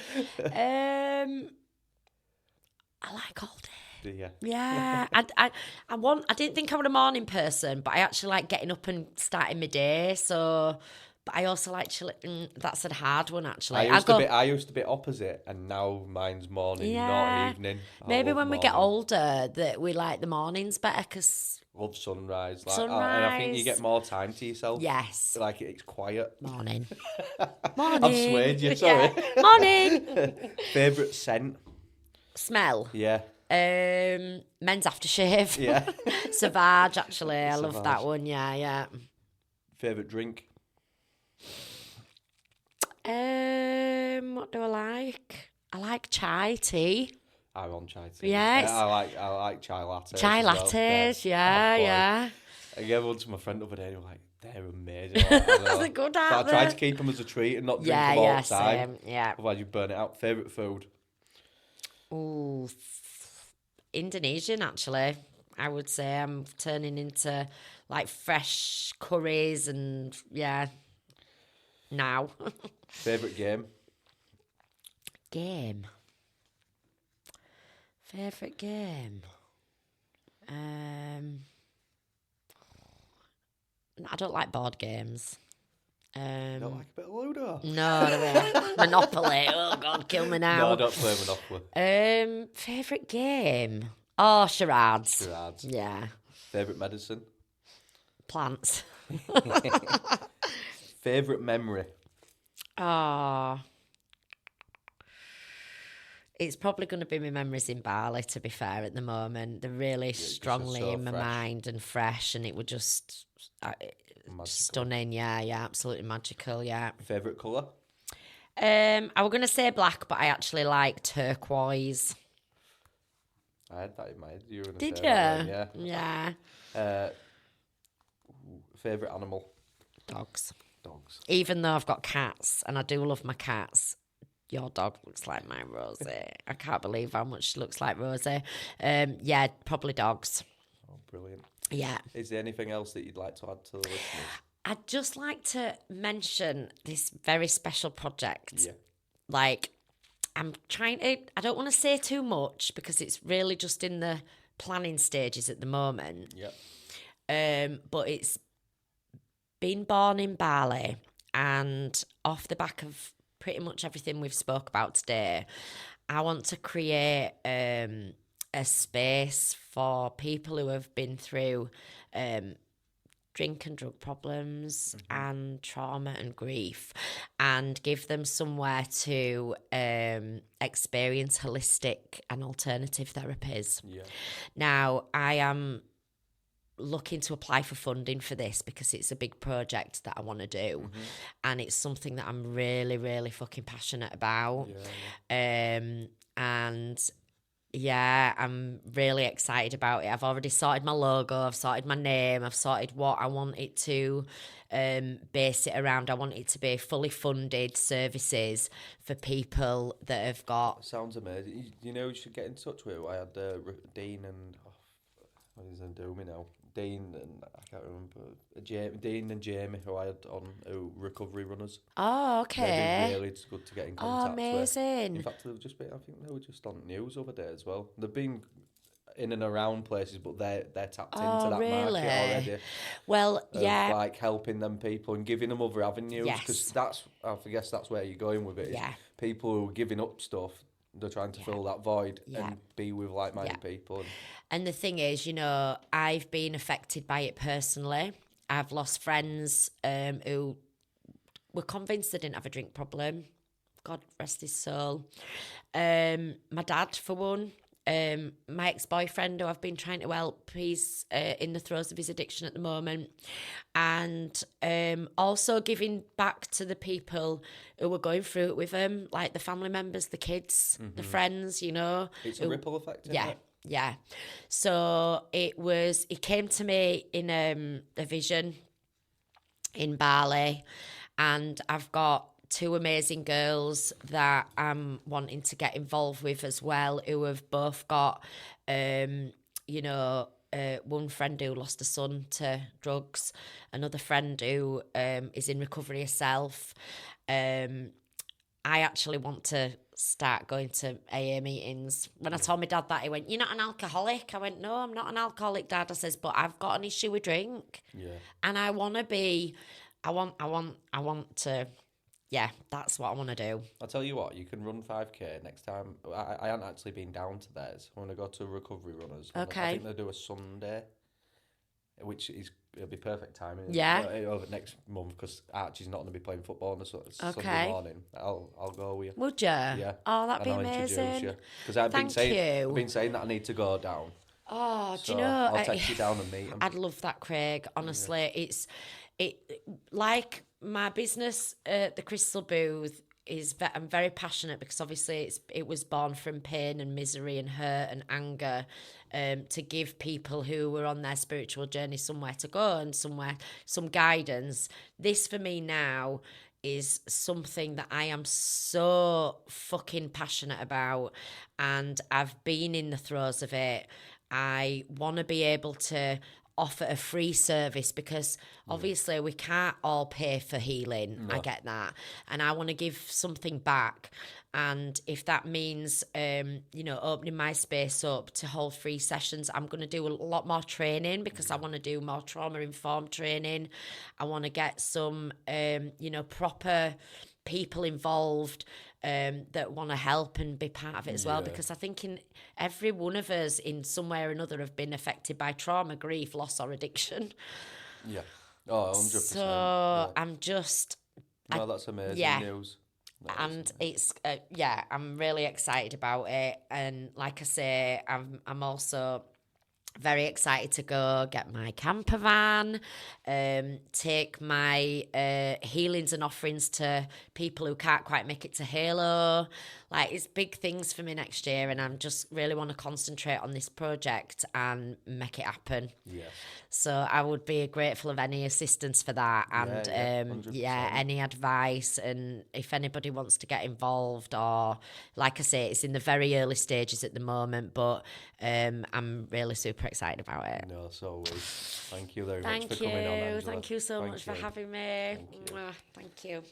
I like all day. Do you? Yeah. I didn't think I was a morning person, but I actually like getting up and starting my day. So, but I also like chilling. That's a hard one, actually. I used to be opposite, and now mine's morning, not evening. Maybe when we get older, that we like the mornings better because love sunrise. And I think you get more time to yourself. Yes. Like it's quiet. Morning. I've swayed you. Sorry. Yeah. Morning. Favourite scent? Smell. Yeah. Men's aftershave. Yeah. Sauvage, actually. I love Sauvage. that one. Yeah. Favourite drink? What do I like? I like chai tea. I'm on chai tea. Yes. I like chai lattes. Chai as well. lattes, Boy. yeah. I gave one to my friend the other day and they were like, they're amazing. I know. That's a good But I tried to keep them as a treat and not drink them all the time. Same, yeah. Otherwise you burn it out. Favourite food? Ooh, Indonesian, actually. I would say I'm turning into like fresh curries and now. Favourite game? Favourite game? I don't like board games. You don't like a bit of Ludo? No, Monopoly. Oh God, kill me now. No, I don't play Monopoly. Favourite game? Oh, charades. Charades. Yeah. Favourite medicine? Plants. Favourite memory? Oh. It's probably going to be my memories in Bali, to be fair, at the moment. They're really strongly so in my fresh. mind and fresh, and it was just stunning. Yeah, absolutely magical, yeah. Favourite colour? I was going to say black, but I actually like turquoise. I had that in mind. You were going to Did say you? that then, Yeah. Favourite animal? Dogs. Dogs. Even though I've got cats, and I do love my cats, your dog looks like my Rosie. I can't believe how much she looks like Rosie. Yeah, probably dogs. Oh, brilliant. Yeah. Is there anything else that you'd like to add to the listeners? I'd just like to mention this very special project. Yeah. Like, I don't want to say too much because it's really just in the planning stages at the moment. Yeah. But it's been born in Bali, and off the back of pretty much everything we've spoke about today, I want to create a space for people who have been through drink and drug problems and trauma and grief, and give them somewhere to experience holistic and alternative therapies. Yeah. Now, I am looking to apply for funding for this because it's a big project that I want to do, and it's something that I'm really, really fucking passionate about. And yeah, I'm really excited about it. I've already sorted my logo, I've sorted my name, I've sorted what I want it to base it around. I want it to be fully funded services for people that have got... Sounds amazing. You know, you should get in touch with. I had Dean and... what is it doing me now? Dean and... I can't remember. Dean and Jamie, who I had on recovery runners. Oh, okay. They'd be really good to get in contact with. Amazing. In fact, they've just been... I think they were just on news over there as well. They've been in and around places, but they're tapped into that really? market already. Well, yeah. Like helping them people and giving them other avenues, because I guess that's where you're going with it. Yeah. People who are giving up stuff, they're trying to fill that void and be with like-minded people. And the thing is, you know, I've been affected by it personally. I've lost friends who were convinced they didn't have a drink problem. God rest his soul. My dad, for one. My ex-boyfriend, who I've been trying to help, he's in the throes of his addiction at the moment. And also giving back to the people who were going through it with him, like the family members, the kids, the friends, you know. It's a ripple effect, isn't it? Yeah. So it came to me in a vision in Bali, and I've got two amazing girls that I'm wanting to get involved with as well, who have both got, one friend who lost a son to drugs, another friend who is in recovery herself. I actually want to start going to AA meetings. When I told my dad that, he went, "You're not an alcoholic." I went, "No, I'm not an alcoholic, Dad." I says, "But I've got an issue with drink." Yeah. And I want to be, I want to... Yeah, that's what I want to do. I'll tell you what, you can run 5K next time. I haven't actually been down to theirs. I want to go to Recovery Runners. Okay. I think they do a Sunday which it'll be perfect timing. Yeah. Over next month, because Archie's not going to be playing football on a Sunday Okay. morning. I'll go with you. Would you? Yeah. Oh, that'd be And I'll introduce amazing. you. Because I've been saying that I need to go down. Oh, So do you know? I'll take you down and meet them. I'd love that, Craig. Honestly, it like my business, the Crystal Booth. I'm very passionate because obviously it was born from pain and misery and hurt and anger, to give people who were on their spiritual journey somewhere to go and some guidance. This for me now is something that I am so fucking passionate about, and I've been in the throes of it. I want to be able to offer a free service because obviously we can't all pay for healing. No. I get that. And I want to give something back. And if that means, opening my space up to hold free sessions, I'm going to do a lot more training because I want to do more trauma-informed training. I want to get some, proper people involved that want to help and be part of it as well, because I think in every one of us in some way or another have been affected by trauma, grief, loss or addiction. Yeah. Oh, 100%. So I'm just... No, that's amazing news. And it's, I'm really excited about it. And like I say, I'm also very excited to go get my camper van, take my healings and offerings to people who can't quite make it to Halo. Like, it's big things for me next year, and I'm just really want to concentrate on this project and make it happen. Yeah. So I would be grateful of any assistance for that, and any advice, and if anybody wants to get involved, or like I say, it's in the very early stages at the moment, but I'm really super excited about it. No, so thank you very much for coming on, Angela. Thank you so much for having me. Thank you.